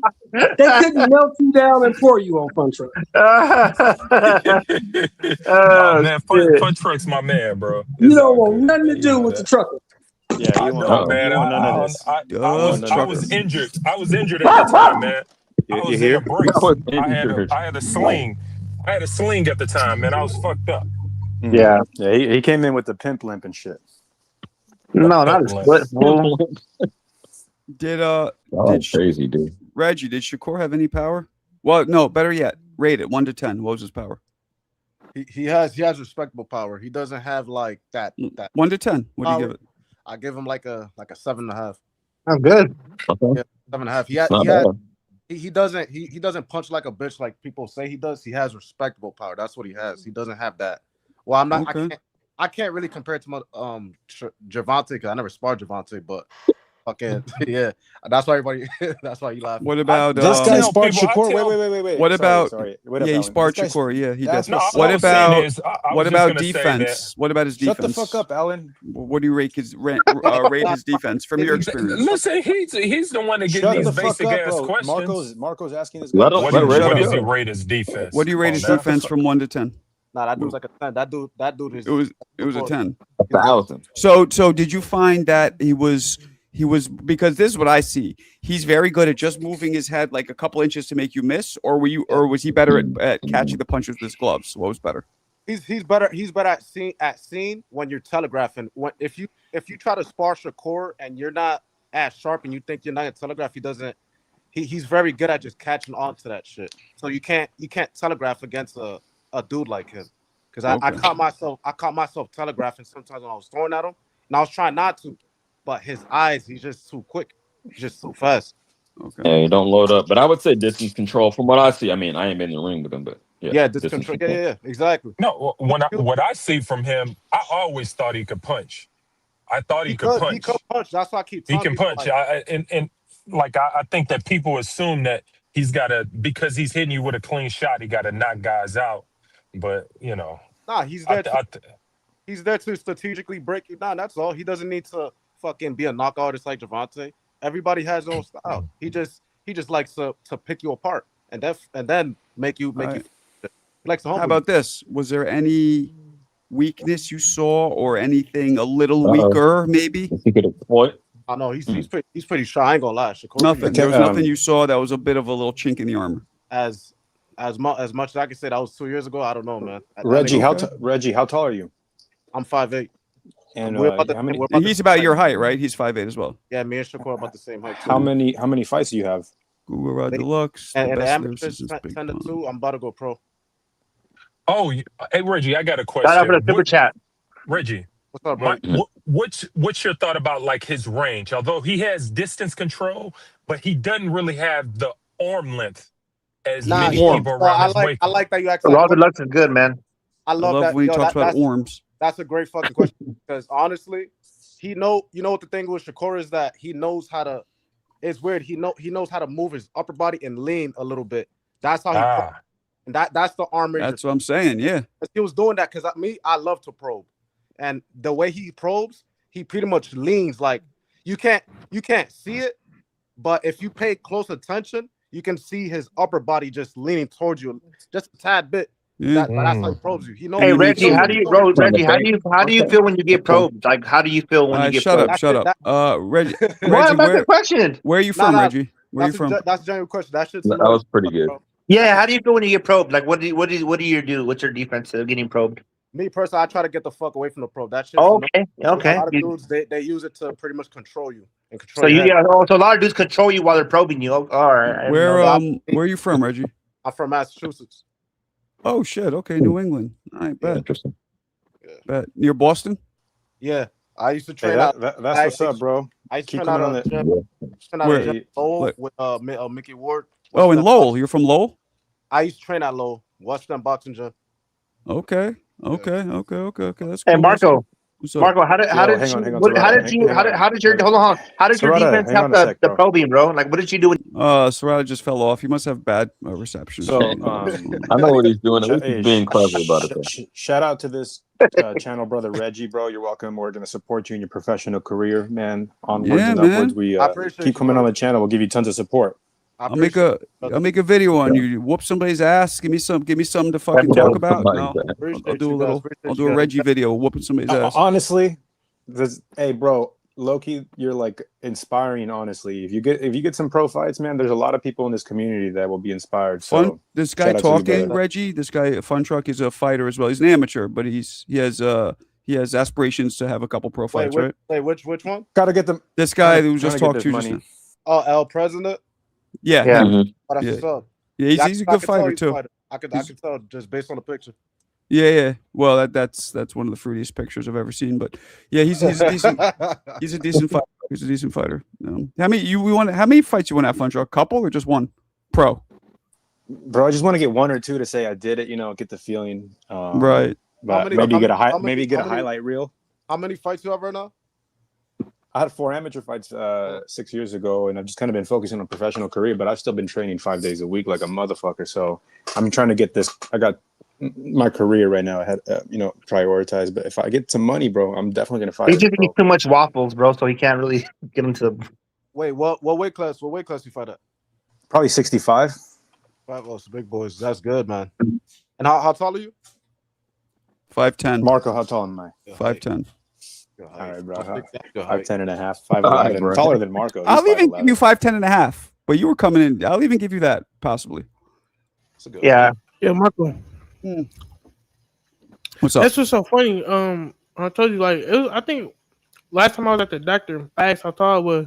They couldn't melt you down and pour you on Fun Truck. Oh man, Fun Truck's my man, bro. You don't want nothing to do with the trucker. Yeah, I you know, want man. none of this. I was injured. I was injured at the time, man. I was in a brace. I had a sling. I had a sling at the time, man. I was fucked up. Yeah. Yeah, he came in with the pimp limp and shit. No, not a split fool. Did crazy, dude. Reggie, did Shakur have any power? Well, no, better yet, rate it 1 to 10. What was his power? He has respectable power. He doesn't have like that 1 to 10. What do you give it? I give him like a 7.5. I'm good. Yeah, 7.5. He doesn't punch like a bitch like people say he does. He has respectable power. That's what he has. He doesn't have that. Well, I'm not. Okay. I can't really compare it to my Javante because I never sparred Javante, but fucking yeah. That's why everybody. That's why you laugh. What about this guy sparred Shakur? Wait. What about? Sorry. Yeah, he sparred Shakur. Yeah, he did. No, What about? What about say defense? What about his defense? Shut the fuck up, Alan. What do you rate his rate his defense from your experience? Listen, he's the one that gives these basic ass questions. Marco's asking this. What does he rate his defense? What do you rate his defense from 1 to 10? Nah, that dude's like a 10. That dude is. It was a 10. 1,000. So did you find that he was because this is what I see. He's very good at just moving his head like a couple inches to make you miss, or was he better at catching the punches with his gloves? What was better? He's better at seeing when you're telegraphing. If you try to spar Shakur and you're not as sharp and you think you're not gonna telegraph, he's very good at just catching on to that shit. So you can't telegraph against a dude like him. Because I caught myself telegraphing sometimes when I was throwing at him, and I was trying not to, but his eyes, he's just too quick. He's just too fast. Okay. Yeah, you don't load up. But I would say distance control from what I see. I mean, I ain't been in the ring with him, but yeah, distance control. Yeah, exactly. No, what I see from him, I always thought he could punch. I thought he could punch. He could punch. That's why I keep He telling can people, punch. I think that people assume that he's got to, because he's hitting you with a clean shot, he got to knock guys out. But, nah, he's there. He's there to strategically break you down. That's all. He doesn't need to fucking be a knockout artist like Javante. Everybody has their own style. He just likes to pick you apart and then make you. Right. He likes to humble. How about this? Was there any weakness you saw, or anything a little weaker, maybe? He could exploit. I know he's pretty shy. I ain't gonna lie. Shakur, Nothing. There was nothing you saw that was a bit of a little chink in the armor. As much as I can say that was 2 years ago. I don't know, man. Reggie, how tall are you? I'm 5'8". And he's about your height, right? He's 5'8" as well. Yeah, me and Shakur are about the same height. How many fights do you have? Guru Rod Deluxe. And the amateurs 10 to 2. I'm about to go pro. Oh, hey Reggie, I got a question. Shout out for the super chat. Reggie, what's up, bro? What's your thought about like his range? Although he has distance control, but he doesn't really have the arm length as many people around his weight. I like that you asked. Raw Deluxe is good, man. I love that when he talks about arms. That's a great fucking question because honestly, you know what the thing with Shakur is that he knows how to. It's weird. He knows how to move his upper body and lean a little bit. That's how he. And that's the arm range. That's what I'm saying. Yeah, he was doing that because I love to probe, and the way he probes, he pretty much leans like you can't see it, but if you pay close attention, you can see his upper body just leaning towards you just a tad bit. Yeah. That's how he probes you. He knows. Hey Reggie, how do you feel when you get probed? Like, how do you feel when you get probed? Shut up. Reggie, what about the question? Where are you from, Reggie? Where are you from? That's a genuine question. That was pretty good. Yeah, how do you feel when you get probed? Like, what do you do? What's your defense of getting probed? Me personally, I try to get the fuck away from the probe. That shit. Okay. A lot of dudes they use it to pretty much control you and control. So a lot of dudes control you while they're probing you. All right. Where are you from, Reggie? I'm from Massachusetts. Oh shit! Okay, New England. I bet. Yeah, interesting. Bet near Boston. Yeah, I used to train Hey, out. that's what's up, bro. I used to Keep train coming out on it. Lowell with Mickey Ward. Oh, in Lowell. You're from Lowell. I used to train at Lowell, Washington Boxing Gym. Okay. That's cool. Hey Marco. What's up? Marco, how did your defense help the probing, bro? Like, what did you do? Serrata just fell off. He must have bad reception. So I know what he's doing. He's being clever about it. Shout out to this channel brother Reggie, bro. You're welcome. We're gonna support you in your professional career, man. Onwards and upwards. We keep coming on the channel. We'll give you tons of support. I'll make a video on you. You whoop somebody's ass. Give me something to fucking talk about. No, I'll do a Reggie video whooping somebody's ass. Honestly, hey bro, Loki, you're like inspiring. Honestly, if you get some pro fights, man, there's a lot of people in this community that will be inspired. So this guy talking, Reggie, this guy Fun Truck is a fighter as well. He's an amateur, but he has He has aspirations to have a couple pro fights, right? Which one? Gotta get them. This guy who trying just to get talked this to you money. just now. Oh, El President. Yeah, Yeah. him. Oh, that's Yeah. what's up. Yeah, he's a good fighter he's too. I could tell just based on the picture. Yeah. Well, that's one of the fruitiest pictures I've ever seen. But yeah, he's a decent he's a decent fighter. He's a decent fighter. How many fights you want to have, Funcho? A couple or just one? Pro. Bro, I just want to get one or two to say I did it. Get the feeling. Right. But maybe get a highlight reel. How many fights you have right now? I had 4 amateur fights 6 years ago, and I've just kind of been focusing on professional career. But I've still been training 5 days a week like a motherfucker. So I'm trying to get this. I got my career right now. I had prioritized. But if I get some money, bro, I'm definitely gonna fight. He just eats too much waffles, bro, so he can't really get into. Wait, what weight class? What weight class you fight at? Probably 65. Oh, it's big boys. That's good, man. And how tall are you? 5'10". Marco, how tall am I? 5'10". All right, bro. 5'10 and a half, 5'11". Taller than Marco. He's I'll even 5'11". give you 5'10" and a half. But you were coming in. I'll even give you that possibly. Yeah. Yeah, Marco. What's up? That's what's so funny. I told you I think last time I was at the doctor, I asked how tall it was.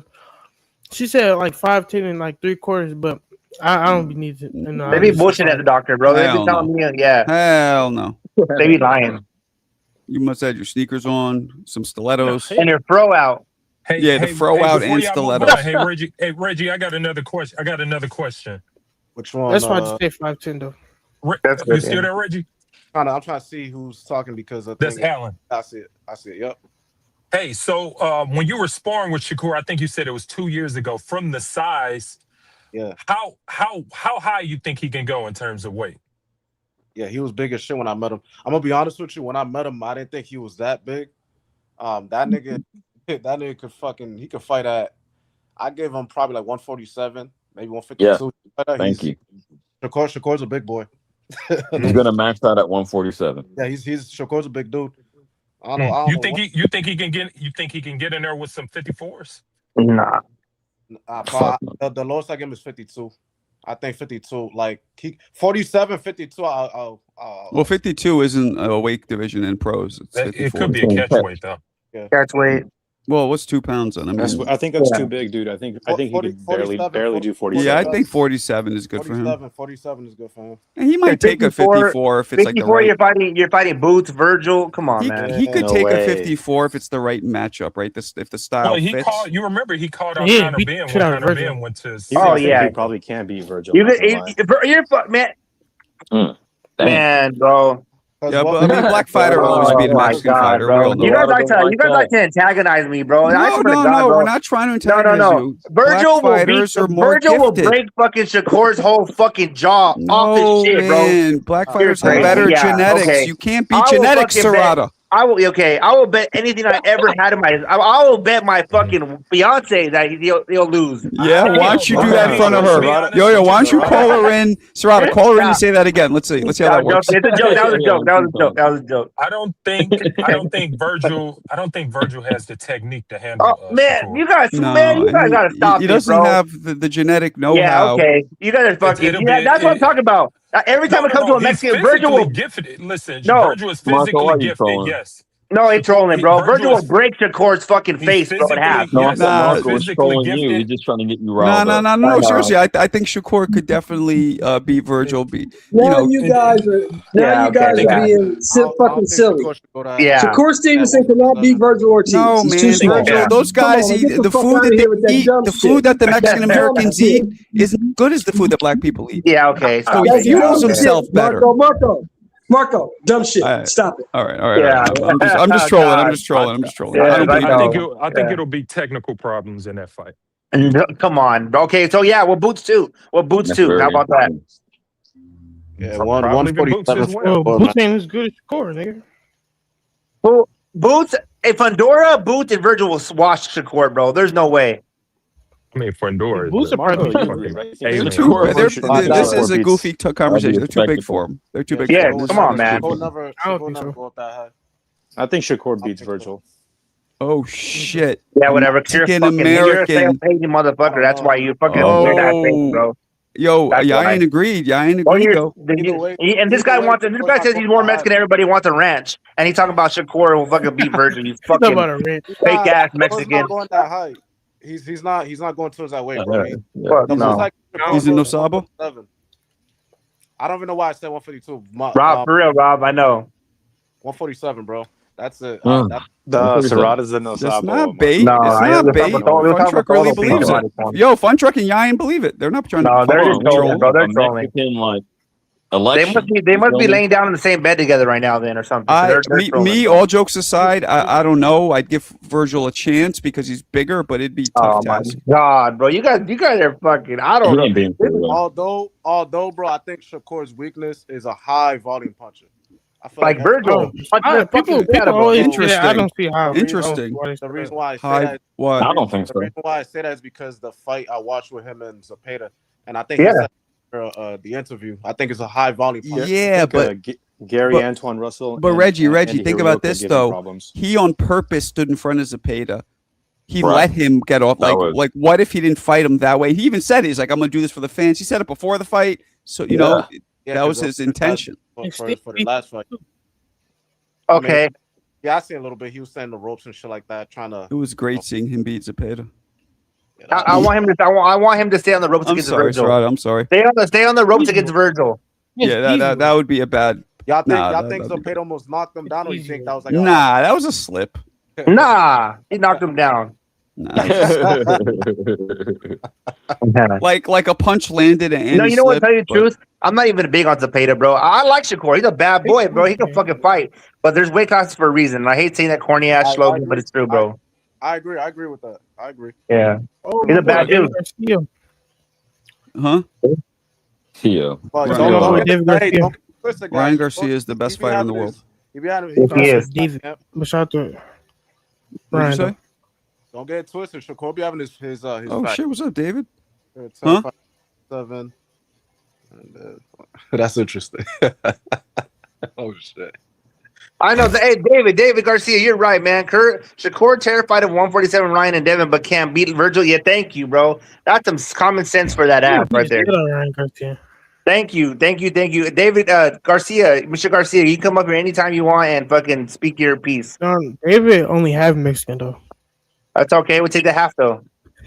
She said like 5'10" and like 3/4, but I don't be needing. They be bullshit at the doctor, bro. They be telling me, yeah. Hell no. They be lying. You must have your sneakers on, some stilettos, and your throw out. The throw out and before y'all move stilettos. on, hey Reggie, I got another question. Which one? That's why I just say 5'10" though. That's You still there, Reggie? I'm trying to see who's talking because I think That's Alan. I see it. Yep. Hey, so when you were sparring with Shakur, I think you said it was 2 years ago. From the size, yeah, how high you think he can go in terms of weight? Yeah, he was big as shit when I met him. I'm gonna be honest with you. When I met him, I didn't think he was that big. That nigga he could fight at. I gave him probably like 147, maybe 152. Yeah. Thank you. Shakur's a big boy. He's gonna max out at 147. Yeah, Shakur's a big dude. I don't You know. think he can get in there with some 54s? Nah. The lowest I give him is 52. I think 52. Like 47, 52. Well, 52 isn't a weight division in pros. It's 54. It could be a catch weight though. Yeah. Catch weight. Well, what's 2 pounds on? I think that's too big, dude. I think he could barely do 47. Yeah, I think 47 is good for him. 47 is good for him. And he might take a 54 if it's like the right. You're fighting Boots, Virgil. Come on, man. He could take a 54 if it's the right matchup, right? If the style fits. You remember he called out Conor Ben when Conor Ben went to his. He probably can beat Virgil. You're man. Man, bro. Yeah, but I mean, black fighter will always be a Mexican fighter. Bro. You guys like to antagonize me, bro. No, we're not trying to antagonize you. Virgil will break fucking Shakur's whole fucking jaw off his shit, bro. Man. Black fighters have better genetics. Okay. You can't beat genetics, Serrata. I will bet anything I ever had in my. I will bet my fucking fiance that he'll lose. Yeah, why don't you do that in front of her? Yo, why don't you call her in, Serrata? Call her in and say that again. Let's see how that works. It's a joke. That was a joke. I don't think Virgil has the technique to handle. Man, you guys gotta stop. He doesn't have the genetic know-how. Yeah, okay. You gotta fucking. That's what I'm talking about. Every time it comes to a Mexican, Virgil will gifted. Listen, Virgil is physically gifted. Yes. No, it's trolling, bro. Virgil will break Shakur's fucking face, bro, in half. No, Marco is trolling you. He's just trying to get you riled up. No. Seriously, I think Shakur could definitely beat Virgil. You guys are being fucking silly. Yeah. Shakur Stevenson cannot beat Virgil Ortiz. No, man, Virgil. Those guys eat the food that they eat. The food that the Mexican Americans eat is as good as the food that black people eat. Yeah, okay. So he knows himself better. Marco, dumb shit. Stop it. All right. Yeah. I'm just trolling. I think it'll be technical problems in that fight. Come on. Okay, so well, Boots too. How about that? Yeah, 147. Boots ain't as good as Shakur, nigga. Well, Boots, if Fundora, Boots, and Virgil will wash Shakur, bro. There's no way. I mean, Fundora. This is a goofy conversation. They're too big for him. They're too big. Yeah, come on, man. I think Shakur beats Virgil. Oh shit! Yeah, whatever. You're a fucking American motherfucker. That's why you fucking wear that face, bro. Yo, That's yeah, I why. ain't agreed. Yeah, I ain't Well, agreed though. and this guy wants. This guy says he's more Mexican than everybody wants a ranch, and he's talking about Shakur will fucking beat Virgil. You fucking about a ranch. fake ass Shakur's Mexican. not going that high. He's not going towards that weight, bro. Fuck The no. most I can He's in was Nosaba. 147. I don't even know why I said 152. Rob, for real, Rob. I know. 147, bro. That's it. Serrata's the no That's sabo. not bait. No, It's I not was bait. talking about Fun Truck really all the believes it. people. Yo, Fun Truck and Yayan believe it. They're not trying No, to they're fucking just trolling, bro. They're A trolling. Mexican like They election. must be laying down in the same bed together right now, then, or something. So they're trolling, bro. All jokes aside, I don't know. I'd give Virgil a chance because he's bigger, but it'd be a tough Oh my task. God, bro! You guys are fucking. I don't know. Although, bro, I think Shakur's weakness is a high volume puncher. I feel Like Virgil. People always say that. I don't see how. Interesting. The reason why I say High, that, what? I don't think the so. reason why I say that is because the fight I watched with him and Zepeda, and I think he said the interview. I think it's a high volume puncher. Yeah, but Gary but- Antoine Russell. But and Reggie, Andy think Hirota about could this give him though. problems. He on purpose stood in front of Zepeda. He Right. let him get off. That Like, was- what if he didn't fight him that way? He even said he's like, I'm gonna do this for the fans. He said it before the fight, so you know that was his intention. For the last fight. Okay. Yeah, I seen a little bit. He was saying the ropes and shit like that, trying to. It was great seeing him beat Zepeda. I want him to. I want him to stay on the ropes I'm against sorry, Virgil. Serrata, I'm sorry. Stay on the ropes against Virgil. Yeah, that would be a bad. Y'all think Nah, y'all think that'd be Zepeda almost knocked him down, or you think that was like? Nah, that was a slip. Nah, he knocked him down. like a punch landed and No, you know what? slipped, Tell you the but- truth, I'm not even big on Zepeda, bro. I like Shakur. He's a bad boy, bro. He can fucking fight. But there's weight classes for a reason. I hate saying that corny ass slogan, but it's true, bro. I agree. I agree with that. I agree. Yeah. Oh, He's a bad dude. Huh? Theo. But Ryan don't Garcia. get- hey, don't get twisted, guys. Ryan Garcia is the best He be fighter in having the world. his- He be having Yes, he is. David. But shout out to What'd you Ryan. say? Don't get it twisted. Shakur be having his Oh fight. shit! What's up, David? 10, Huh? 5, 7. And, that's interesting. Oh shit. I know. Hey, David Garcia, you're right, man. Shakur terrified of 147 Ryan and Devin, but can't beat Virgil. Yeah, thank you, bro. That's some common sense for that ass right there. Ryan Garcia. Thank you. David Garcia, Mr. Garcia, you can come up here anytime you want and fucking speak your piece. David only have Mexican though. That's okay. We'll take the half though.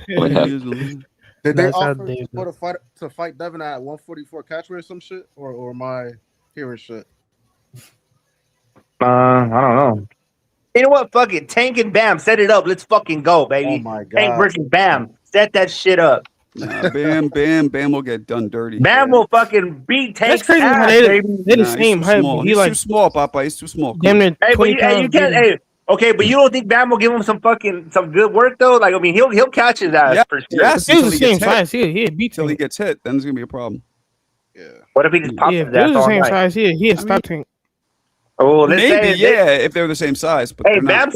Did they That's how offer David- Shakur to fight Devin at 144 catchweight or some shit, or am I hearing shit? I don't know. You know what? Fuck it. Tank and Bam, set it up. Let's fucking go, baby. Oh my Tank god. versus Bam. Set that shit up. Nah, Bam will get done dirty. Bam will fucking beat That's Tank's crazy how ass, they baby. the Nah, same he's too height. small. He He's like too small, Papa. He's too small. damn near Hey, but 20 you pounds can't. bigger. Hey, okay, but you don't think Bam will give him some good work though? Like, I mean, he'll catch his ass Yeah, for sure. yes, He was until the he same gets hit. size. He beat Till he Tank. gets hit, then there's gonna be a problem. Yeah. What if he just pops Yeah, his if they ass was the all same night? size. He had stopped Tank. Oh, let's Maybe, say yeah, if they were the same size, but Hey, they're not.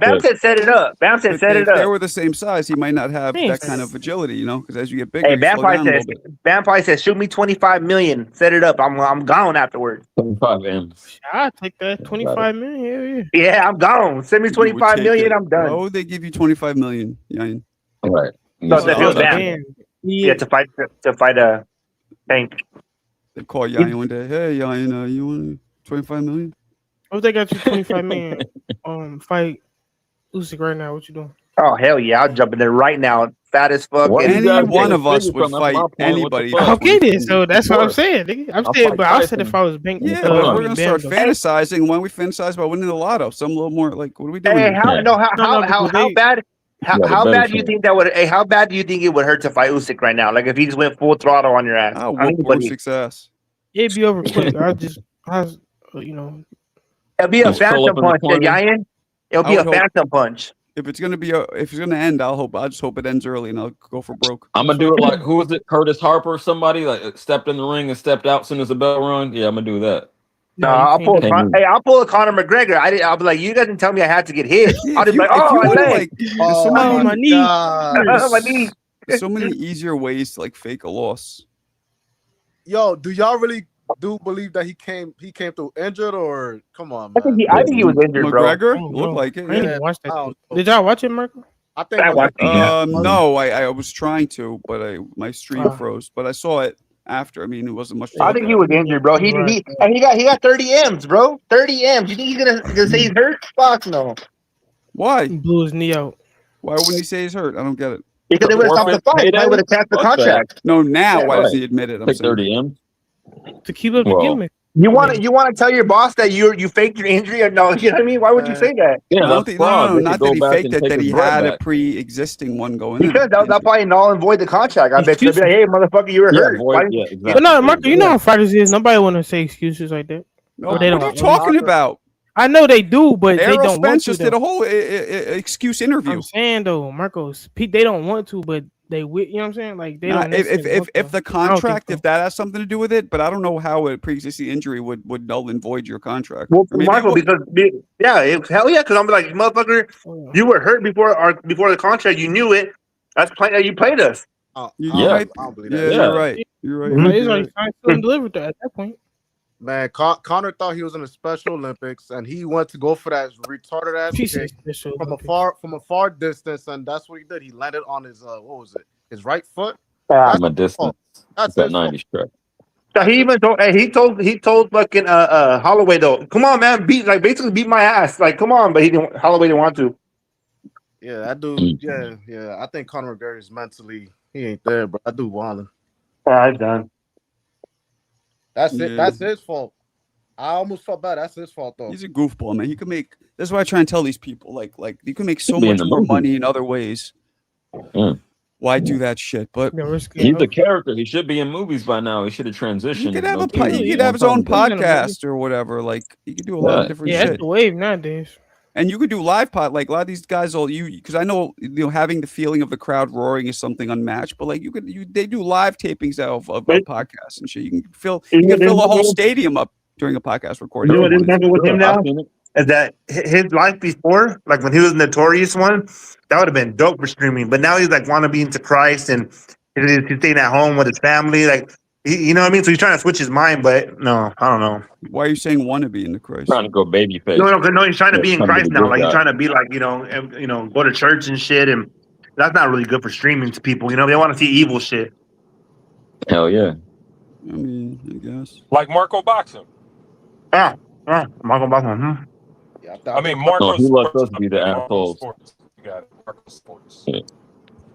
Bam said set it up. Bam said But set if it they up. were the same size, he might not have Thanks. that kind of agility, you know, because as you get bigger, Hey, you Bam slow down a probably little bit. says, shoot me 25 million. Set it up. I'm gone afterwards. 25 M. I take that 25 million. Yeah, I'm gone. Send me You would 25 take million. it. I'm done. Why would they give you 25 million? Yain? All right. No, if it was Bam. Damn. Yeah, to fight a Tank. They call Yain one day. Hey, Yain, you want 25 million? What if they got you 25 million? Fight Usyk right now. What you doing? Oh hell yeah, I'll jump in there right now. Fat as fuck. What? and- You Any guys one get of us figure would from, that's fight my point. What the anybody. fuck? that Okay, then. wants- So that's what I'm course. saying. Nigga. I'm I'll saying, fight but I said Tyson. if I was bank, Yeah, Come but on. we're gonna Bam, start though. fantasizing when we fantasize about winning the lotto. Some a little more like, what are we doing? Hey, here? how No, how because bad? You got a How better bad do you chance. think that would? Hey, how bad do you think it would hurt to fight Usyk right now? Like if he just went full throttle on your ass. I'll On whoop anybody. Usyk's ass. it'd be over quick. You know, It'll be a Just curl phantom up in the punch, corner. Yayin. It'll I be a would hope- phantom punch. If it's gonna be if it's gonna end, I'll just hope it ends early and I'll go for broke. I'm gonna do it like who was it? Curtis Harper or somebody like stepped in the ring and stepped out as soon as the bell rung. Yeah, I'm gonna do that. No, you I'll can't pull. do that. I'll pull a Conor McGregor. I'll be like, you guys didn't tell me I had to get hit. Yeah, I'll if just be like, if oh, you my wanna, leg. like, there's so Oh, many, my knee. My knee. there's so many easier ways to like fake a loss. Yo, do y'all really do believe that he came through injured, or come on, man? I think he was injured, bro. McGregor Oh, looked no. like it. I didn't Yeah. even watch that. I don't know. Did y'all watch it, Marco? I think no, I was trying to, but my stream froze. But I saw it after. I mean, it wasn't much. I think he was injured, bro. He got 30 M's, bro. 30 M's. You think he's gonna say he's hurt? Fuck no. Why? He blew his knee out. Why wouldn't he say he's hurt? I don't get it. Because they would have stopped the fight. They would have canceled the contract. No, now Yeah, why right. doesn't he admit it? I'm Take saying 30 M. To keep up the gimmick. You want to tell your boss that you faked your injury or no? You know what I mean? Why would you say that? Yeah, I don't think, no, not that he faked it, that he had a pre-existing one going in. Because that'll probably null and void the contract. I bet you. They'll be like, hey, motherfucker, you were hurt. But no, Marco, you know how fighters is. Nobody want to say excuses like that. No, what are you talking about? I know they do, but they Errol don't want Spence to. just did a whole excuse interview. I'm saying though, Marcos, they don't want to, but they you know what I'm saying? Like they don't. If the contract, if that has something to do with it, but I don't know how a pre-existing injury would null and void your contract. Well, I mean, Marco, because hell yeah, because I'm like, motherfucker, you were hurt before the contract. You knew it. That's you played us. You're right. You're right. You're right. But it's like signed, sealed, and delivered at that point. Man, Connor thought he was in the Special Olympics, and he went to go for that retarded ass kick from a far distance, and that's what he did. He landed on his what was it? His right foot. From a distance. That's that 90 strike. He even told fucking Holloway though, come on man, basically beat my ass. Like, come on, but Holloway didn't want to. Yeah, that dude. Yeah. I think Conor McGregor is mentally he ain't there, but that dude wilding. All right, done. That's it. That's his fault. I almost felt bad. That's his fault though. He's a goofball, man. He could make. That's why I try and tell these people, like you can make so Be in much the more movie. money in other ways. Why do that shit? But he's a character. He should be in movies by now. He should have transitioned. he could have his own podcast or whatever. Like he could do a lot of different shit. That's the wave nowadays. And you could do live pod, like a lot of these guys will because I know having the feeling of the crowd roaring is something unmatched. But like they do live tapings of podcasts and shit. You can fill a whole stadium up during a podcast recording. You know what is happening with him now? Is that his life before, like when he was Notorious one, that would have been dope for streaming. But now he's like want to be into Christ and he's staying at home with his family, like. You know what I mean? So he's trying to switch his mind, but no, I don't know. Why are you saying want to be into Christ? Trying to go baby face. No, he's trying to be in Christ now. Like he's trying to be like, go to church and shit, and that's not really good for streaming to people. You know, they want to see evil shit. Hell yeah. I mean, I guess. Like Marco boxing. Yeah, Marco boxing. Yeah, I mean, Marco. He lets us be the assholes. You got it. Marco Sports. Yeah.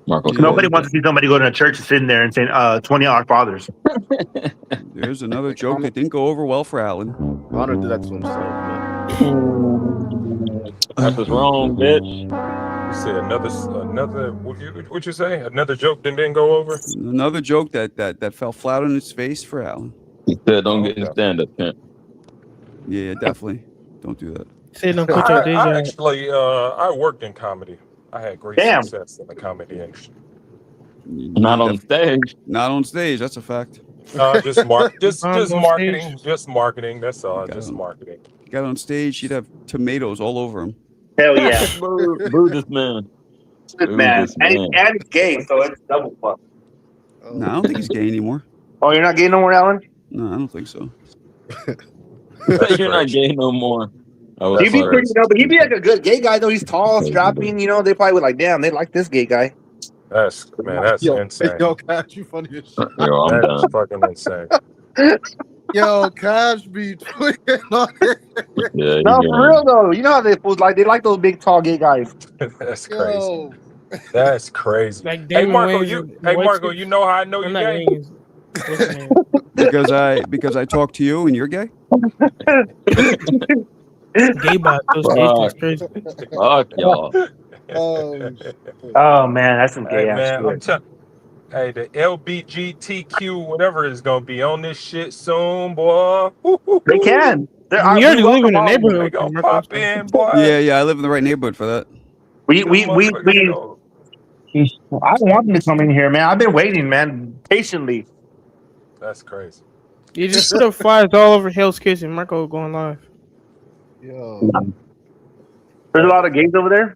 Marco. Nobody wants to see somebody go to a church and sitting there and saying 20 Our Fathers. There's another joke that didn't go over well for Alan. Connor did that to himself, man. That's what's wrong, bitch. You said another. What you say? Another joke that didn't go over. Another joke that fell flat on its face for Alan. He said, "Don't get in stand up, champ." Yeah, definitely. Don't do that. Say don't put your day job. Actually, I worked in comedy. I had great success in the comedy industry. Not on stage. Not on stage. That's a fact. Just marketing. Just marketing. That's all. Just marketing. Got on stage, you'd have tomatoes all over him. Hell yeah. Boo this man. Good man. And he's gay, so it's double fuck. No, I don't think he's gay anymore. Oh, you're not gay no more, Alan? No, I don't think so. You're not gay no more. He'd be pretty, but he'd be like a good gay guy though. He's tall, strapping. They probably would like, damn, they like this gay guy. That's insane. Yo, Cash, you funny as shit. Yo, I'm That's done. fucking insane. Yo, Cash be tweaking on it. Yeah, No, for real though. You know how they like those big tall gay guys. That's crazy. That's crazy. Like Hey Damon Marco, Wayans you know how I know I'm you not gay? Wayans. What's his name? Because I talk to you and you're gay. Gay by association is crazy. Fuck y'all. Oh man, that's some gay Hey ass man, I'm shit. telling. Hey, the LBGTQ whatever is gonna be on this shit soon, boy. They can. You already live in the They neighborhood. gonna pop in, boy. Yeah, I live in the right neighborhood for that. I don't want them to come in here, man. I've been waiting, man, patiently. That's crazy. You just put up flyers all over Hell's Kitchen. Marco going live. Yo. There's a lot of gays over there.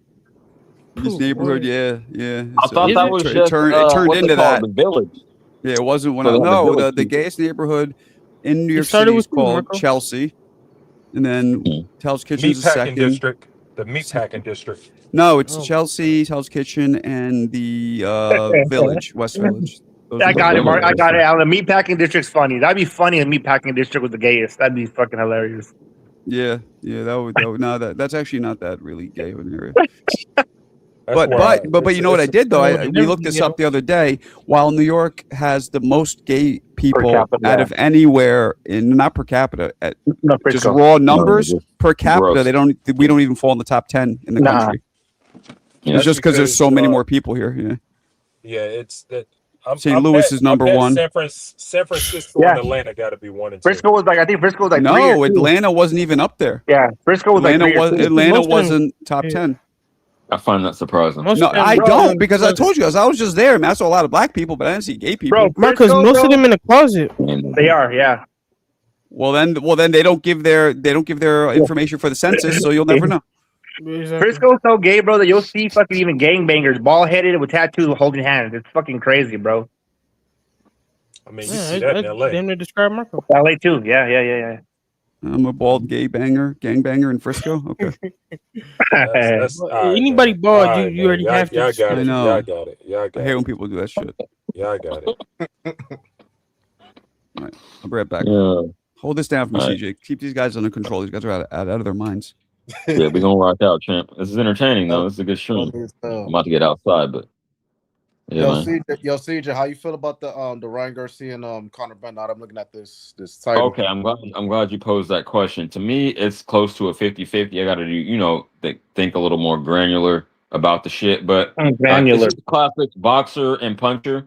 This neighborhood, yeah. I thought that was just it turned into called, that. the village. Yeah, it wasn't one So of the no village the people. gayest neighborhood in New York started City is with who, called Marco? Chelsea, and then Hell's Kitchen's the Meatpacking second. district. The meatpacking district. No, it's Oh. Chelsea, Hell's Kitchen, and the Village, West Village. Those I are the got it, three Mark. I areas. got it. Alan. The meatpacking district's funny. That'd be funny. The meatpacking district was the gayest. That'd be fucking hilarious. Yeah, that would no, that's actually not that really gay of an area. That's But where you know what I did though? Oh, they We never looked can this get up the other day. While New York has the most gay people capita, out yeah. of anywhere in not per capita, at No, just Frisco. raw numbers just per capita, gross. we don't even fall in the top 10 in the Nah. country. Yeah. It's just because there's so many uh, more people here. Yeah. Yeah, it's that. St. Louis is number one. San Francisco Yeah. and Atlanta got to be 1 and 2. Frisco was like, I think Frisco was like 3 No, or 2. Atlanta wasn't even up there. Yeah, Frisco was like 3 or 2. Atlanta Most of them- wasn't top yeah. 10. I find that surprising. Most No, of them, I bro, don't because I because- told you I was just there, man. I saw a lot of black people, but I didn't see gay people. Bro, Because Frisco, most bro, of them in the closet. they are, yeah. Well, then they don't give their information for the census, so you'll never know. Exactly. Frisco's so gay, bro, that you'll see fucking even gangbangers, ball headed with tattoos, holding hands. It's fucking crazy, bro. I mean, you Yeah, see that in LA. Damn near describe Marco. LA too, yeah. I'm a bald gangbanger in Frisco. Okay, That's Well, all right, anybody man. bald, All you right, you already man. have to. Y'all got I it. know. Y'all got it. Y'all I got hate it. when people do that shit. Y'all got it. All right, I'll be right back. Yeah, Hold this down for me, All right. CJ. Keep these guys under control. These guys are out of their minds. yeah, we gonna rock out, champ. This is entertaining though. This is a good stream. I'm about to get outside, but yeah, man. CJ, how you feel about the Ryan Garcia and Conor Benn? I'm looking at this title. Okay, I'm glad you posed that question. To me, it's close to a 50-50. I got to do, think a little more granular about the shit, but Granular. it's just classic boxer and puncher.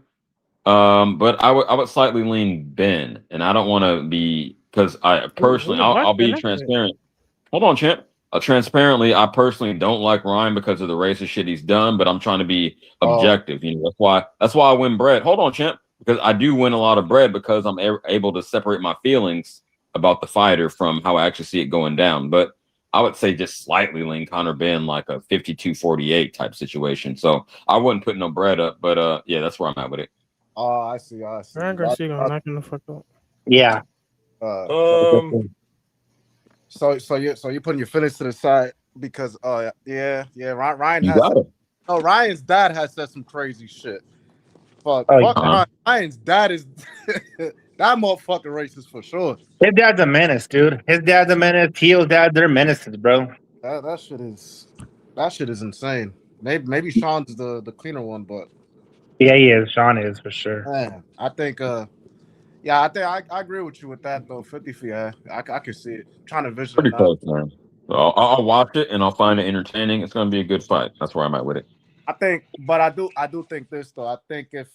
But I would slightly lean Ben, and I don't want to be because I personally I'll be transparent. Hold on, champ. Transparently, I personally don't like Ryan because of the racist shit he's done, but I'm trying to be objective. That's why I win bread. Hold on, champ, because I do win a lot of bread because I'm able to separate my feelings about the fighter from how I actually see it going down. But I would say just slightly lean Conor Benn like a 52-48 type situation. So I wouldn't put no bread up, but yeah, that's where I'm at with it. Oh, I see. Ryan Garcia gonna knock him the fuck up. Yeah. So you're putting your feelings to the side because Ryan You has got it. no Ryan's dad has said some crazy shit. Fuck Uh-huh. Ryan's dad is that motherfucking racist for sure. His dad's a menace, dude. His dad's a menace. Tio's dad, they're menaces, bro. That shit is insane. Maybe Sean's the cleaner one, but Yeah, he is. Sean is for sure. man, I think I agree with you with that though. 50 feet, I can see it. I'm trying to visualize. Pretty close, man. So I'll watch it and I'll find it entertaining. It's gonna be a good fight. That's where I'm at with it. I think, but I do think this though. I think if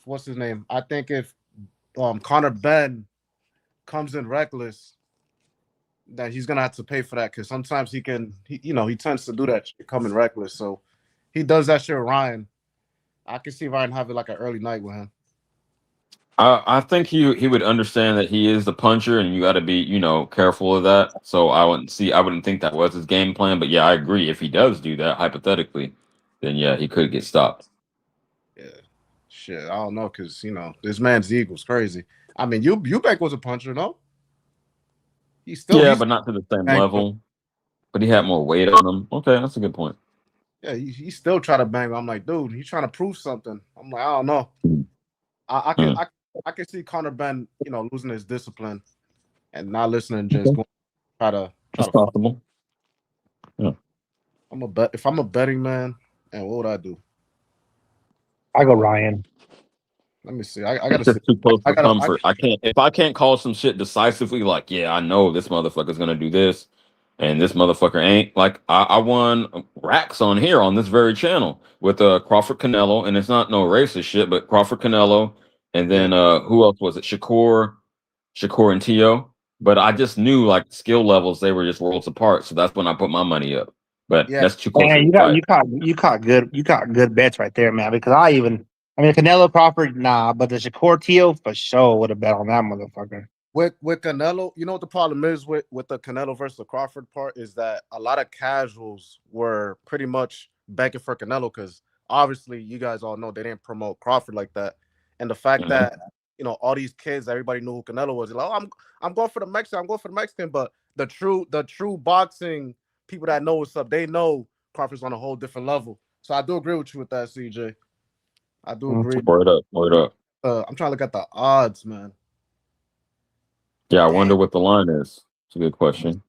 what's his name? I think if Conor Benn comes in reckless, that he's gonna have to pay for that because sometimes he tends to do that shit, coming reckless. So he does that shit with Ryan. I can see Ryan having like an early night with him. I think he would understand that he is the puncher, and you got to be careful of that. So I wouldn't think that was his game plan. But yeah, I agree. If he does do that hypothetically, then yeah, he could get stopped. Yeah, shit. I don't know because this man's ego's crazy. I mean, Eubank was a puncher, no? He's but not to the same level. But he had more weight on him. Okay, that's a good point. Yeah, he still try to bang. I'm like, dude, he's trying to prove something. I'm like, I don't know. I can see Conor Benn, losing his discipline and not listening, just going to try to. That's possible. Yeah. If I'm a betting man, and what would I do? I go Ryan. Let me see. I gotta It's too close for comfort. If I can't call some shit decisively, like, yeah, I know this motherfucker's gonna do this, and this motherfucker ain't. Like, I won racks on here on this very channel with Crawford Canelo, and it's not no racist shit, but Crawford Canelo, and then who else was it? Shakur and Tio. But I just knew like skill levels, they were just worlds apart. So that's when I put my money up. But that's too close. Man, you caught good bets right there, man. Because Canelo Crawford, nah, but the Shakur Tio for sure would have bet on that motherfucker. With Canelo, you know what the problem is with the Canelo versus the Crawford part is that a lot of casuals were pretty much begging for Canelo because obviously you guys all know they didn't promote Crawford like that, and the fact that all these kids, everybody knew who Canelo was. Like, oh, I'm going for the Mexican, but the true boxing people that know what's up, they know Crawford's on a whole different level. So I do agree with you with that, CJ. I do agree. Word up, word up. I'm trying to look at the odds, man. Yeah, I wonder what the line is. It's a good question.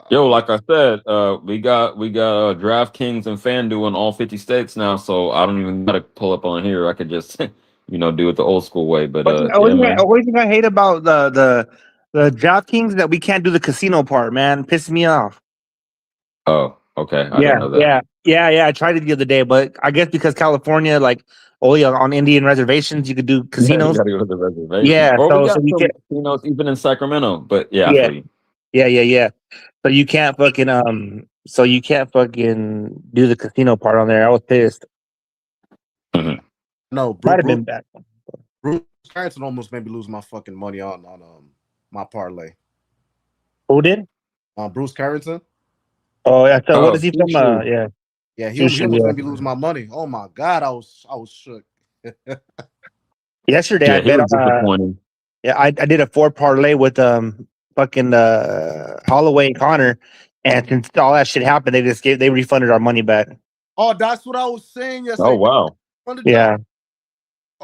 Yo, like I said, we got DraftKings and FanDuel in all 50 states now, so I don't even gotta pull up on here. I could just do it the old school way. But Only thing I hate about the DraftKings that we can't do the casino part, man. Pisses me off. Oh, okay. I didn't know that. Yeah. I tried it the other day, but I guess because California, like only on Indian reservations, you could do casinos. You gotta go to the reservation. Yeah, Or we got so you some can't. casinos even in Sacramento. But yeah, I feel you. Yeah. So you can't fucking do the casino part on there. I was pissed. No, Might have been back. Bruce Carrington almost made me lose my fucking money on my parlay. Who did? Bruce Carrington. Oh yeah. So what is he from? Yeah. Yeah, he almost made me lose my money. Oh my god, I was shook. Yesterday I bet on. I did a 4 parlay with fucking Holloway Connor, and since all that shit happened, they refunded our money back. Oh, that's what I was saying yesterday. Oh wow. Yeah.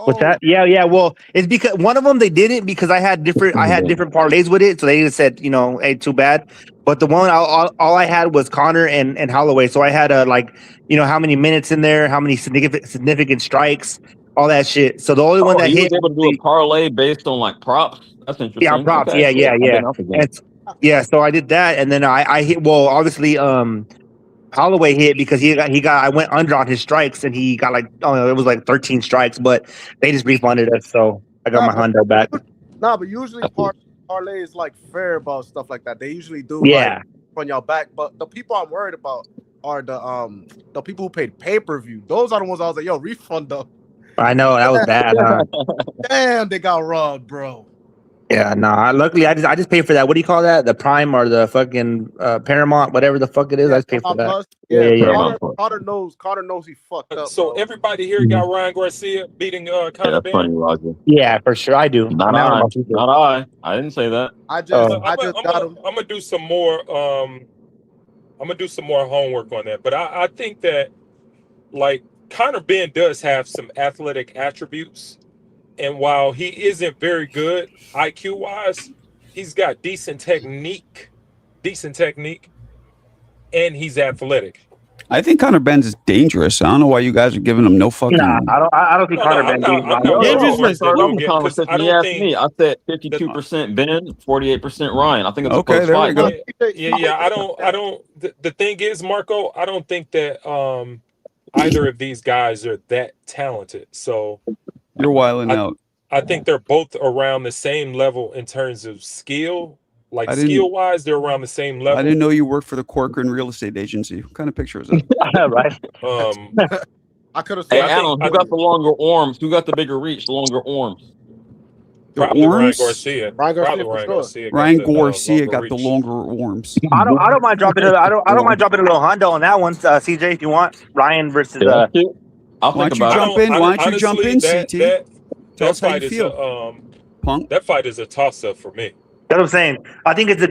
With that, yeah. Well, it's because one of them they didn't because I had different parlays with it, so they just said, hey, too bad. But the one all I had was Connor and Holloway, so I had how many minutes in there, how many significant strikes, all that shit. So the only one that hit was able to do a parlay based on like props. That's interesting. Yeah, props. Okay. Yeah. So I did that, and then I hit. Well, obviously, Holloway hit because I went under on his strikes, and he got it was like 13 strikes, but they just refunded us, so I got my hundo back. But usually parlay is like fair about stuff like that. They usually do on y'all back, but the people I'm worried about are the people who paid pay-per-view. Those are the ones I was like, yo, refund them. I know that was bad. Huh? Damn, they got robbed, bro. Yeah, no. Luckily, I just paid for that. What do you call that? The Prime or the fucking Paramount, whatever the fuck it is. I just paid for that. Yeah. Carter knows he fucked up. So bro. everybody here got Ryan Garcia beating Conor Ben. Funny, Roger. Yeah, for sure, I do. Not I. I didn't say that. I'm gonna do some more. I'm gonna do some more homework on that. But I think that like Conor Ben does have some athletic attributes. And while he isn't very good IQ wise, he's got decent technique, and he's athletic. I think Conor Ben's is dangerous. I don't know why you guys are giving him no fucking. Nah, I don't think Conor Ben. I said 52% Ben, 48% Ryan. I think it's okay. There we go. Yeah. I don't. The thing is, Marco, I don't think that either of these guys are that talented. So. You're wilding out. I think they're both around the same level in terms of skill. Like skill-wise, they're around the same level. I didn't know you worked for the Corcoran Real Estate Agency. What kind of picture is that? Right. I could have. Hey, Alan, who got the longer arms? Who got the bigger reach? The longer arms? Probably Ryan Garcia. Ryan Garcia got the longer arms. I don't mind dropping it. I don't mind dropping a little Hondo on that one, CJ, if you want. Ryan versus. Why don't you jump in, CT? Tell us how you feel. Punk. That fight is a toss-up for me. That's what I'm saying. I think it's a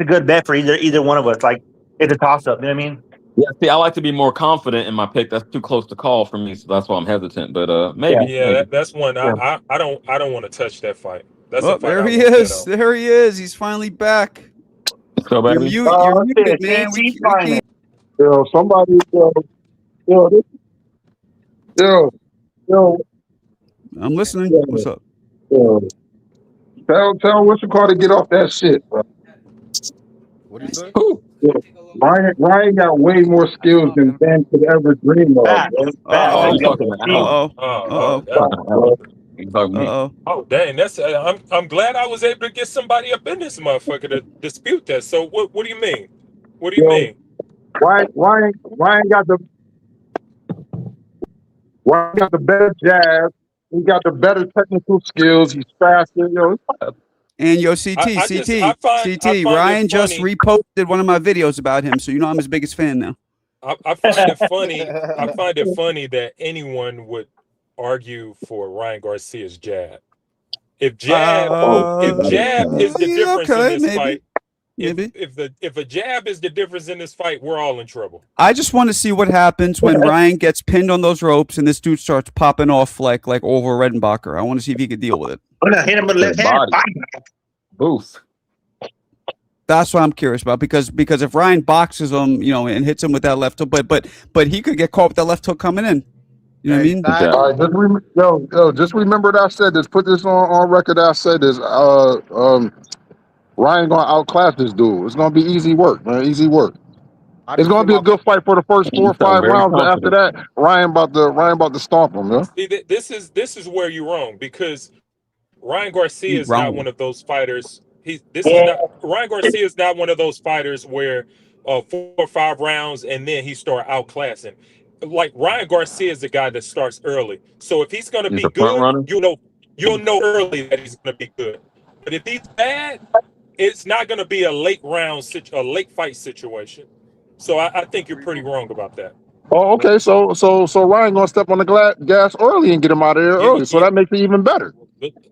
good bet for either one of us. Like it's a toss-up. You know what I mean? Yeah. See, I like to be more confident in my pick. That's too close to call for me, so that's why I'm hesitant. But maybe. Yeah, maybe. That's one. I don't want to touch that fight. That's a fight. There he is. There he is. He's finally back. So, baby. You're muted, man. We can't. Yo, somebody. Yo. I'm listening. What's up? Tell what's the call to get off that shit, bro. What do you say? Ryan got way more skills than Ben could ever dream of. Oh, dang! That's I'm glad I was able to get somebody up in this motherfucker to dispute that. So what do you mean? What do you mean? Ryan got the better jab. He got the better technical skills. He's faster. And CT. Ryan just reposted one of my videos about him, so you know I'm his biggest fan now. I find it funny. I find it funny that anyone would argue for Ryan Garcia's jab. If jab is the difference in this fight, maybe. If a jab is the difference in this fight, we're all in trouble. I just want to see what happens when Ryan gets pinned on those ropes and this dude starts popping off like over Redenbacher. I want to see if he could deal with it. I'm gonna hit him with the left hand. Booth. That's what I'm curious about because if Ryan boxes him, and hits him with that left hook, but he could get caught with that left hook coming in. You know what I mean? All right, just remember that I said this. Put this on record. That I said this. Ryan gonna outclass this dude. It's gonna be easy work, man. Easy work. It's gonna be a good fight for the first 4 or 5 rounds, but after that, Ryan about to stomp him. Yeah. See, this is where you're wrong because Ryan Garcia is not one of those fighters. Ryan Garcia is not one of those fighters where 4 or 5 rounds and then he start outclassing. Like Ryan Garcia is the guy that starts early. So if he's gonna be good, you'll know early that he's gonna be good. But if he's bad, it's not gonna be a late fight situation. So I think you're pretty wrong about that. Oh, okay. So Ryan gonna step on the gas early and get him out of there early. So that makes it even better.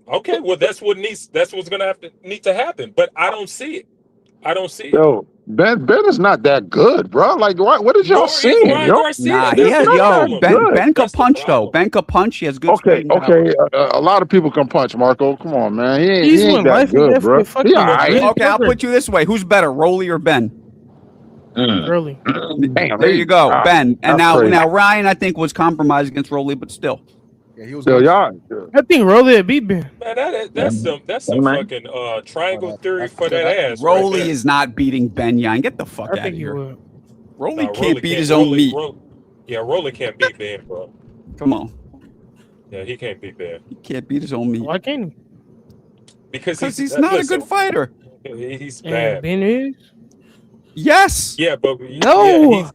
Okay, well that's what's gonna need to happen. But I don't see it. Yo, Ben is not that good, bro. Like, what is y'all seeing? Nah, Ben can punch though. Ben can punch. He has good. Okay. A lot of people can punch, Marco. Come on, man. He ain't that good, bro. Okay, I'll put you this way: who's better, Rolly or Ben? Rolly. Damn, there you go, right. Ben. And That's crazy. now Ryan, I think, was compromised against Rolly, but still. Yeah, he was. Y'all. I think Rolly had beat Ben. Man, that's some fucking triangle theory for that ass. Rolly right is not beating Ben Yan. Get the fuck out of here. Would. Rolly can't beat his own meat. Rolly can't beat Ben, bro. Come on. Yeah, he can't beat Ben. He can't beat his own meat. Why can't he? Because he's not a good fighter. He's bad. Ben is. Yes. Yeah, but no.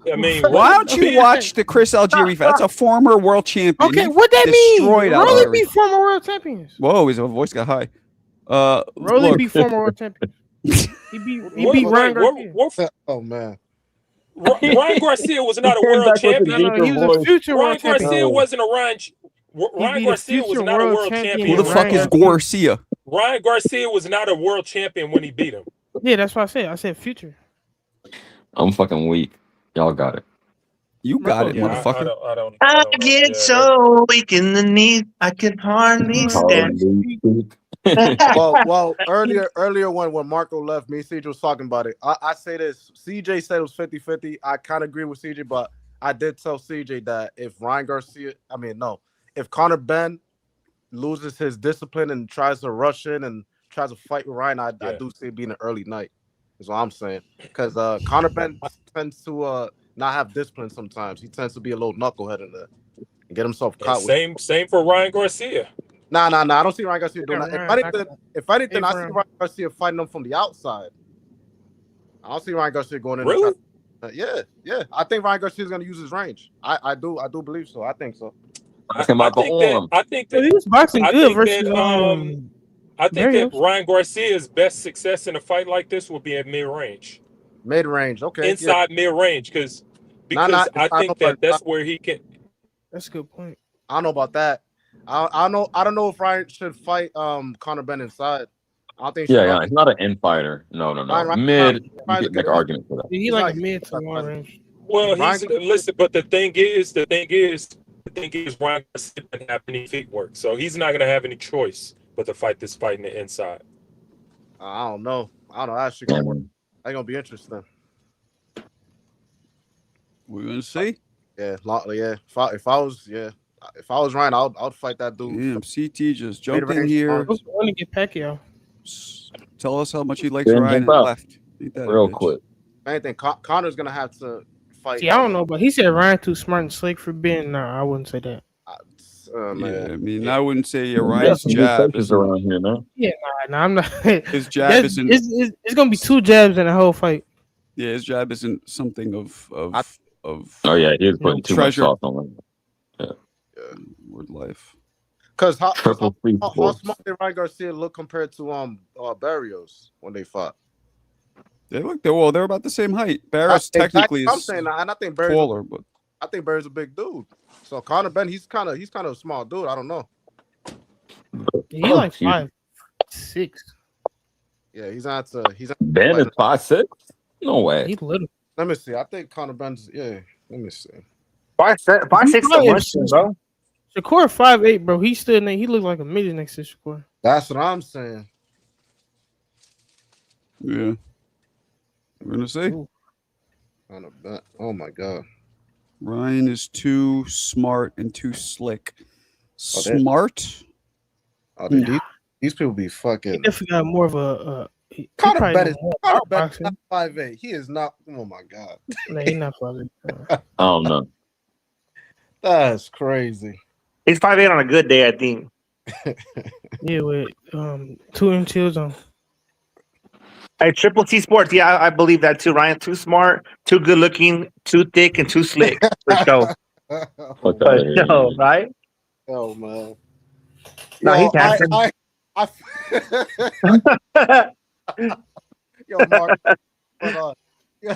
Why don't you watch the Chris Algieri fight? That's a former world champion. Okay, what that mean? Rolly be former world champions. Whoa, his voice got high. Rolly be former world champions. He beat Ryan Garcia. Oh man. Ryan Garcia was not a world champion. No, he was a future Ryan world champion. Garcia wasn't a Ryan Garcia was not a world champion. Who the fuck is Garcia? Ryan Garcia was not a world champion when he beat him. Yeah, that's what I said. I said future. I'm fucking weak. Y'all got it. You got it, motherfucker. I get so weak in the knees, I can hardly stand. well, earlier when Marco left, me and CJ was talking about it. I say this. CJ said it was 50-50. I kind of agree with CJ, but I did tell CJ that if if Conor Benn loses his discipline and tries to rush in and tries to fight with Ryan, I do see it being an early night. Is what I'm saying. Because Conor Benn tends to not have discipline sometimes. He tends to be a little knucklehead in there and get himself caught. Same for Ryan Garcia. Nah. I don't see Ryan Garcia doing that. If anything, I see Ryan Garcia fighting him from the outside. I don't see Ryan Garcia going in. Really? Yeah. I think Ryan Garcia is going to use his range. I do believe so. I think so. I think that he was boxing good versus. I think that Ryan Garcia's best success in a fight like this will be at mid-range. Mid-range, okay. Inside mid-range, because I think that's where he can. That's a good point. I don't know about that. I don't know if Ryan should fight Conor Benn inside. I don't think. Yeah, he's not an in fighter. No. Mid, you can make an argument for that. He like mid to long range. Well, listen, but the thing is, Ryan Garcia doesn't have any feet work, so he's not going to have any choice but to fight this fight in the inside. I don't know. Actually, gonna be interesting. We're gonna see. Yeah. If I was Ryan, I'd fight that dude. Damn, CT just jumped in here. I want to get Pacquiao. Tell us how much he likes Ryan and left. Real quick. If anything, Connor's gonna have to fight. See, I don't know, but he said Ryan too smart and slick for being. Nah, I wouldn't say that. Yeah, I mean, I wouldn't say Ryan's jab is around here, man. Yeah, nah, I'm not. His jab isn't. It's gonna be 2 jabs in the whole fight. Yeah, his jab isn't something of. Oh yeah, he was putting too much sauce on it. Yeah. Word life. Because how smart did Ryan Garcia look compared to Barrios when they fought? They look. They're about the same height. Barrios technically I'm saying, and I think Barrios taller, but I think Barry's a big dude. So Conor Benn, he's kind of a small dude. I don't know. He like 5'6". Yeah, he's not. Ben is 5'6". No way. He's little. Let me see. I think Conor Ben's. Yeah. Let me see. 5'6" the Winston, bro. Shakur 5'8", bro. He still he looks like a midget next to Shakur. That's what I'm saying. Yeah. We're gonna see. Oh my god. Ryan is too smart and too slick. Oh, they- Smart? Oh, these people be fucking. He definitely got more of a. Conor Ben is not 5'8". He is not. Oh my god. No, he's not 5'8". I don't know. That's crazy. He's 5'8" on a good day, I think. Yeah, with 2-inch heels on. Hey, Triple T Sports. Yeah, I believe that too. Ryan, too smart, too good looking, too thick, and too slick for show. For show, right? Oh man. No, he's handsome. Yo, Mark. But, yeah,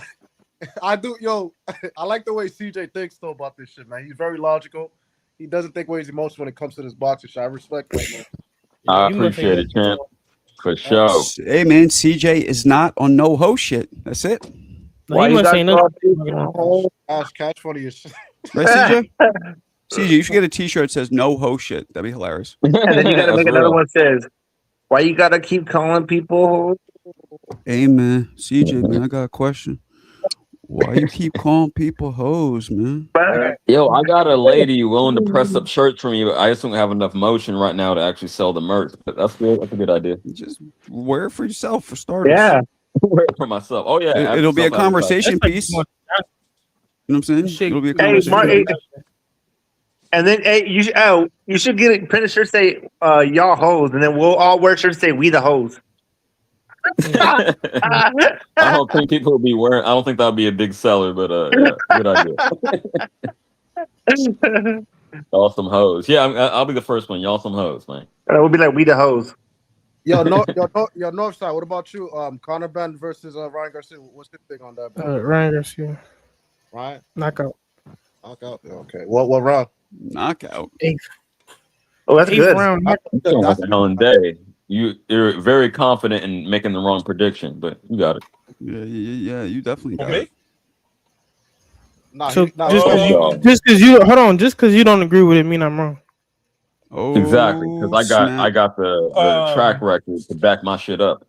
I do. Yo, I like the way CJ thinks though about this shit, man. He's very logical. He doesn't think with his emotions when it comes to this boxing shit. I respect that, man. I appreciate it, champ. For sure. Hey man, CJ is not on no ho shit. That's it. Why you saying Catch one of your shit. Right, CJ? CJ, you should get a T-shirt that says "No ho shit." That'd be hilarious. And then you gotta make another one that says, "Why you gotta keep calling people?" Hey man, CJ, man, I got a question. Why you keep calling people hoes, man? Yo, I got a lady willing to press up shirts for me, but I just don't have enough motion right now to actually sell the merch. But that's good. That's a good idea. Just wear it for yourself, for starters. Yeah. Wear it for myself. Oh yeah. It'll be a conversation piece. You know what I'm saying? It'll be a conversation. And then you should get a printed shirt say y'all hoes, and then we'll all wear shirts say we the hoes. I don't think people will be wearing. I don't think that'll be a big seller, but yeah, good idea. Y'all some hoes. Yeah, I'll be the first one. Y'all some hoes, man. We'll be like we the hoes. Yo, Northside. What about you? Conor Ben versus Ryan Garcia. What's your thing on that? Ryan Garcia. Right. Knockout. Okay. What round? Knockout. Eighth. Oh, that's good. Round. You sound like a Helen Day. You're very confident in making the wrong prediction, but you got it. Yeah, you definitely got it. Nah, so just because you don't agree with it, mean I'm wrong. Oh, exactly, because I got the track record to back my shit up.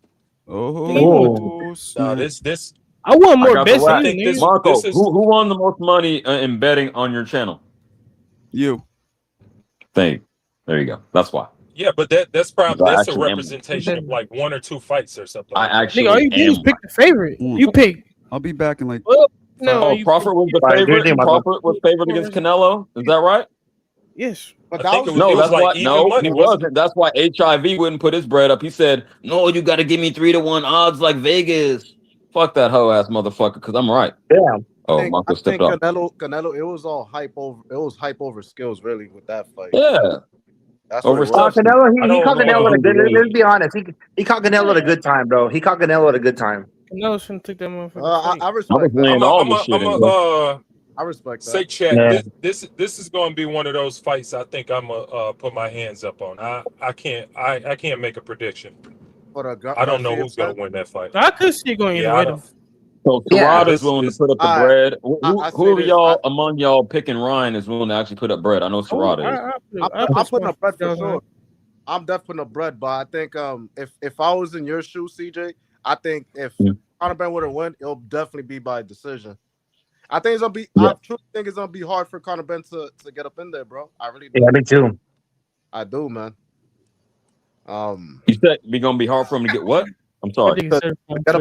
Oh, this. I want more bets. Marco, this is... who won the most money in betting on your channel? You. There you go. That's why. Yeah, but that's probably a am. representation of like 1 or 2 fights or something. I actually all you do is pick the favorite. You pick. I'll be back in like. No, Crawford was the favorite. Crawford was favored against Canelo. Is that right? Yes. But that's why. No, he wasn't. That's why HIV wouldn't put his bread up. He said, "No, you got to give me 3-1 odds like Vegas." Fuck that hoe ass motherfucker, because I'm right. Yeah. Oh, Marco stepped up. Canelo, it was all hype over. It was hype over skills, really, with that fight. Yeah. That's over Canelo. He caught Canelo at a good. Let's be honest. He caught Canelo at a good time, bro. He caught Canelo at a good time. Canelo shouldn't take that motherfucker. I respect that. I respect that. Say chat. Yeah. This is going to be one of those fights. I think I'm gonna put my hands up on. I can't make a prediction. I don't know who's going to win that fight. I could see it going either way though. So Terrell is willing to put up the bread. Who of y'all among y'all picking Ryan is willing to actually put up bread? I know Terrell is. I'm putting up bread for sure. I'm definitely putting up bread, but I think if I was in your shoes, CJ, I think if Conor Ben would have won, it'll definitely be by decision. I think it's gonna be. I truly think it's gonna be hard for Conor Ben to get up in there, bro. I really do. Yeah, me too. I do, man. You said it's gonna be hard for him to get what? I'm sorry. To get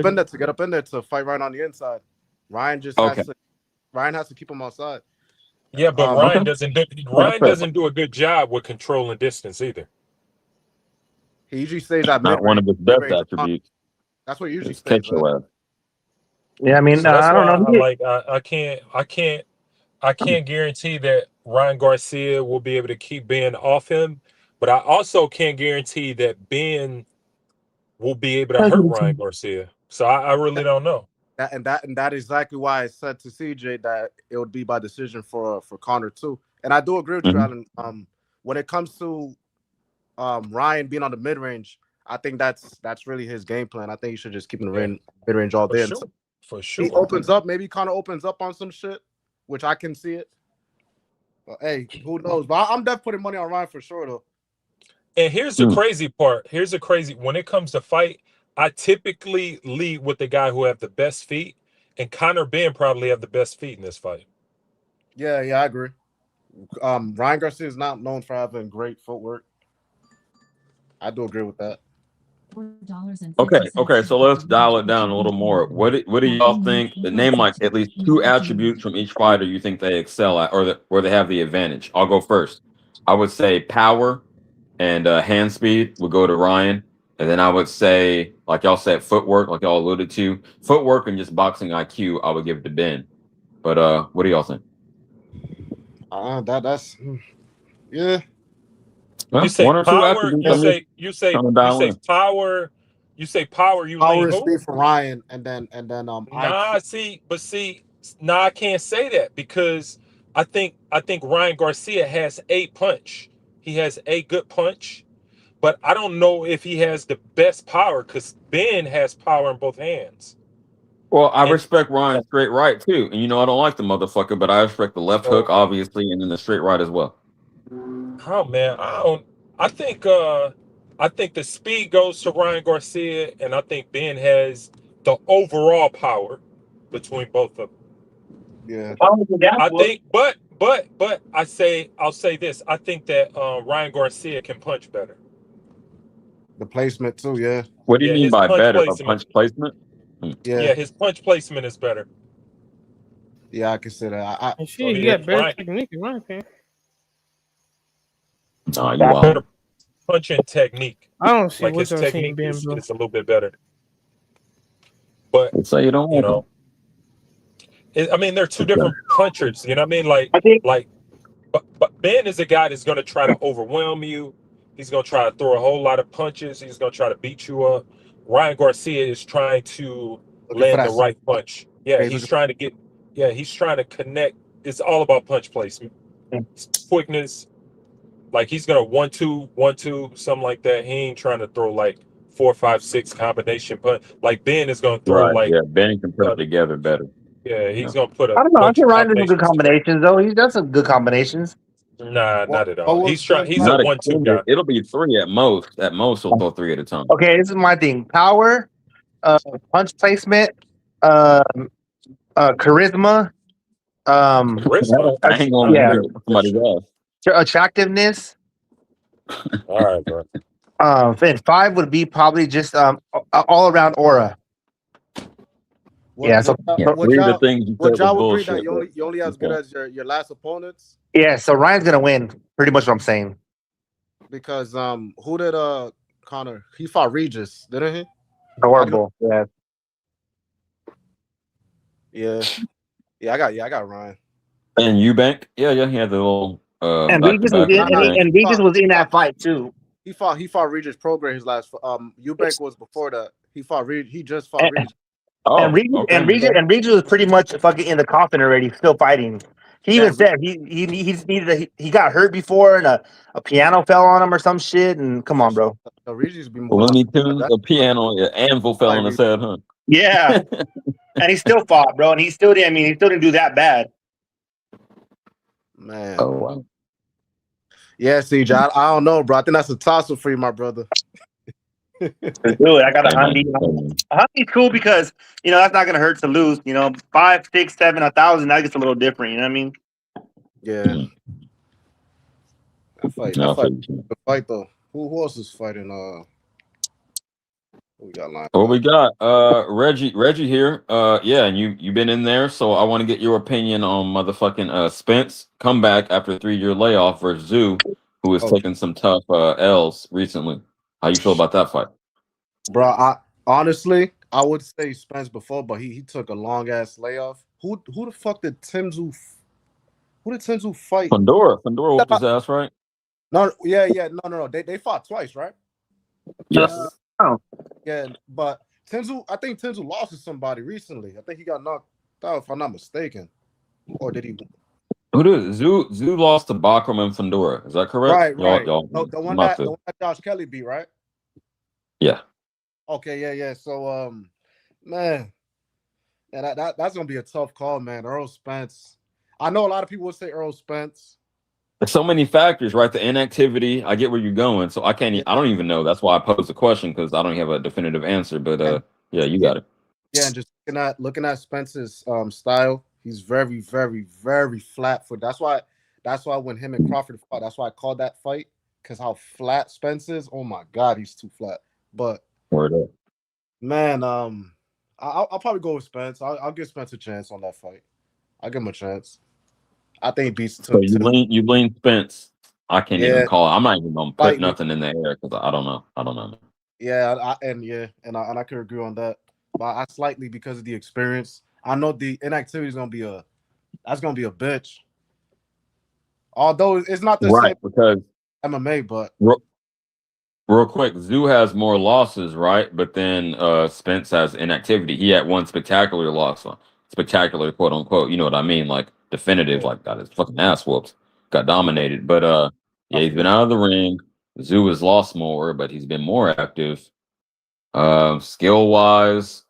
up in there to fight right on the inside. Ryan just has to keep him outside. Yeah, but Ryan doesn't do a good job with controlling distance either. He usually stays at not one of his best attributes. That's what he usually stays at. Yeah, I mean, so I don't know. I can't guarantee that Ryan Garcia will be able to keep Ben off him, but I also can't guarantee that Ben will be able to hurt Ryan Garcia. So I really don't know. That is exactly why I said to CJ that it would be by decision for Conor too. And I do agree with you, Alan. When it comes to Ryan being on the mid range, I think that's really his game plan. I think he should just keep in the Yeah. mid range all For day. sure. Until For sure. he opens up, maybe kind of opens up on some shit, which I can see it. But hey, who knows? But I'm definitely putting money on Ryan for sure, though. And here's the crazy part. Here's the crazy. When it comes to fight, I typically lead with the guy who have the best feet, and Conor Ben probably have the best feet in this fight. Yeah, I agree. Ryan Garcia is not known for having great footwork. I do agree with that. Okay. So let's dial it down a little more. What do y'all think? Name like at least 2 attributes from each fighter you think they excel at, or where they have the advantage. I'll go first. I would say power and hand speed would go to Ryan, and then I would say, like y'all said, footwork, like y'all alluded to, footwork and just boxing IQ. I would give to Ben. But what do y'all think? That's yeah. You say one or two power. attributes. You say power. You say power. You Power lean and who? speed for Ryan, and then Nah, I can't say that because I think Ryan Garcia has a punch. He has a good punch, but I don't know if he has the best power because Ben has power in both hands. Well, I respect Ryan's straight right too, and I don't like the motherfucker, but I respect the left hook obviously, and then the straight right as well. Oh man, I think the speed goes to Ryan Garcia, and I think Ben has the overall power between both of them. Yeah. I think, but I'll say this. I think that Ryan Garcia can punch better. The placement too, yeah. What do you mean his by punch better? placement. A punch placement? Yeah, his punch placement is better. Yeah, I can say that. And shit, he got better technique in my opinion. Nah, you are. Punching technique. I don't see like what his y'all technique saying, is bro. a little bit better. But so you don't you know, I mean, they're two different punchers. You know what I mean? But Ben is a guy that's going to try to overwhelm you. He's going to try to throw a whole lot of punches. He's going to try to beat you up. Ryan Garcia is trying to land the right punch. Yeah, he's trying to connect. It's all about punch placement, quickness. Like he's gonna 1-2, 1-2, something like that. He ain't trying to throw like 4, 5, 6 combination punch. Like Ben is gonna throw Ben can put it together better. Yeah, he's gonna put a I don't know. I bunch think of Ryan does some good combinations though. He does some good combinations. Nah, not at all. He's trying. He's a 1-2 guy. It'll be 3 at most. At most, he'll throw 3 at a time. Okay, this is my thing: power, punch placement, charisma, attractiveness. All right, bro. And 5 would be probably just all around aura. Would y'all agree that you only as good as your last opponents? Yeah, so Ryan's gonna win. Pretty much what I'm saying. Because who did Conor? He fought Regis, didn't he? Horrible. Yeah. I got Ryan. And Eubank, yeah, he had the little. And Regis was in that fight too. He fought Regis Prograis his last. Eubank was before that. He fought Regis. He just fought Regis. Regis was pretty much fucking in the coffin already, still fighting. He even said he got hurt before and a piano fell on him or some shit. And come on, bro. Regis be Looney Tunes, the piano, anvil fell on his head, huh? Yeah, and he still fought, bro. And he still didn't do that bad. Man. Oh wow. Yeah, CJ, I don't know, bro. I think that's a toss-up for you, my brother. Do it. I got a Hundy. Hundy's cool because that's not gonna hurt to lose. 5, 6, 7, 1,000. That gets a little different. You know what I mean? Yeah. That fight though. Who else is fighting? Who we got lined What we got? Reggie here. Yeah, and you've been in there, so I want to get your opinion on motherfucking Spence comeback after a 3-year layoff versus Zoo, who was taking some tough L's recently. How you feel about that fight? Bro, I would say Spence before, but he took a long ass layoff. Who the fuck did Timzu fight? Fundora whooped his ass, right? No, no. They fought twice, right? Yes. Yeah, but I think Timzu lost to somebody recently. I think he got knocked out, if I'm not mistaken. Or did he? Who did Zoo lost to Bakram and Fundora? Is that correct? Right. Y'all, the one that Josh Kelly beat, right? Yeah. Okay, yeah. So, man, that's gonna be a tough call, man. Earl Spence. I know a lot of people would say Earl Spence. There's so many factors, right? The inactivity. I get where you're going, so I can't. Yeah, I don't even know. That's why I posed the question because I don't have a definitive answer. But and yeah, you yeah, got it. yeah, and just looking at Spence's style, he's very, very, very flat foot. That's why when him and Crawford fought, that's why I called that fight because how flat Spence is. Oh my God, he's too flat. But Word up. man, I'll probably go with Spence. I'll give Spence a chance on that fight. I'll give him a chance. I think he beats So to you lean Spence. I can't even yeah, call. I'm not even gonna put slightly. nothing in the air because I don't know. I don't know. Yeah, and I could agree on that. But I slightly because of the experience. I know the inactivity is gonna be a bitch. Although it's not the Right, same because MMA, but real, real quick, Zoo has more losses, right? But then Spence has inactivity. He had one spectacular loss, spectacular quote unquote. You know what I mean? Like definitive, yeah, like got his fucking ass whooped, got dominated. But yeah, off he's of been this. out of the ring. Zoo has lost more, but he's been more active. Skill wise,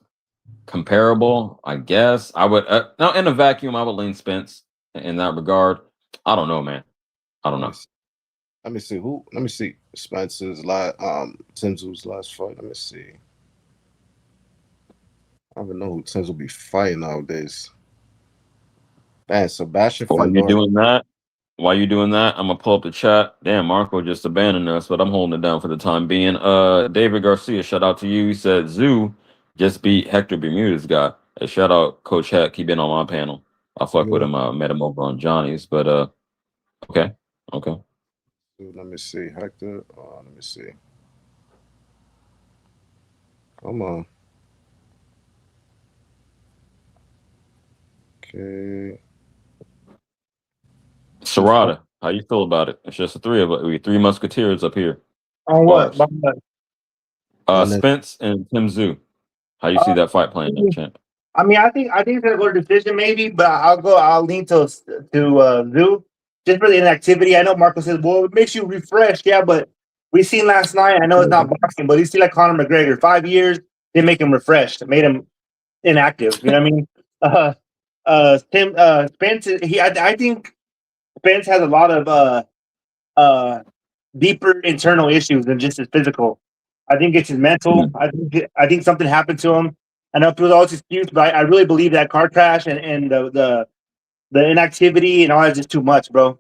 comparable, I guess. I would now in a vacuum, I would lean Spence in that regard. I don't know, man. I don't Let me know. see. Let me see Spence's last Tenzu's last fight. Let me see. I don't even know who Tenzu will be fighting nowadays. Man, Sebastian But while you Fandor. doing that, I'm gonna pull up the chat. Damn, Marco just abandoned us, but I'm holding it down for the time being. David Garcia, shout out to you. He said Zoo just beat Hector Bermuda's guy. Hey, shout out Coach Heck. He been on my panel. I fuck with You him. I met him over on Johnny's, but okay, okay. let me see. Hector. Let me see. Come on. Okay. Two five. Serrata, how you feel about it? It's just the three of us. We three musketeers up here. On what? Bars. And then Spence and Tim Zoo. How you see that fight playing out, champ? I mean, I think it's gonna go to decision maybe, but I'll lean to Zoo just for the inactivity. I know Marco says, well, it makes you refresh, yeah, but we seen last night. I know it's not boxing, but you see like Conor McGregor, 5 years didn't make him refreshed, it made him inactive. You know what I mean? Tim Spence, I think Spence has a lot of uh deeper internal issues than just his physical. I think it's his mental. I think something happened to him. I know people always excuse, but I really believe that car crash and the inactivity and all that's just too much, bro.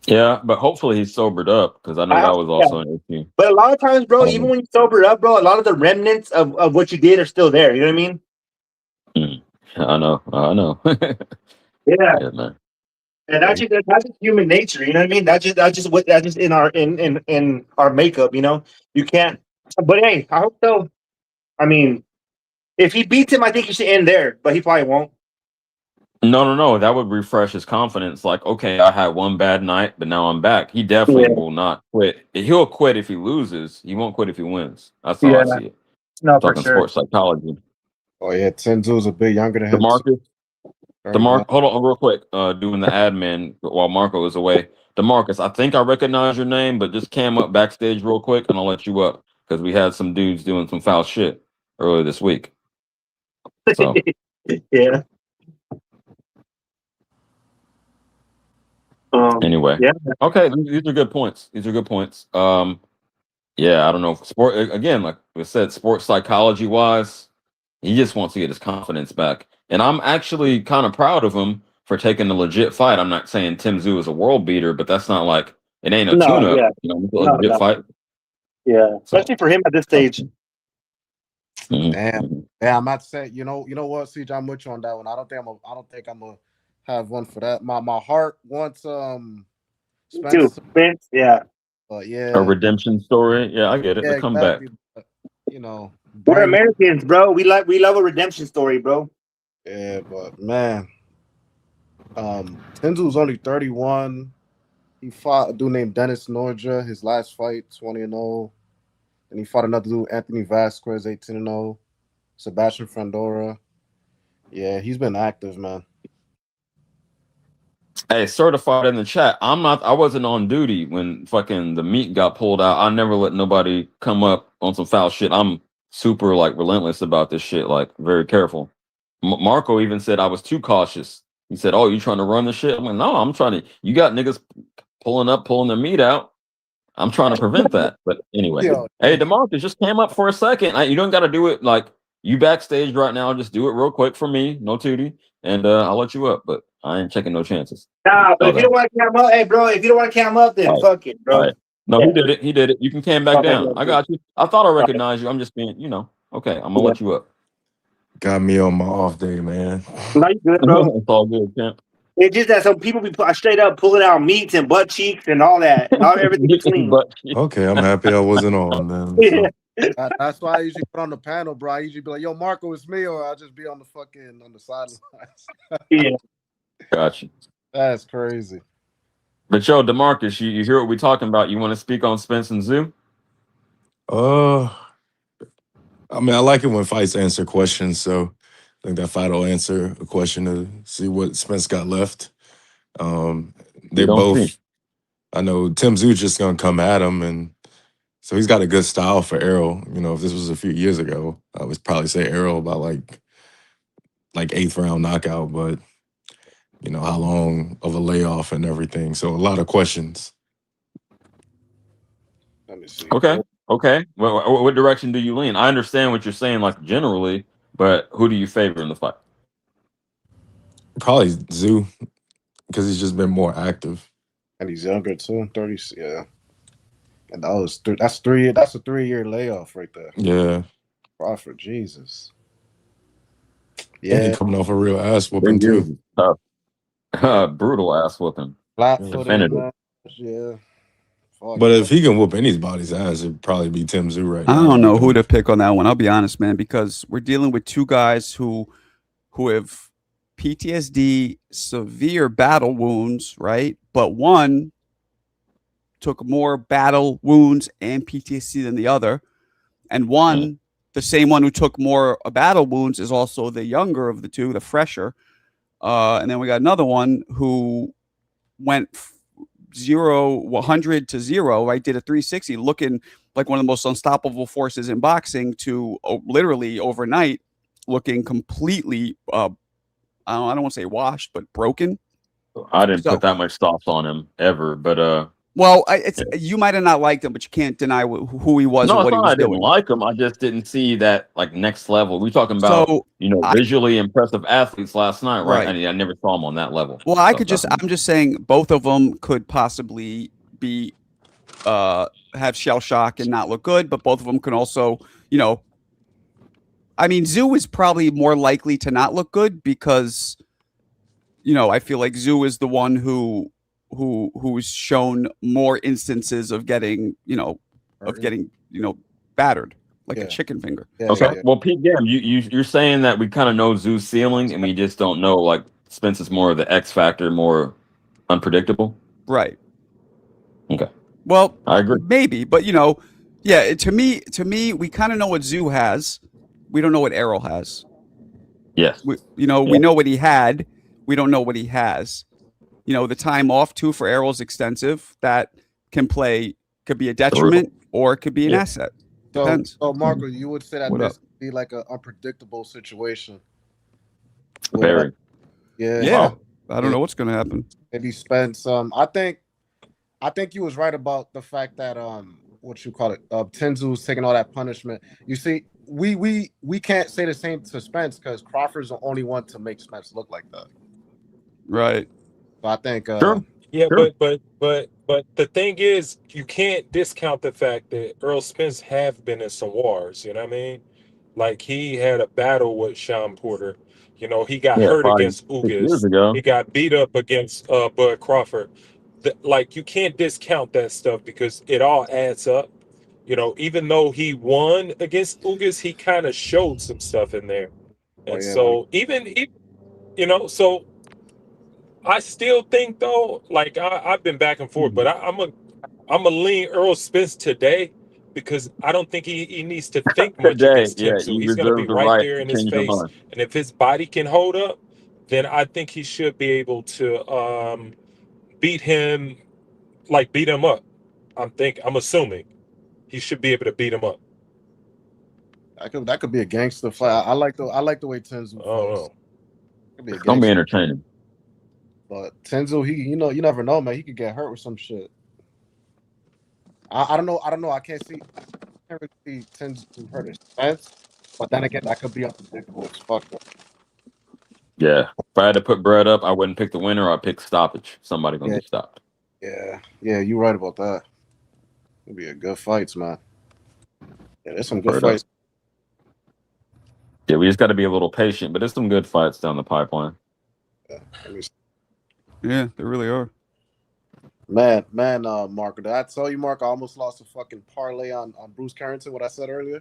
Yeah, but hopefully he's sobered up because I know that was Yeah. also an issue. But a lot of times, bro, even Um, when you sober up, bro, a lot of the remnants of what you did are still there. You know what I mean? I know, I know. Yeah. Yeah, man. And that's just human nature, you know what I mean? That's just in our makeup, you know. You can't. But hey, I hope so. I mean, if he beats him, I think he should end there, but he probably won't. No. That would refresh his confidence. Like, okay, I had one bad night, but now I'm back. He definitely Yeah, will not quit. He'll quit if he loses. He won't quit if he wins. That's how I yeah, see it. no, for Talking sure. sports psychology. oh yeah, Tenzu's a bit younger than him too. DeMarcus, Very young. Hold on real quick. Doing the admin while Marco is away. DeMarcus, I think I recognize your name, but just cam up backstage real quick, and I'll let you up because we had some dudes doing some foul shit earlier this week. So Yeah. anyway, Yeah. okay, these are good points. These are good points. Yeah, I don't know. Sport again, like I said, sports psychology wise, he just wants to get his confidence back, and I'm actually kind of proud of him for taking a legit fight. I'm not saying Tim Zoo is a world beater, but that's not like it ain't a No, tune up. yeah. You know, it's a No, legit no. fight. Yeah. So Especially for him at this stage. Damn. mhm. Yeah, I'm not saying. You know what, CJ, I'm with you on that one. I don't think I'm gonna have one for that. My heart wants Me too. Spence, Vince, yeah. but A yeah, redemption story. Yeah, I get it. yeah, The comeback. exactly. But, We're brain. Americans, bro. We love a redemption story, bro. Yeah, but man, Tenzu's only 31. He fought a dude named Dennis Nordra. His last fight, 20-0. And he fought another dude, Anthony Vasquez, 18-0. Sebastian Frandora. Yeah, he's been active, man. Hey, certified in the chat. I wasn't on duty when fucking the meat got pulled out. I never let nobody come up on some foul shit. I'm super like relentless about this shit, like very careful. Marco even said I was too cautious. He said, "Oh, you trying to run the shit?" I'm like, "No, I'm trying to. You got niggas pulling their meat out. I'm trying to prevent that." But anyway, hey, DeMarcus just came up for a second. You don't got to do it like you backstage right now. Just do it real quick for me, no tootie, and I'll let you up. But I ain't taking no chances. Nah, but if you don't want to cam up, hey, bro, if you don't want to cam up, then fuck it, bro. No, he did it. He did it. You can cam back down. I got you. I thought I recognized you. I'm just being, okay. I'm gonna let you up. Got me on my off day, man. No, you good, bro. It's all good, champ. It's just that some people be straight up pulling out meats and butt cheeks and all that, and all everything between. Okay, I'm happy I wasn't on then. So. That's why I usually put on the panel, bro. I usually be like, "Yo, Marco, it's me," or I'll just be on the sidelines. Yeah, gotcha. That's crazy. But yo, DeMarcus, you hear what we're talking about? You want to speak on Spence and Zoo? I mean, I like it when fights answer questions, so I think that fight will answer a question to see what Spence got left. They both. I know Tim Zoo's just gonna come at him, and so he's got a good style for Errol. If this was a few years ago, I would probably say Errol about like 8th round knockout, but how long of a layoff and everything. So a lot of questions. Let me see. Okay. What direction do you lean? I understand what you're saying, like generally, but who do you favor in the fight? Probably Zoo, because he's just been more active. And he's younger too, 30. Yeah. And that's a 3-year layoff right there. Yeah. Crawford, Jesus. Yeah, he coming off a real ass whooping too. Brutal ass whooping. Flat-footed, yeah. But if he can whoop anybody's ass, it'd probably be Tim Zoo right now. I don't know who to pick on that one. I'll be honest, man, because we're dealing with two guys who have PTSD, severe battle wounds, right? But one took more battle wounds and PTSD than the other. And one, the same one who took more battle wounds, is also the younger of the two, the fresher. And then we got another one who went 100 to 0, right? Did a 360, looking like one of the most unstoppable forces in boxing, to literally overnight looking completely, I don't want to say washed, but broken. I didn't put that much sauce on him ever, but well, you might have not liked him, but you can't deny who he was and what he was doing. I didn't like him. I just didn't see that next level. We're talking about visually impressive athletes last night, right? I never saw him on that level. Well, I'm just saying both of them could possibly be have shell shock and not look good, but both of them can also, I mean, Zoo is probably more likely to not look good because, I feel like Zoo is the one who's shown more instances of getting, battered like a chicken finger. Okay. Well, Pete Gam, you're saying that we kind of know Zoo's ceiling and we just don't know, like, Spence is more of the X factor, more unpredictable. Right. Okay. Well, I agree. Maybe, but to me, we kind of know what Zoo has. We don't know what Errol has. Yes. We know what he had. We don't know what he has. The time off too for Errol is extensive. That could be a detriment or it could be an asset. Depends. So Marco, you would say that this would be like an unpredictable situation. Very. Yeah. I don't know what's going to happen. Maybe Spence. I think you was right about the fact that Tenzu's taking all that punishment. You see, we can't say the same to Spence because Crawford's the only one to make Spence look like that. Right. So I think sure. But the thing is, you can't discount the fact that Earl Spence have been in some wars. You know what I mean? Like he had a battle with Sean Porter. He got hurt against Ugas. He got beat up against Bud Crawford. You can't discount that stuff because it all adds up. Even though he won against Ugas, he kind of showed some stuff in there. And so so I still think though, I've been back and forth, but I'm a lean Earl Spence today because I don't think he needs to think much against Tim. So he's going to be right there in his face. And if his body can hold up, then I think he should be able to beat him, beat him up. I'm assuming he should be able to beat him up. That could be a gangster fight. I like the way Tenzu fights. Could be a It's gonna be gangster. entertaining. But Tenzu, you never know, man. He could get hurt with some shit. I don't know. I can't really see Tenzu hurt his stance. But then again, that could be unpredictable as fuck. Yeah. If I had to put bread up, I wouldn't pick the winner. I'd pick stoppage. Somebody gonna get stopped. Yeah, you're right about that. It'll be a good fights, man. Yeah, there's some good Bread fights. up. Yeah, we just got to be a little patient, but there's some good fights down the pipeline. Yeah, there really are. Man, Mark, did I tell you, Mark, I almost lost a fucking parlay on Bruce Carrington, what I said earlier?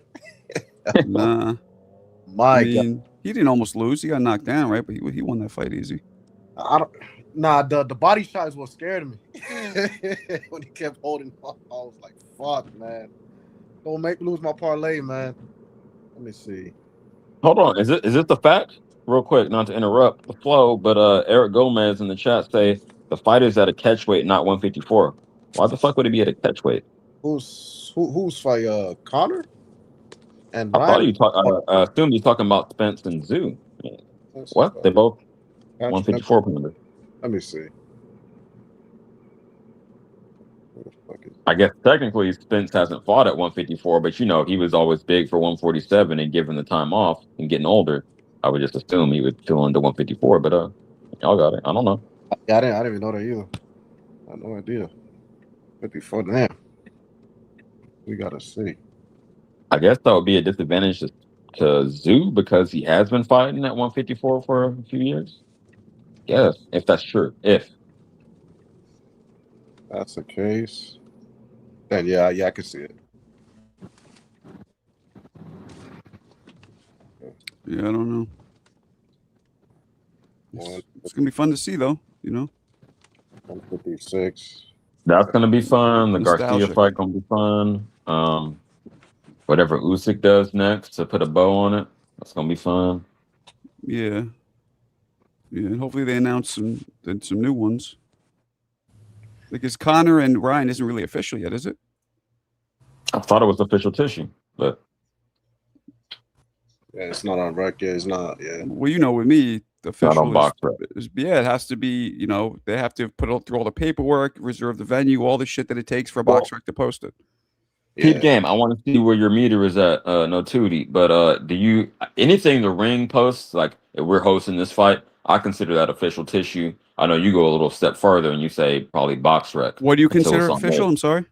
Nah. My God. He didn't almost lose. He got knocked down, right? But he won that fight easy. The body shot is what scared me. When he kept holding on, I was like, fuck, man. Don't make me lose my parlay, man. Let me see. Hold on, is it the fact? Real quick, not to interrupt the flow, but Eric Gomez in the chat say the fight is at a catch weight, not 154. Why the fuck would he be at a catch weight? Who's fight? Connor? And I Ryan? thought you talk. I assumed you're talking about Spence and Zoo. What? They both 154 pounder. Let me see. I guess technically Spence hasn't fought at 154, but he was always big for 147, and given the time off and getting older, I would just assume he would fill into 154. But y'all got it. I don't know. Yeah, I didn't even know that either. I had no idea. 54, damn. We gotta see. I guess that would be a disadvantage to Zoo because he has been fighting at 154 for a few years. Yes, if that's true. If that's the case, then yeah, I can see it. Yeah, I don't know. It's gonna be fun to see, though. 156. That's gonna be fun. The Garcia Nostalgic. fight gonna be fun. Whatever Usyk does next to put a bow on it, that's gonna be fun. Yeah. Yeah, and hopefully they announce some new ones. Because Connor and Ryan isn't really official yet, is it? I thought it was official tissue, but yeah, it's not on record. It's not. Yeah. Well, with me, the official on box rec. it has to be. They have to put through all the paperwork, reserve the venue, all the shit that it takes for a box rec to post it. Peep game. I want to see where your meter is at, no Tootie. But do you anything the ring posts like if we're hosting this fight? I consider that official tissue. I know you go a little step further and you say probably box rec. What do you consider official? I'm sorry.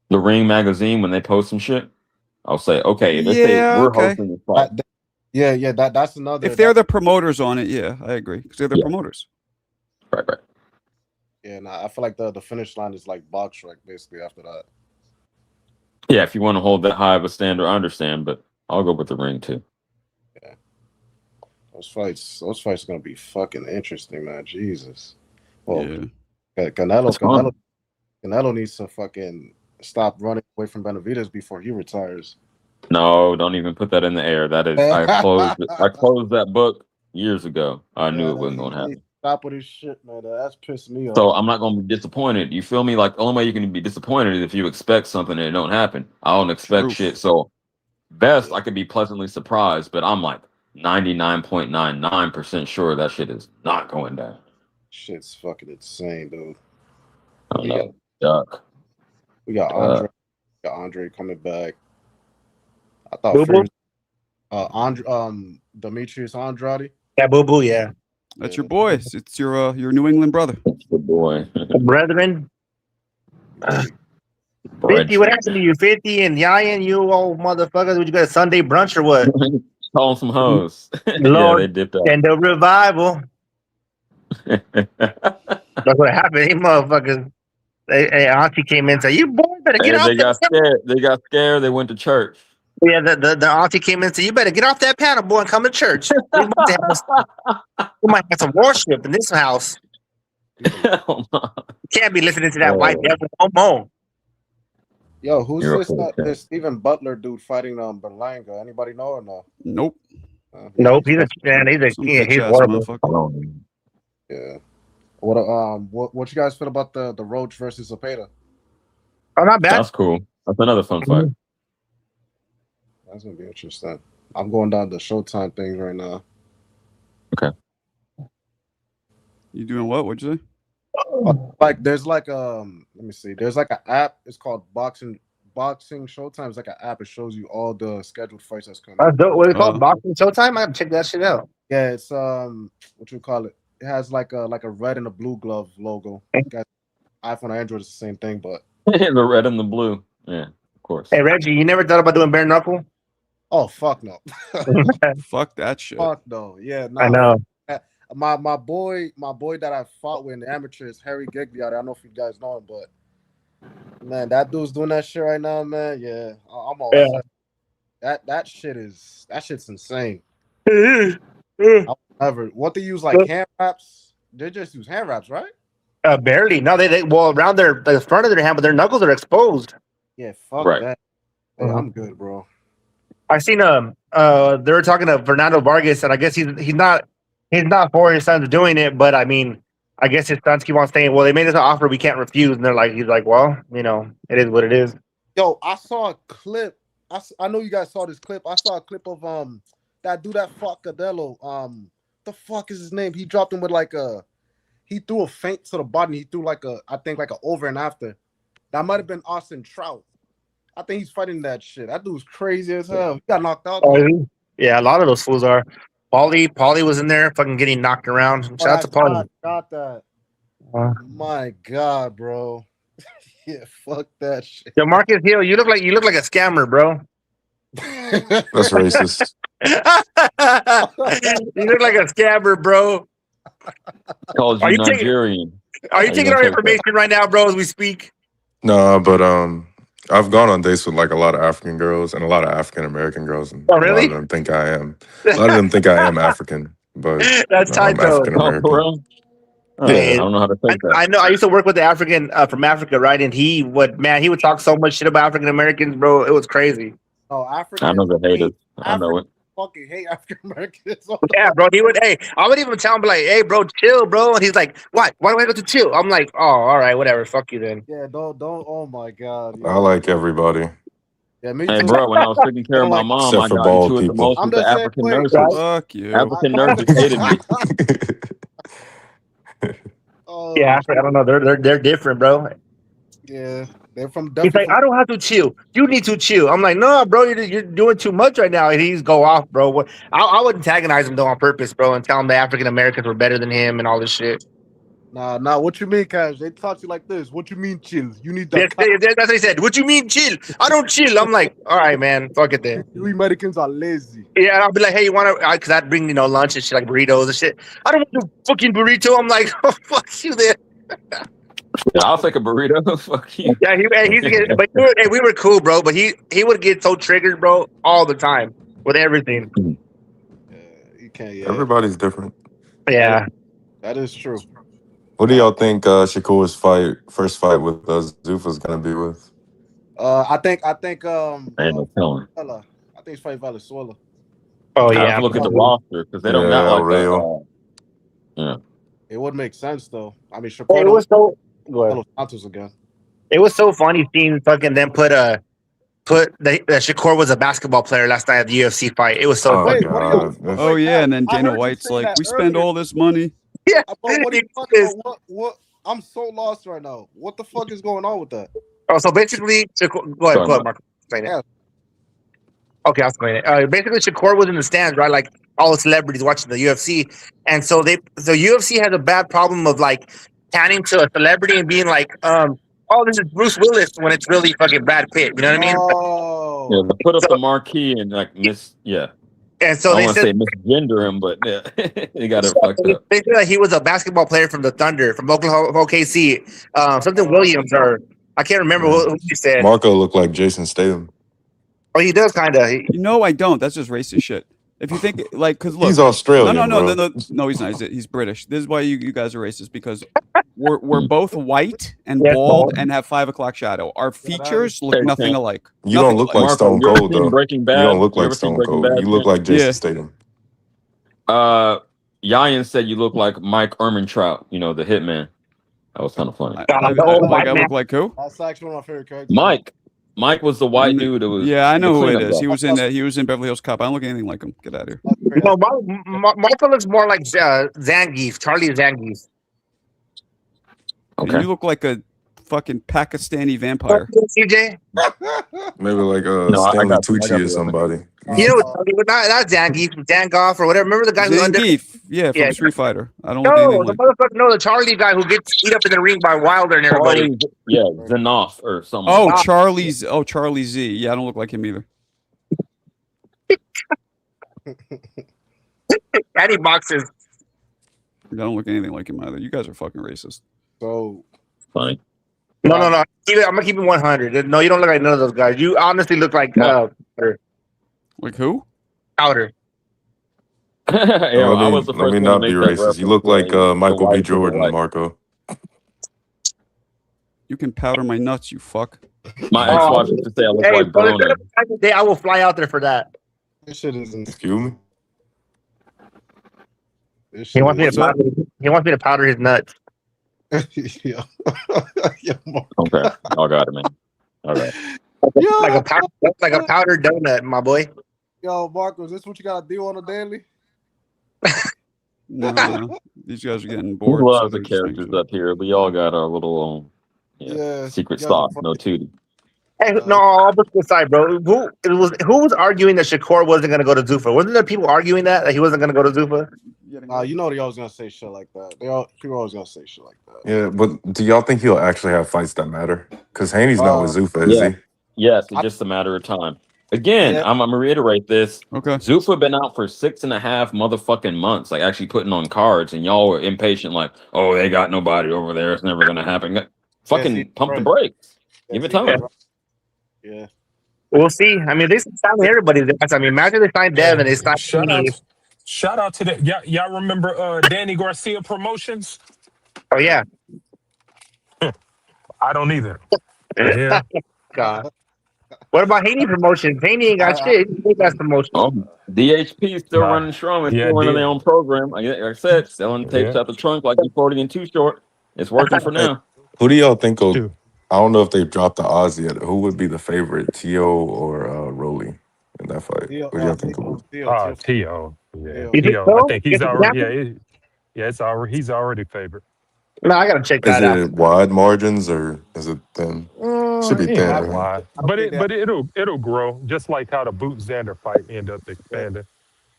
The Ring magazine when they post some shit, I'll say okay. If they say we're hosting this fight, that's another. If they're the promoters on it, yeah, I agree because they're the promoters. Right. Yeah, I feel like the finish line is like box rec basically after that. Yeah, if you want to hold that high of a standard, I understand, but I'll go with the Ring too. Yeah, those fights are gonna be fucking interesting, man. Jesus. Well, Canelo needs to fucking stop running away from Benavidez before he retires. No, don't even put that in the air. That is, I closed that book years ago. I knew it wasn't gonna happen. Stop with his shit, man. That's pissing me off. So I'm not gonna be disappointed. You feel me? Like the only way you can be disappointed is if you expect something and it don't happen. I don't expect shit. So best I could be pleasantly surprised, but I'm like 99.99% sure that shit is not going down. Shit's fucking insane, dude. I don't know. Yuck. We got Andre. Andre coming back. I thought Demetrius Andrade. Yeah, Boo Boo, yeah. That's your boy. It's your New England brother. Good boy. Brethren. 50, what happened to you? 50 and Yayan, you old motherfuckers. Would you got a Sunday brunch or what? Calling some hoes. Lord, yeah, they dipped out. And the revival. That's what happened. These motherfuckers. Hey, Auntie came in and said, "You boy better get off." They got scared. They got scared. They went to church. Yeah, the Auntie came in and said, "You better get off that paddle, boy, and come to church." We might have some worship in this house. You can't be listening to that white devil no more. Yo, who's this Stephen Butler dude fighting Berlanga? Anybody know or no? Nope. Nope, he's Some bitch he's ass horrible. motherfucker. Yeah. What you guys feel about the Roach versus Zepeda? Oh, not bad. That's cool. That's another fun fight. That's gonna be interesting. I'm going down the Showtime things right now. Okay. You doing what? What'd you say? Like there's like let me see. There's like an app. It's called Boxing Showtime. It's like an app. It shows you all the scheduled fights that's coming. What is it called? Boxing Showtime? I have to check that shit out. Yeah, it's what you call it? It has like a red and a blue glove logo. Got iPhone and Android is the same thing, but The red and the blue. Yeah, of course. Hey Reggie, you never thought about doing bare knuckle? oh fuck no. Fuck that shit. Fuck no. Yeah, nah. I know. My boy that I fought with in the amateur is Harry Gigliotti. I don't know if you guys know him, but man, that dude's doing that shit right now, man. Yeah, I'm all set. That shit's insane. I'll never. What they use like hand wraps? They just use hand wraps, right? Barely. No, they well around the front of their hand, but their knuckles are exposed. Yeah, fuck Right. that. Hey, I'm good, bro. I seen they were talking to Fernando Vargas, and I guess he's not for his sons doing it, but I mean, I guess his sons keep on saying, well, they made us an offer we can't refuse, and he's like, well, you know, it is what it is. Yo, I saw a clip. I know you guys saw this clip. I saw a clip of that dude that fought Canelo. The fuck is his name? He dropped him with he threw a feint to the body. He threw I think like an over and after. That might have been Austin Trout. I think he's fighting that shit. That dude's crazy as hell. He got knocked out. Yeah, a lot of those fools are. Paulie was in there, fucking getting knocked around. Shout out to Paulie. Got that. My God, bro. Yeah, fuck that shit. Yo, Marcus Hill, you look like a scammer, bro. That's racist. You look like a scammer, bro. Calls you Nigerian. Are you taking our information right now, bro, as we speak? No, but I've gone on dates with like a lot of African girls and a lot of African American girls, and Oh, really? a lot of them think I am. A lot of them think I am African, but That's tight, I'm though. African American. Oh, for real? Yeah. I don't know how to think that. I know. I used to work with the African from Africa, right? And he would talk so much shit about African Americans, bro. It was crazy. Oh, African. I know the haters. I know it. Fucking hate African Americans. Yeah, bro. He would. Hey, I would even tell him like, "Hey, bro, chill, bro." And he's like, "What? Why do I go to chill?" I'm like, "Oh, all right, whatever. Fuck you then." Yeah, don't. Oh my God. I like everybody. Yeah, me Hey, too. bro, when I was taking care of my mom, Except I for got bald into it the people. most I'm with the the same African way. nurses. Fuck you. African nurses hated me. Yeah, I don't know. They're different, bro. Yeah, they're from. He's like, "I don't have to chill. You need to chill." I'm like, "No, bro, you're doing too much right now." And he's go off, bro. I would antagonize him though on purpose, bro, and tell him the African Americans were better than him and all this shit. Nah. What you mean, Cash? They talk to you like this. What you mean, chill? You need That's that. what he said. What you mean, chill? I don't chill. I'm like, all right, man, fuck it then. You Americans are lazy. Yeah, and I'll be like, hey, you want to? Because I'd bring lunch and shit like burritos and shit. I don't want to fucking burrito. I'm like, oh, fuck you there. Yeah, I'll take a burrito. Fuck you. Yeah, but we were cool, bro. But he would get so triggered, bro, all the time with everything. You can't. Yeah, Everybody's different. Yeah, that is true. What do y'all think Shakur's first fight with Zuffa's gonna be with? I think Ain't no telling. I think it's fight Valenzuela. Oh I have yeah. to look at the roster because they don't got like Real. yeah. It would make sense though. I mean, Hey, it was so. Go ahead. Santos again. It was so funny seeing fucking them put the Shakur was a basketball player last night at the UFC fight. It was so Oh, funny. God. Oh yeah, and then I Dana heard you White's say like, that we spend earlier. all this money. Yeah. But what are you talking about? What? I'm so lost right now. What the fuck is going on with that? Oh, so basically, Shakur, go ahead, Mark. Explain it. Yeah. Okay, I'll explain it. Basically, Shakur was in the stands, right? Like all the celebrities watching the UFC, and so the UFC has a bad problem of like panning to a celebrity and being like, oh, this is Bruce Willis when it's really fucking Brad Pitt. You know what I mean? Oh. Yeah, they put up the marquee and like And so I they want to said say misgender him, but yeah, they got it fucked up. they said that he was a basketball player from the Thunder, from Oklahoma, OKC, something Williams, or I can't remember who he said. Marco looked like Jason Statham. Oh, he does kind of. You know, I don't. That's just racist shit. If you think like, because look, He's Australian. No, he's not. He's British. This is why you guys are racist, because we're both white and bald and have 5 o'clock shadow. Our features look nothing alike. You don't look like Marco, Stone you ever Cold seen though. Breaking You Bad? don't look You like ever seen Stone Breaking Cold. Bad, You look man? like Jason Yeah. Statham. Yayan said you look like Mike Ehrmantraut, you know, the hitman. That was kind of funny. Like I look like who? That's actually one of my favorite characters. Mike was the white dude. That was yeah, I know who it cleanup is. guy. He was in Beverly Hills Cop. I don't look anything like him. Get out of here. No, Michael looks more like Zangief, Charlie Zangief. Okay. You look like a fucking Pakistani vampire. CJ? Maybe like Stanley Tucci or somebody. You know, not Zangief, Zangoff or whatever. Remember the guy who Zangief? Yeah, from Street Fighter. I don't look No, anything the like. motherfucker, no, the Charlie guy who gets beat up in the ring by Wilder and everybody. Yeah, Zanoff or something. Oh, Charlie Z. Yeah, I don't look like him either. And he boxes. I don't look anything like him either. You guys are fucking racist. So funny. No. I'm gonna keep it 100. No, you don't look like none of those guys. You honestly look like like who? Powder. Let me not be racist. You look like Michael B. Jordan, Marco. You can powder my nuts, you fuck. My ex-wife used to say I look Hey, like brother, Broner. I will fly out there for that. This shit isn't. Excuse me. He wants me to powder his nuts. Okay, I got it, man. All right. Like a powdered donut, my boy. Yo, Marco, is this what you gotta do on a daily? No. These guys are getting We bored. love the characters up here. We all got our little secret sauce. No Tootie. Hey, no, all but aside, bro. Who was arguing that Shakur wasn't gonna go to Zuffa? Wasn't there people arguing that he wasn't gonna go to Zuffa? You know they always gonna say shit like that. People always gonna say shit like that. Yeah, but do y'all think he'll actually have fights that matter? Because Haney's not with Zuffa, is he? Yes, it's just a matter of time. Again, I'm gonna reiterate this. Okay. Zuffa been out for 6.5 motherfucking months, like actually putting on cards, and y'all were impatient, like, oh, they got nobody over there. It's never gonna happen. Fucking pump the brakes. Give it time. Yeah. We'll see. I mean, they signed everybody. I mean, imagine they signed Dev and they signed Shout out to that. Y'all remember Danny Garcia Promotions? Oh yeah. I don't either. Yeah. God. What about Haney Promotions? Haney ain't got shit. He got promotion. DHP is still running strong. It's still running their own program. Like I said, selling tapes out the trunk like you 40 and too short. It's working for now. Who do y'all think will? I don't know if they've dropped the odds yet. Who would be the favorite, T.O. or Rolly in that fight? Who do y'all think will? T.O. Yeah, You think T.O. so? I think he's already. It's already. He's already favored. No, I gotta check that out. Is it wide margins or is it thin? Should be thin. Not Right? wide. But it'll grow just like how the Boot Xander fight ended up expanding.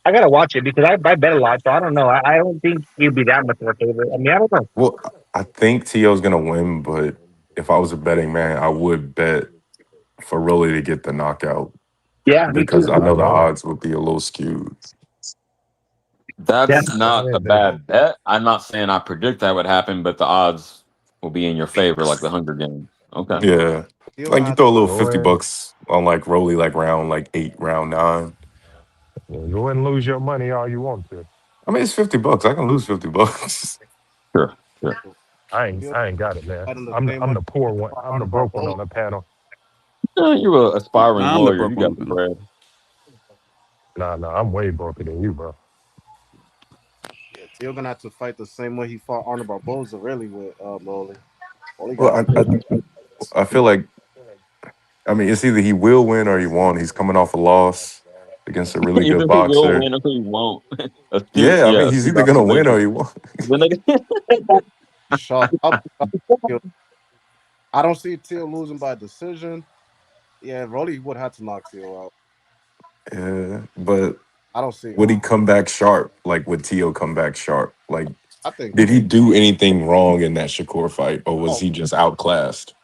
I gotta watch it because I bet a lot, so I don't know. I don't think he'd be that much more favorite. I mean, I don't know. Well, I think T.O.'s gonna win, but if I was a betting man, I would bet for Rolly to get the knockout. Yeah, because I know the odds would be a little skewed. That's not a bad bet. I'm not saying I predict that would happen, but the odds will be in your favor, like the Hunger Games. Okay. Yeah. Like you throw a little $50 on like Rolly, like round 8, round 9. Go ahead and lose your money all you want to. I mean, it's $50. I can lose $50. Sure. I ain't got it, man. I'm the poor one. I'm the broke one on the panel. You're an aspiring I'm the lawyer. broke You got one. the bread. Nah, I'm way broker than you, bro. You're gonna have to fight the same way he fought Arnold Barboza, really, with Rolly. Well, I feel like, I mean, it's either he will win or he won't. He's coming off a loss against a really good boxer. He will win or he won't. Yeah, I mean, he's either gonna win or he won't. I don't see Teal losing by decision. Yeah, Rolly would have to knock Teal out. Yeah, but I don't see. Would he come back sharp? Like, would Tio come back sharp? Like, I think. Did he do anything wrong in that Shakur fight, or was he just outclassed?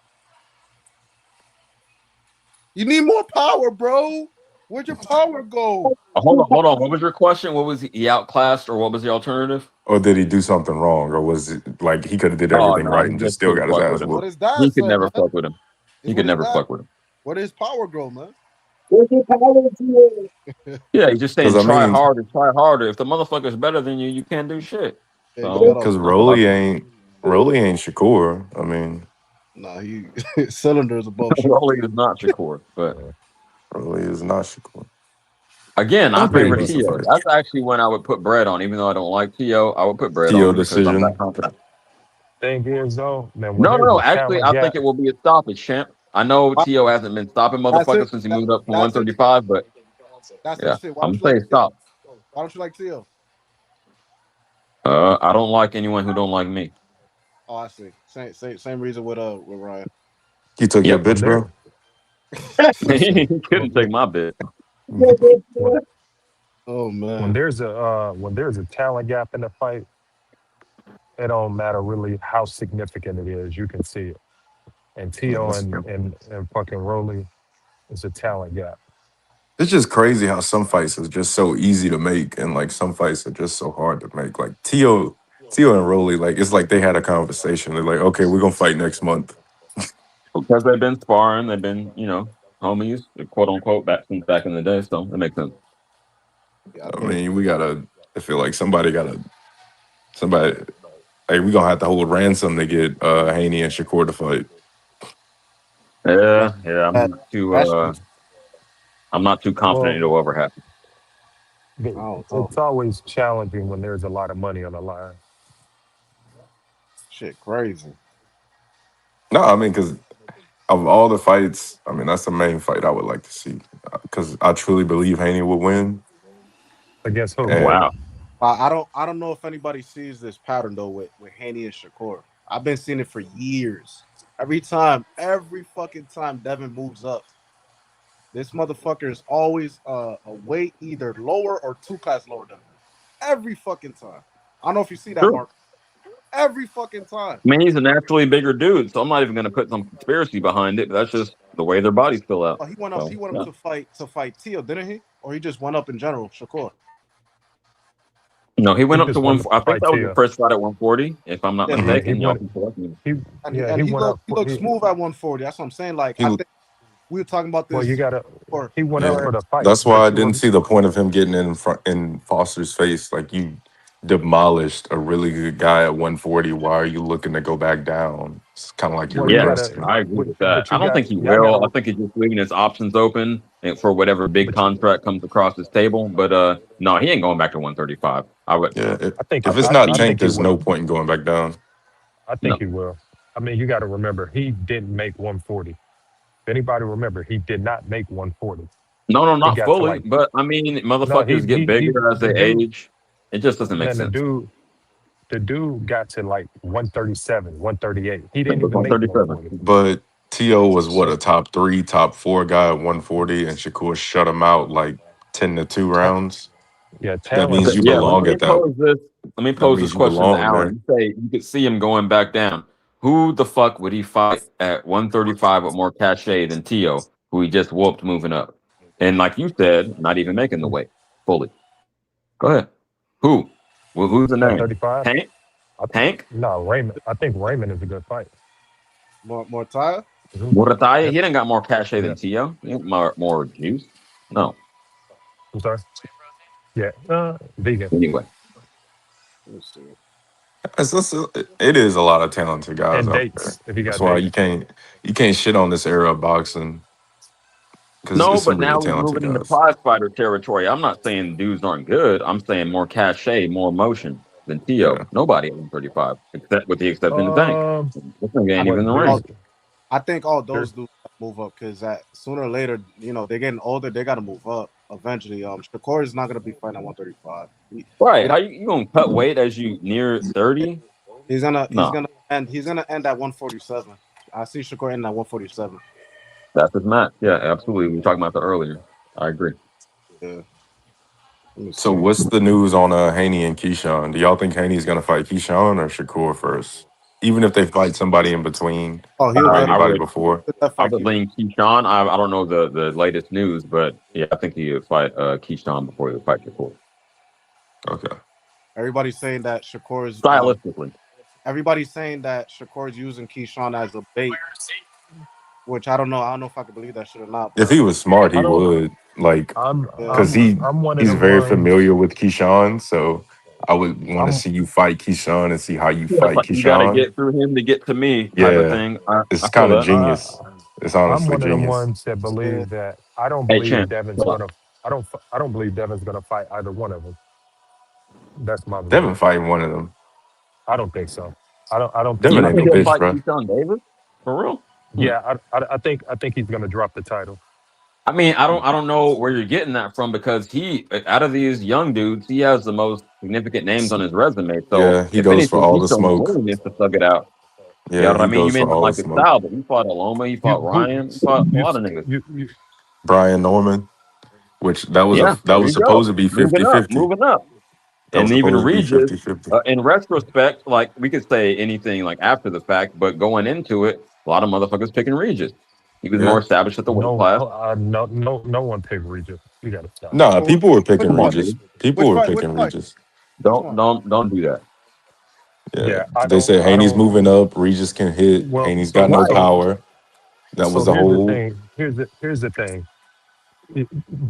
You need more power, bro. Where'd your power go? Hold on. What was your question? What was he outclassed, or what was the alternative? Or did he do something wrong, or was it like he could have did everything right and just still got his ass What whooped? is that? He could never fuck with him. He What could is never that? fuck with him. Where did his power go, man? Yeah, he's just saying 'Cause, I try mean- harder. If the motherfucker's better than you, you can't do shit. So, Because Rolly ain't Shakur. I mean, Nah, he cylinders above. Rolly is not Shakur, but Rolly is not Shakur. Again, I That's a pretty favor decent Tio. fight. That's actually when I would put bread on, even though I don't like Tio. I would put bread Tio on him because I'm decision. that confident. Thing is, though, man, when No, no, there's no. a Actually, talent I gap, think it will be a stoppage, champ. I know Tio hasn't been stopping That's it. motherfuckers since he moved up from That's it. 135, but That's yeah, it. Why I'm don't you like saying Tio? stop. Why don't you like Tio? I don't like anyone who don't like me. Oh, I see. Same reason with Ryan. He took your Yep. when bitch, there bro. He couldn't take my bit. when, Oh when man. there's a talent gap in the fight, it don't matter really how significant it is. You can see it. And Yeah, Tio and fucking Rolly is a talent gap. it's just crazy how some fights are just so easy to make, and like some fights are just so hard to make. Like Tio and Rolly, like it's like they had a conversation. They're like, okay, we're gonna fight next month. Because they've been sparring, they've been, homies, quote unquote, since back in the day. So it makes sense. Yeah, I I think mean, we gotta. I feel like somebody. Like we gonna have to hold ransom to get Haney and Shakur to fight. that, Yeah. that that should be. I'm not too confident Well, it'll ever happen. I don't know. it's always challenging when there's a lot of money on the line. Shit, crazy. No, I mean, because of all the fights, I mean that's the main fight I would like to see. Because I truly believe Haney would win. Against who? Wow. And I don't know if anybody sees this pattern though with Haney and Shakur. I've been seeing it for years. Every fucking time Devin moves up, this motherfucker is always a weight either lower or 2 class lower than him. Every fucking time. I don't know if you see that, True. Mark. Every fucking time. I mean, he's a naturally bigger dude, so I'm not even going to put some conspiracy behind it. But that's just the way their bodies fill out. Oh, he went up. So He went up yeah. to fight Tio, didn't he? Or he just went up in general, Shakur. No, he went He up to just one. wanted to I think fight that was the Tio. first fight at 140, if I'm not Yeah, Yeah, he mistaken. Y'all went. can correct me. He and he went up. looked smooth at 140. That's what I'm saying. Like I he, think we were talking about Well, you this gotta. before. He went up yeah, for the fight, that's why but I you didn't were. see the point of him getting in Foster's face. Like you demolished a really good guy at 140. Why are you looking to go back down? It's kind of like you're Well, you Yeah, gotta. regressing. I agree with that. But I you don't got. think he Y'all will. I gotta. think he's just leaving his options open for whatever big But contract comes across his table. But no, he ain't going back to 135. I would. Yeah, I think. I if it's think not I he. Tank, think he there's no will. point in going back down. I think No, he will. I mean, you got to remember, he didn't make 140. If anybody remember, he did not make 140. no, He not got to fully. like. But I mean, No, motherfuckers get bigger as the they dude. age. It just doesn't make Man, sense. the dude got to like 137, 138. He didn't even make 137. 140. But T.O. was what, a So top 3, top 4 guy at 140, and Shakur shut him out like 10-2 ta- rounds. yeah, That talent means you Yeah, let belong me at that. pose this. Let me That pose this means you question to belong Alan. there. You say you could see him going back down. Who the fuck would he fight at 135 with more cachet than Tio, who he just whooped moving up? And like you said, not even making the weight fully. Go ahead. Who? Well, who's the name? 135. Tank? Tank? No, Raymond. I think Raymond is a good fight. Mortaya? Murataya? Yep. He didn't got more cachet than Yeah. Tio. He got more juice. No. I'm sorry. Yeah. Vegan. Anyway. Let's see. It is a lot of talented guys And out there. dates, if you That's got why dates. you can't shit on this era of boxing because No, it's but some really now we're talented moving into guys. prize fighter territory. I'm not saying dudes aren't good. I'm saying more cachet, more emotion than Tio. Yeah. Nobody at 135, except with the exception of Tank. Um, This thing ain't well, even in the there's ring. I think all there's those do move up because sooner or later, they're getting older. They got to move up eventually. Shakur is not gonna be fighting at 135. Right. How you gonna cut weight as you near 30? He's gonna No, end at 147. I see Shakur ending at 147. that's his match. Yeah, absolutely. We were talking about that earlier. I agree. Yeah. Let me So see. what's the news on Haney and Keyshawn? Do y'all think Haney's gonna fight Keyshawn or Shakur first? Even if they fight somebody in between Oh, or I anybody would before. I would lean Keyshawn. I don't know the latest news, but yeah, I think he would fight Keyshawn before he would fight Shakur. Okay. Everybody's saying that Shakur's Stylistically. everybody's saying that Shakur's using Keyshawn as a bait, which I don't know. I don't know if I can believe that shit or not. If But he was smart, I he don't. would I'm because I'm I'm one of he's them very ones. familiar with Keyshawn. So I would want to I'm see you fight Keyshawn and see how you Yeah, fight like you got to Keyshawn. get through him to get to me, type of Yeah, thing. I it's feel kind of that. I, genius. It's I'm honestly one of them genius. ones that believe that I don't Hey, believe champ, Devin's chill out. gonna. I don't believe Devin's gonna fight either one of them. That's my Devin belief. fighting one of them. I don't think so. I don't think You Devin he's don't ain't think no gonna he'll beat. bitch, fight bro. Keyshawn Davis? For real? Yeah, I think he's gonna drop the title. I mean, I don't know where you're getting that from because he, out of these young dudes, he has the most significant names on his resume. So Yeah, he if goes for anything, all he's the showing the smoke. willingness to thug it out. You know Yeah, what I he mean? You goes may for not all the like his smoke. style, but he fought Aloma, he You fought who Ryan, he fought a you lot of niggas. you Brian Norman, which Yeah, that there was you go. supposed to be Moving 50 up, 50. moving up. That was And even supposed to be Regis, 50-50. in retrospect, like we could say anything like after the fact, but going into it, a lot of motherfuckers picking Regis. He was more Yeah. established at the weight no class. no one picked Regis. You gotta stop. Nah, Well, people were picking which Come on, fight? Regis. dude. People Which were fight? Which picking fight? Regis. Which one? Don't do that. Yeah. Yeah, I They don't said I Haney's don't. moving up. Regis can hit. Well, Haney's got no Right. power. That was so the here's the whole. thing. Here's the thing.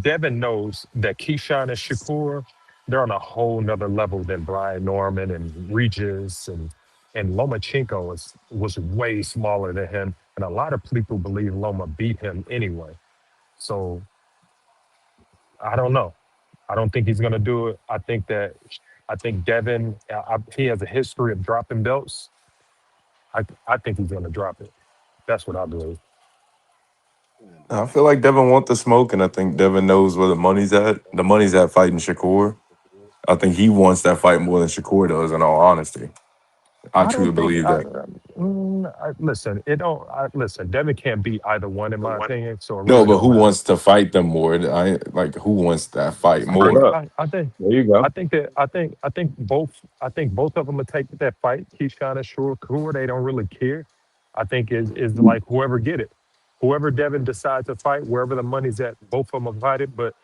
Devin knows that Keyshawn and Shakur, they're on a whole nother level than Brian Norman and Regis and Lomachenko was way smaller than him, and a lot of people believe Loma beat him anyway. So I don't know. I don't think he's gonna do it. I think Devin, he has a history of dropping belts. I think he's gonna drop it. That's what I believe. I feel like Devin wants the smoke, and I think Devin knows where the money's at. The money's at fighting Shakur. I think he wants that fight more than Shakur does, in all honesty. I I truly don't think. believe that. Listen. It don't. Listen. Devin can't beat either one, in my opinion. So it No, really but don't who matter. wants to fight them more? Who wants that fight I think. more? Up. I think. There you go. I think that. I think both. I think both of them will take that fight. Keyshawn and Shakur. They don't really care. I think is like whoever get it, whoever Devin decides to fight, wherever the money's at, both of them will fight it. But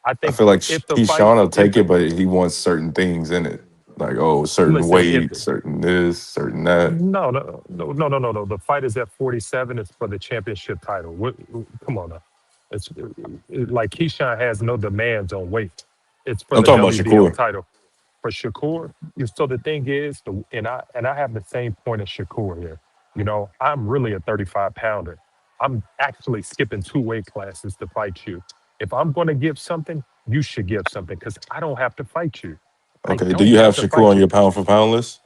I I think feel like if the fight, Keyshawn will if take the it, but he wants certain things in it. Like, oh, certain listen, if weight, certain this, certain that. no. The fight is at 47. It's for the championship title. Come on now. Like Keyshawn has no demands on weight. It's for I'm the talking about WBO Shakur. title. For Shakur, so the thing is, and I have the same point as Shakur here. You know, I'm really a 35 pounder. I'm actually skipping 2 weight classes to fight you. If I'm going to give something, you should give something because I don't have to fight you. I Okay, do don't you have have to Shakur fight on your you. pound for pound list?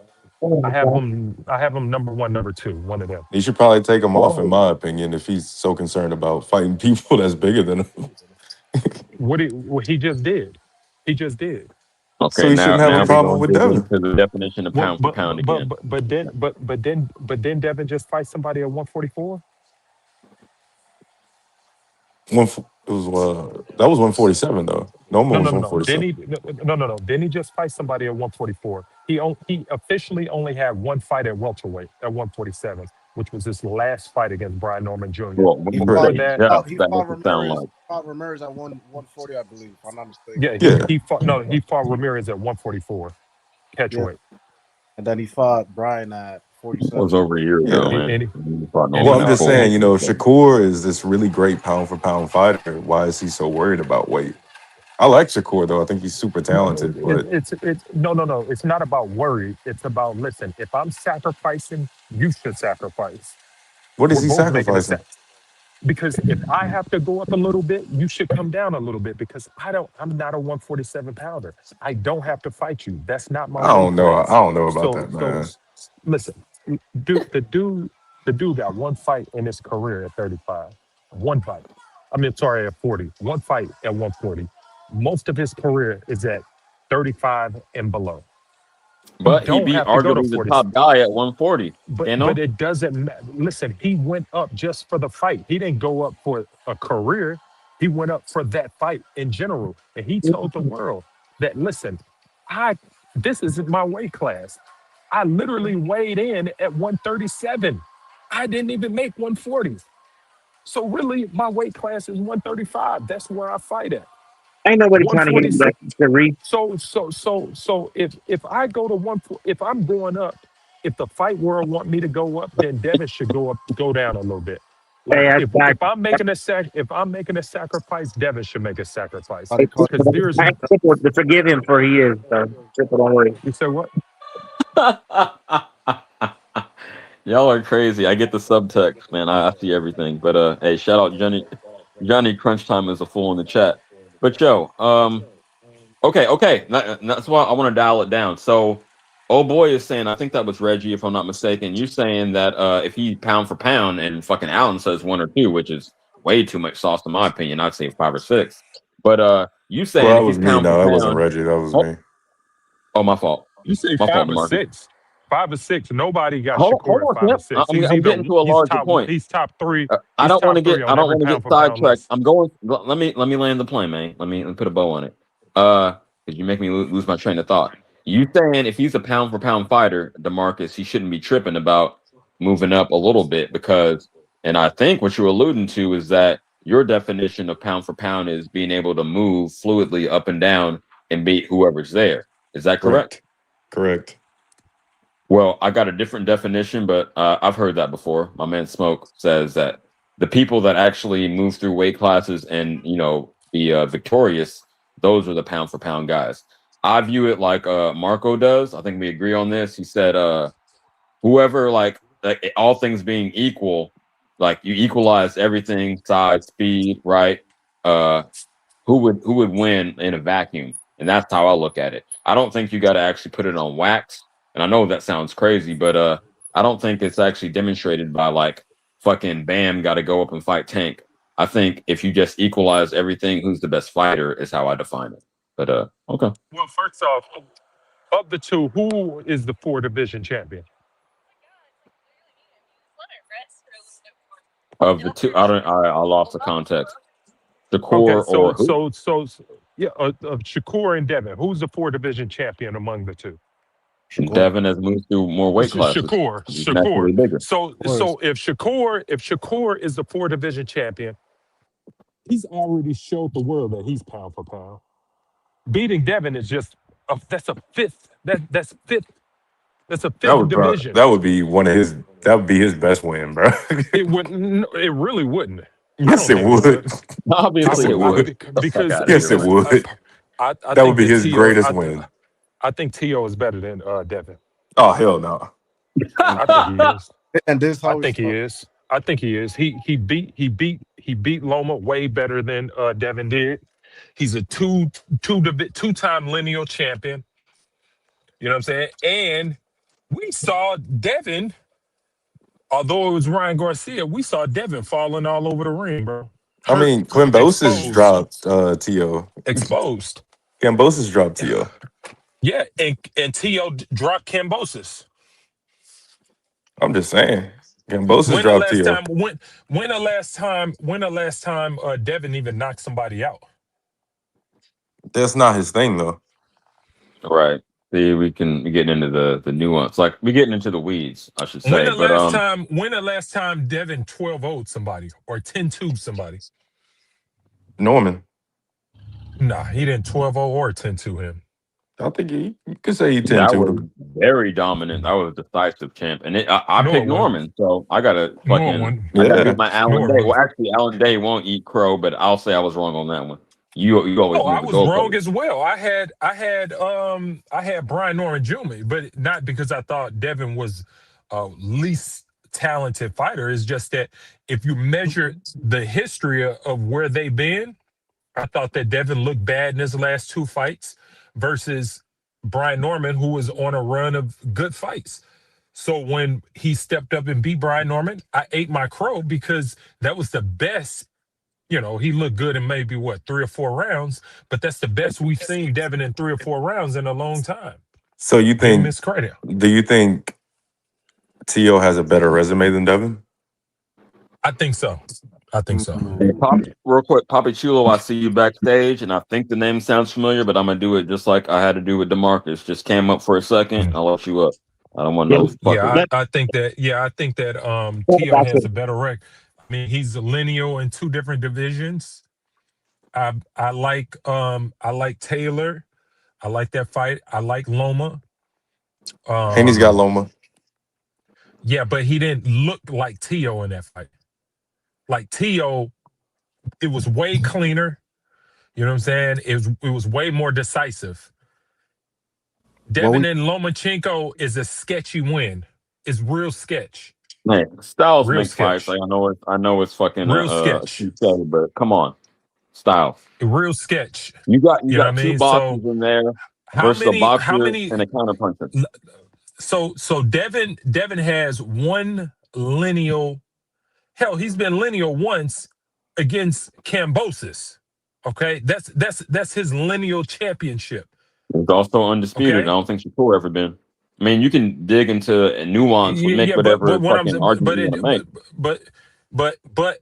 I have him. I have him number one, number two, one of them. You should probably take him off, in my opinion, if he's so concerned about fighting people that's bigger than him. What he just did. He just did. So Okay, he shouldn't have a now we're problem gonna with dig Devin. into the definition of What? pound for pound again. Then Devin just fight somebody at 144. It was that was 147 though. Normal was No. Then 147. he no. Then he just fight somebody at 144. He officially only had one fight at welterweight at 147, which was his last fight against Brian Norman Jr. Well, He when you fought. Before say that, just, He that fought makes it sound Ramirez. like Fought Ramirez at 140, I believe, if I'm not mistaken. yeah, Yeah. he fought no, he fought Ramirez at 144 Yeah, catchweight, and then he fought Brian at it was 47. over a year ago, Yeah. and man. and, You fought and Well, he Norman I'm at just fought saying, and 447. Shakur is this really great pound for pound fighter. Why is he so worried about weight? I like Shakur though. I think he's super talented, but it's no. It's not about worry. It's about listen. If I'm sacrificing, you should sacrifice. what is We're he both making a sacrificing? set. Because if I have to go up a little bit, you should come down a little bit because I'm not a 147 pounder. I don't have to fight you. That's not my I weight don't know. I class. don't know about So that, so man. listen, dude, the dude got one fight in his career at 35. One fight. I mean, sorry, at 40. One fight at 140. Most of his career is at 35 and below. He But he don't beat have to go to arguably the 40. top guy at 140. You But know? it doesn't matter. Listen, he went up just for the fight. He didn't go up for a career. He went up for that fight in general. And he told the world that listen, I this isn't my weight class. I literally weighed in at 137. I didn't even make 140. So really my weight class is 135. That's where I fight at. Ain't nobody trying to hear 140. that, Sharif. So if I go to if I'm going up, if the fight world want me to go up, then Devin should go down a little bit. Hey, Like that's if fact. I'm making if I'm making a sacrifice, Devin should make a sacrifice How they call because there's I ain't triple to forgive him for he is. Triple, don't worry. you said what? Y'all are crazy. I get the subtext, man. I see everything. But hey, shout out Johnny. Johnny Crunch Time is a fool in the chat. But yo, okay. That's why I want to dial it down. So, oh boy is saying, I think that was Reggie, if I'm not mistaken. You're saying that if he pound for pound, and fucking Allen says 1 or 2, which is way too much sauce in my opinion. I'd say 5 or 6. But you saying Well, that if he's was me. pound for No, that wasn't pound, Reggie. That was oh, me. oh my fault, You say my fault, 5 or Marcus. 6. 5 or 6. Nobody got Hold Shakur on, at 5 or Snip. 6. I'm getting to a He's larger top. point. He's top 3. I He's don't want to top 3 get on every get pound for pound sidetracked. list. I'm going. Let me land the plane, man. Let me put a bow on it. Because you make me lose my train of thought. You saying if he's a pound for pound fighter, DeMarcus, he shouldn't be tripping about moving up a little bit because, and I think what you're alluding to is that your definition of pound for pound is being able to move fluidly up and down and beat whoever's there. Is that correct? Correct. Well, I got a different definition, but I've heard that before. My man Smoke says that the people that actually move through weight classes and be victorious, those are the pound for pound guys. I view it like Marco does. I think we agree on this. He said whoever like all things being equal, like you equalize everything, size, speed, right? Who would win in a vacuum? And that's how I look at it. I don't think you got to actually put it on wax. And I know that sounds crazy, but I don't think it's actually demonstrated by like fucking Bam got to go up and fight Tank. I think if you just equalize everything, who's the best fighter is how I define it. But okay. Well, first off, of the 2, who is the 4 division champion? Of the 2, I lost the context. Okay, Shakur or who? Yeah, of Shakur and Devin, who's the 4 division champion among the 2? Devin has moved through more weight classes. He's naturally bigger. So if Shakur is the 4 division champion, he's already showed the world that he's pound for pound. Beating Devin is just that's a fifth. That's fifth. That's a fifth division. That would be one of his. That would be his best win, bro. It wouldn't. It really wouldn't. Yes, it would. Obviously, it would. Because yes, it would. I that would be his greatest win. I think T.O. is better than Devin. Oh hell no! I think he is. And this, I think he is. I think he is. He beat Loma way better than Devin did. He's a two-time lineal champion. You know what I'm saying? And we saw Devin, although it was Ryan Garcia, we saw Devin falling all over the ring, bro. I mean, Cambosis dropped T.O. Exposed. Cambosis dropped T.O. Yeah, and T.O. dropped Cambosis. I'm just saying. Cambosis dropped T.O. When the last time Devin even knocked somebody out? That's not his thing, though. Right. See, we getting into the nuance. Like we getting into the weeds, I should say. When the last time Devin 12-0'd somebody or 10-2 somebody? Norman. Nah, he didn't 12-0 or 10-2 him. I think you could say he 10-2. That was very dominant. That was a decisive champ. And I picked Norman, so I gotta fucking I gotta do my Alan Day. Well, actually, Alan Day won't eat crow, but I'll say I was wrong on that one. You always. Oh, I was wrong as well. I had Brian Norman Jr., but not because I thought Devin was least talented fighter. It's just that if you measure the history of where they've been, I thought that Devin looked bad in his last 2 fights versus Brian Norman, who was on a run of good fights. So when he stepped up and beat Brian Norman, I ate my crow because that was the best. You know, he looked good in maybe 3 or 4 rounds, but that's the best we've seen Devin in 3 or 4 rounds in a long time. So you think? Miscredit. Do you think T.O. has a better resume than Devin? I think so. Hey, real quick, Papi Chulo, I see you backstage, and I think the name sounds familiar, but I'm gonna do it just like I had to do with DeMarcus. Just came up for a second. I'll let you up. I don't want no. I think that T.O. has a better record. I mean, he's a lineal in 2 different divisions. I like Taylor. I like that fight. I like Loma. Haney's got Loma. Yeah, but he didn't look like T.O. in that fight. Like T.O., it was way cleaner. You know what I'm saying? It was way more decisive. Devin and Lomachenko is a sketchy win. It's real sketch. Man, styles Real make fights. Like I know it's fucking real sketch. but come on. style. Real sketch. You got You know what I two mean? boxers in there versus a boxer How many and a counterpuncher. So Devin has one lineal. Hell, he's been lineal once against Kambosos. Okay, that's his lineal championship. He's also undisputed. Okay? I don't think Shakur ever been. I mean, you can dig into a nuance, make Yeah, whatever but what I'm fucking argument you want to make. but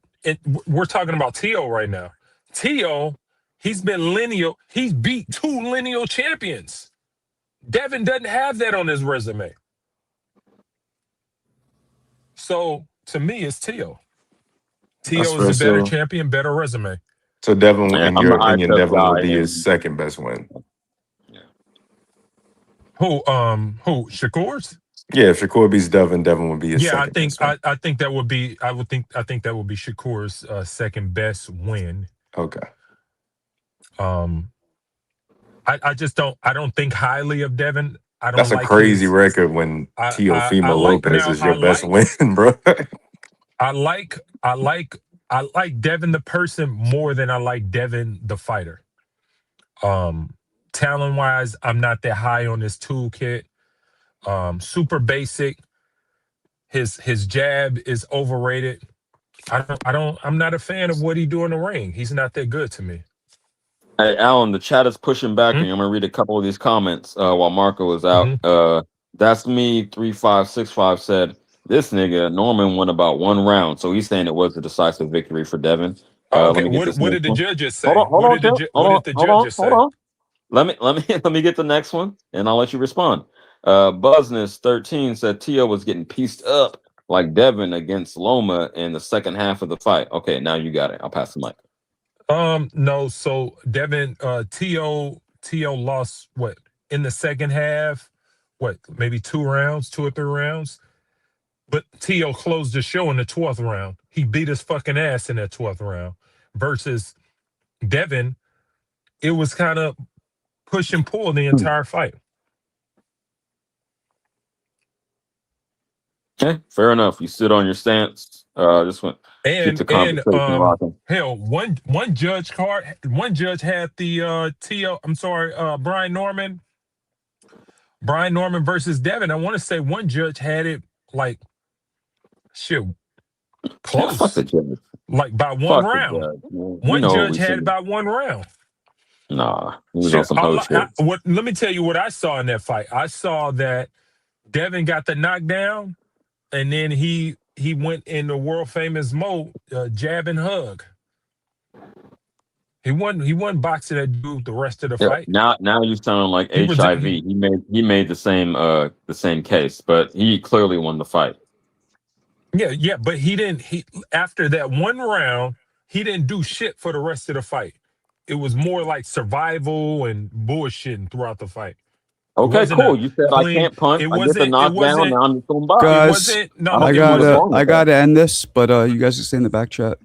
we're talking about Tio right now. Tio, he's been lineal. He's beat 2 lineal champions. Devin doesn't have that on his resume. So to me, it's Tio. Tio is a better champion, better resume. So Devin, in I'm your an opinion, ITF Devin guy, would be and his second best win. Who? Shakur's? Yeah, if Shakur beats Devin, Devin would be his Yeah, second best win. I think that would be. I think that would be Shakur's second best win. Okay. I just don't. I don't think highly of Devin. I don't. That's a like crazy his, record when Teofimo like Lopez now. is your best win, bro. I like Devin the person more than I like Devin the fighter. Talent wise, I'm not that high on his toolkit. Super basic. His jab is overrated. I'm not a fan of what he do in the ring. He's not that good to me. Hey, Alan, the chat is pushing back, and I'm gonna read a couple of these comments while Marco is out. That's me 3565 said this nigga Norman won about 1 round, so he's saying it was a decisive victory for Devin. Okay, Let me get what this did the one. judges say? Hold Hold on. Let me get the next one, and I'll let you respond. Buzness13 said Tio was getting pieced up like Devin against Loma in the second half of the fight. Okay, now you got it. I'll pass the mic. No, so Devin, Tio lost what in the second half? What, maybe 2 rounds, 2 or 3 rounds? But Tio closed the show in the 12th round. He beat his fucking ass in that 12th round. Versus Devin, it was kind of push and pull the entire fight. Okay, fair enough. You stood on your stance. Just went keep the conversation rocking. Hell, one judge had the Brian Norman versus Devin. I want to say one judge had it like shit close. Fuck the judge. Like by 1 round. One judge had it by 1 round. Nah, he was on some hoe shit. Let me tell you what I saw in that fight. I saw that Devin got the knockdown, and then he went in the world famous mode, jab and hug. He wasn't boxing that dude the rest of the fight. Now you sound like HIV. He made the same case, but he clearly won the fight. Yeah, but he didn't. After that 1 round, he didn't do shit for the rest of the fight. It was more like survival and bullshitting throughout the fight. Okay, cool. You said I can't punch. I get the knockdown. Now I'm just going to box. Guys, I gotta end this, but you guys can stay in the back chat.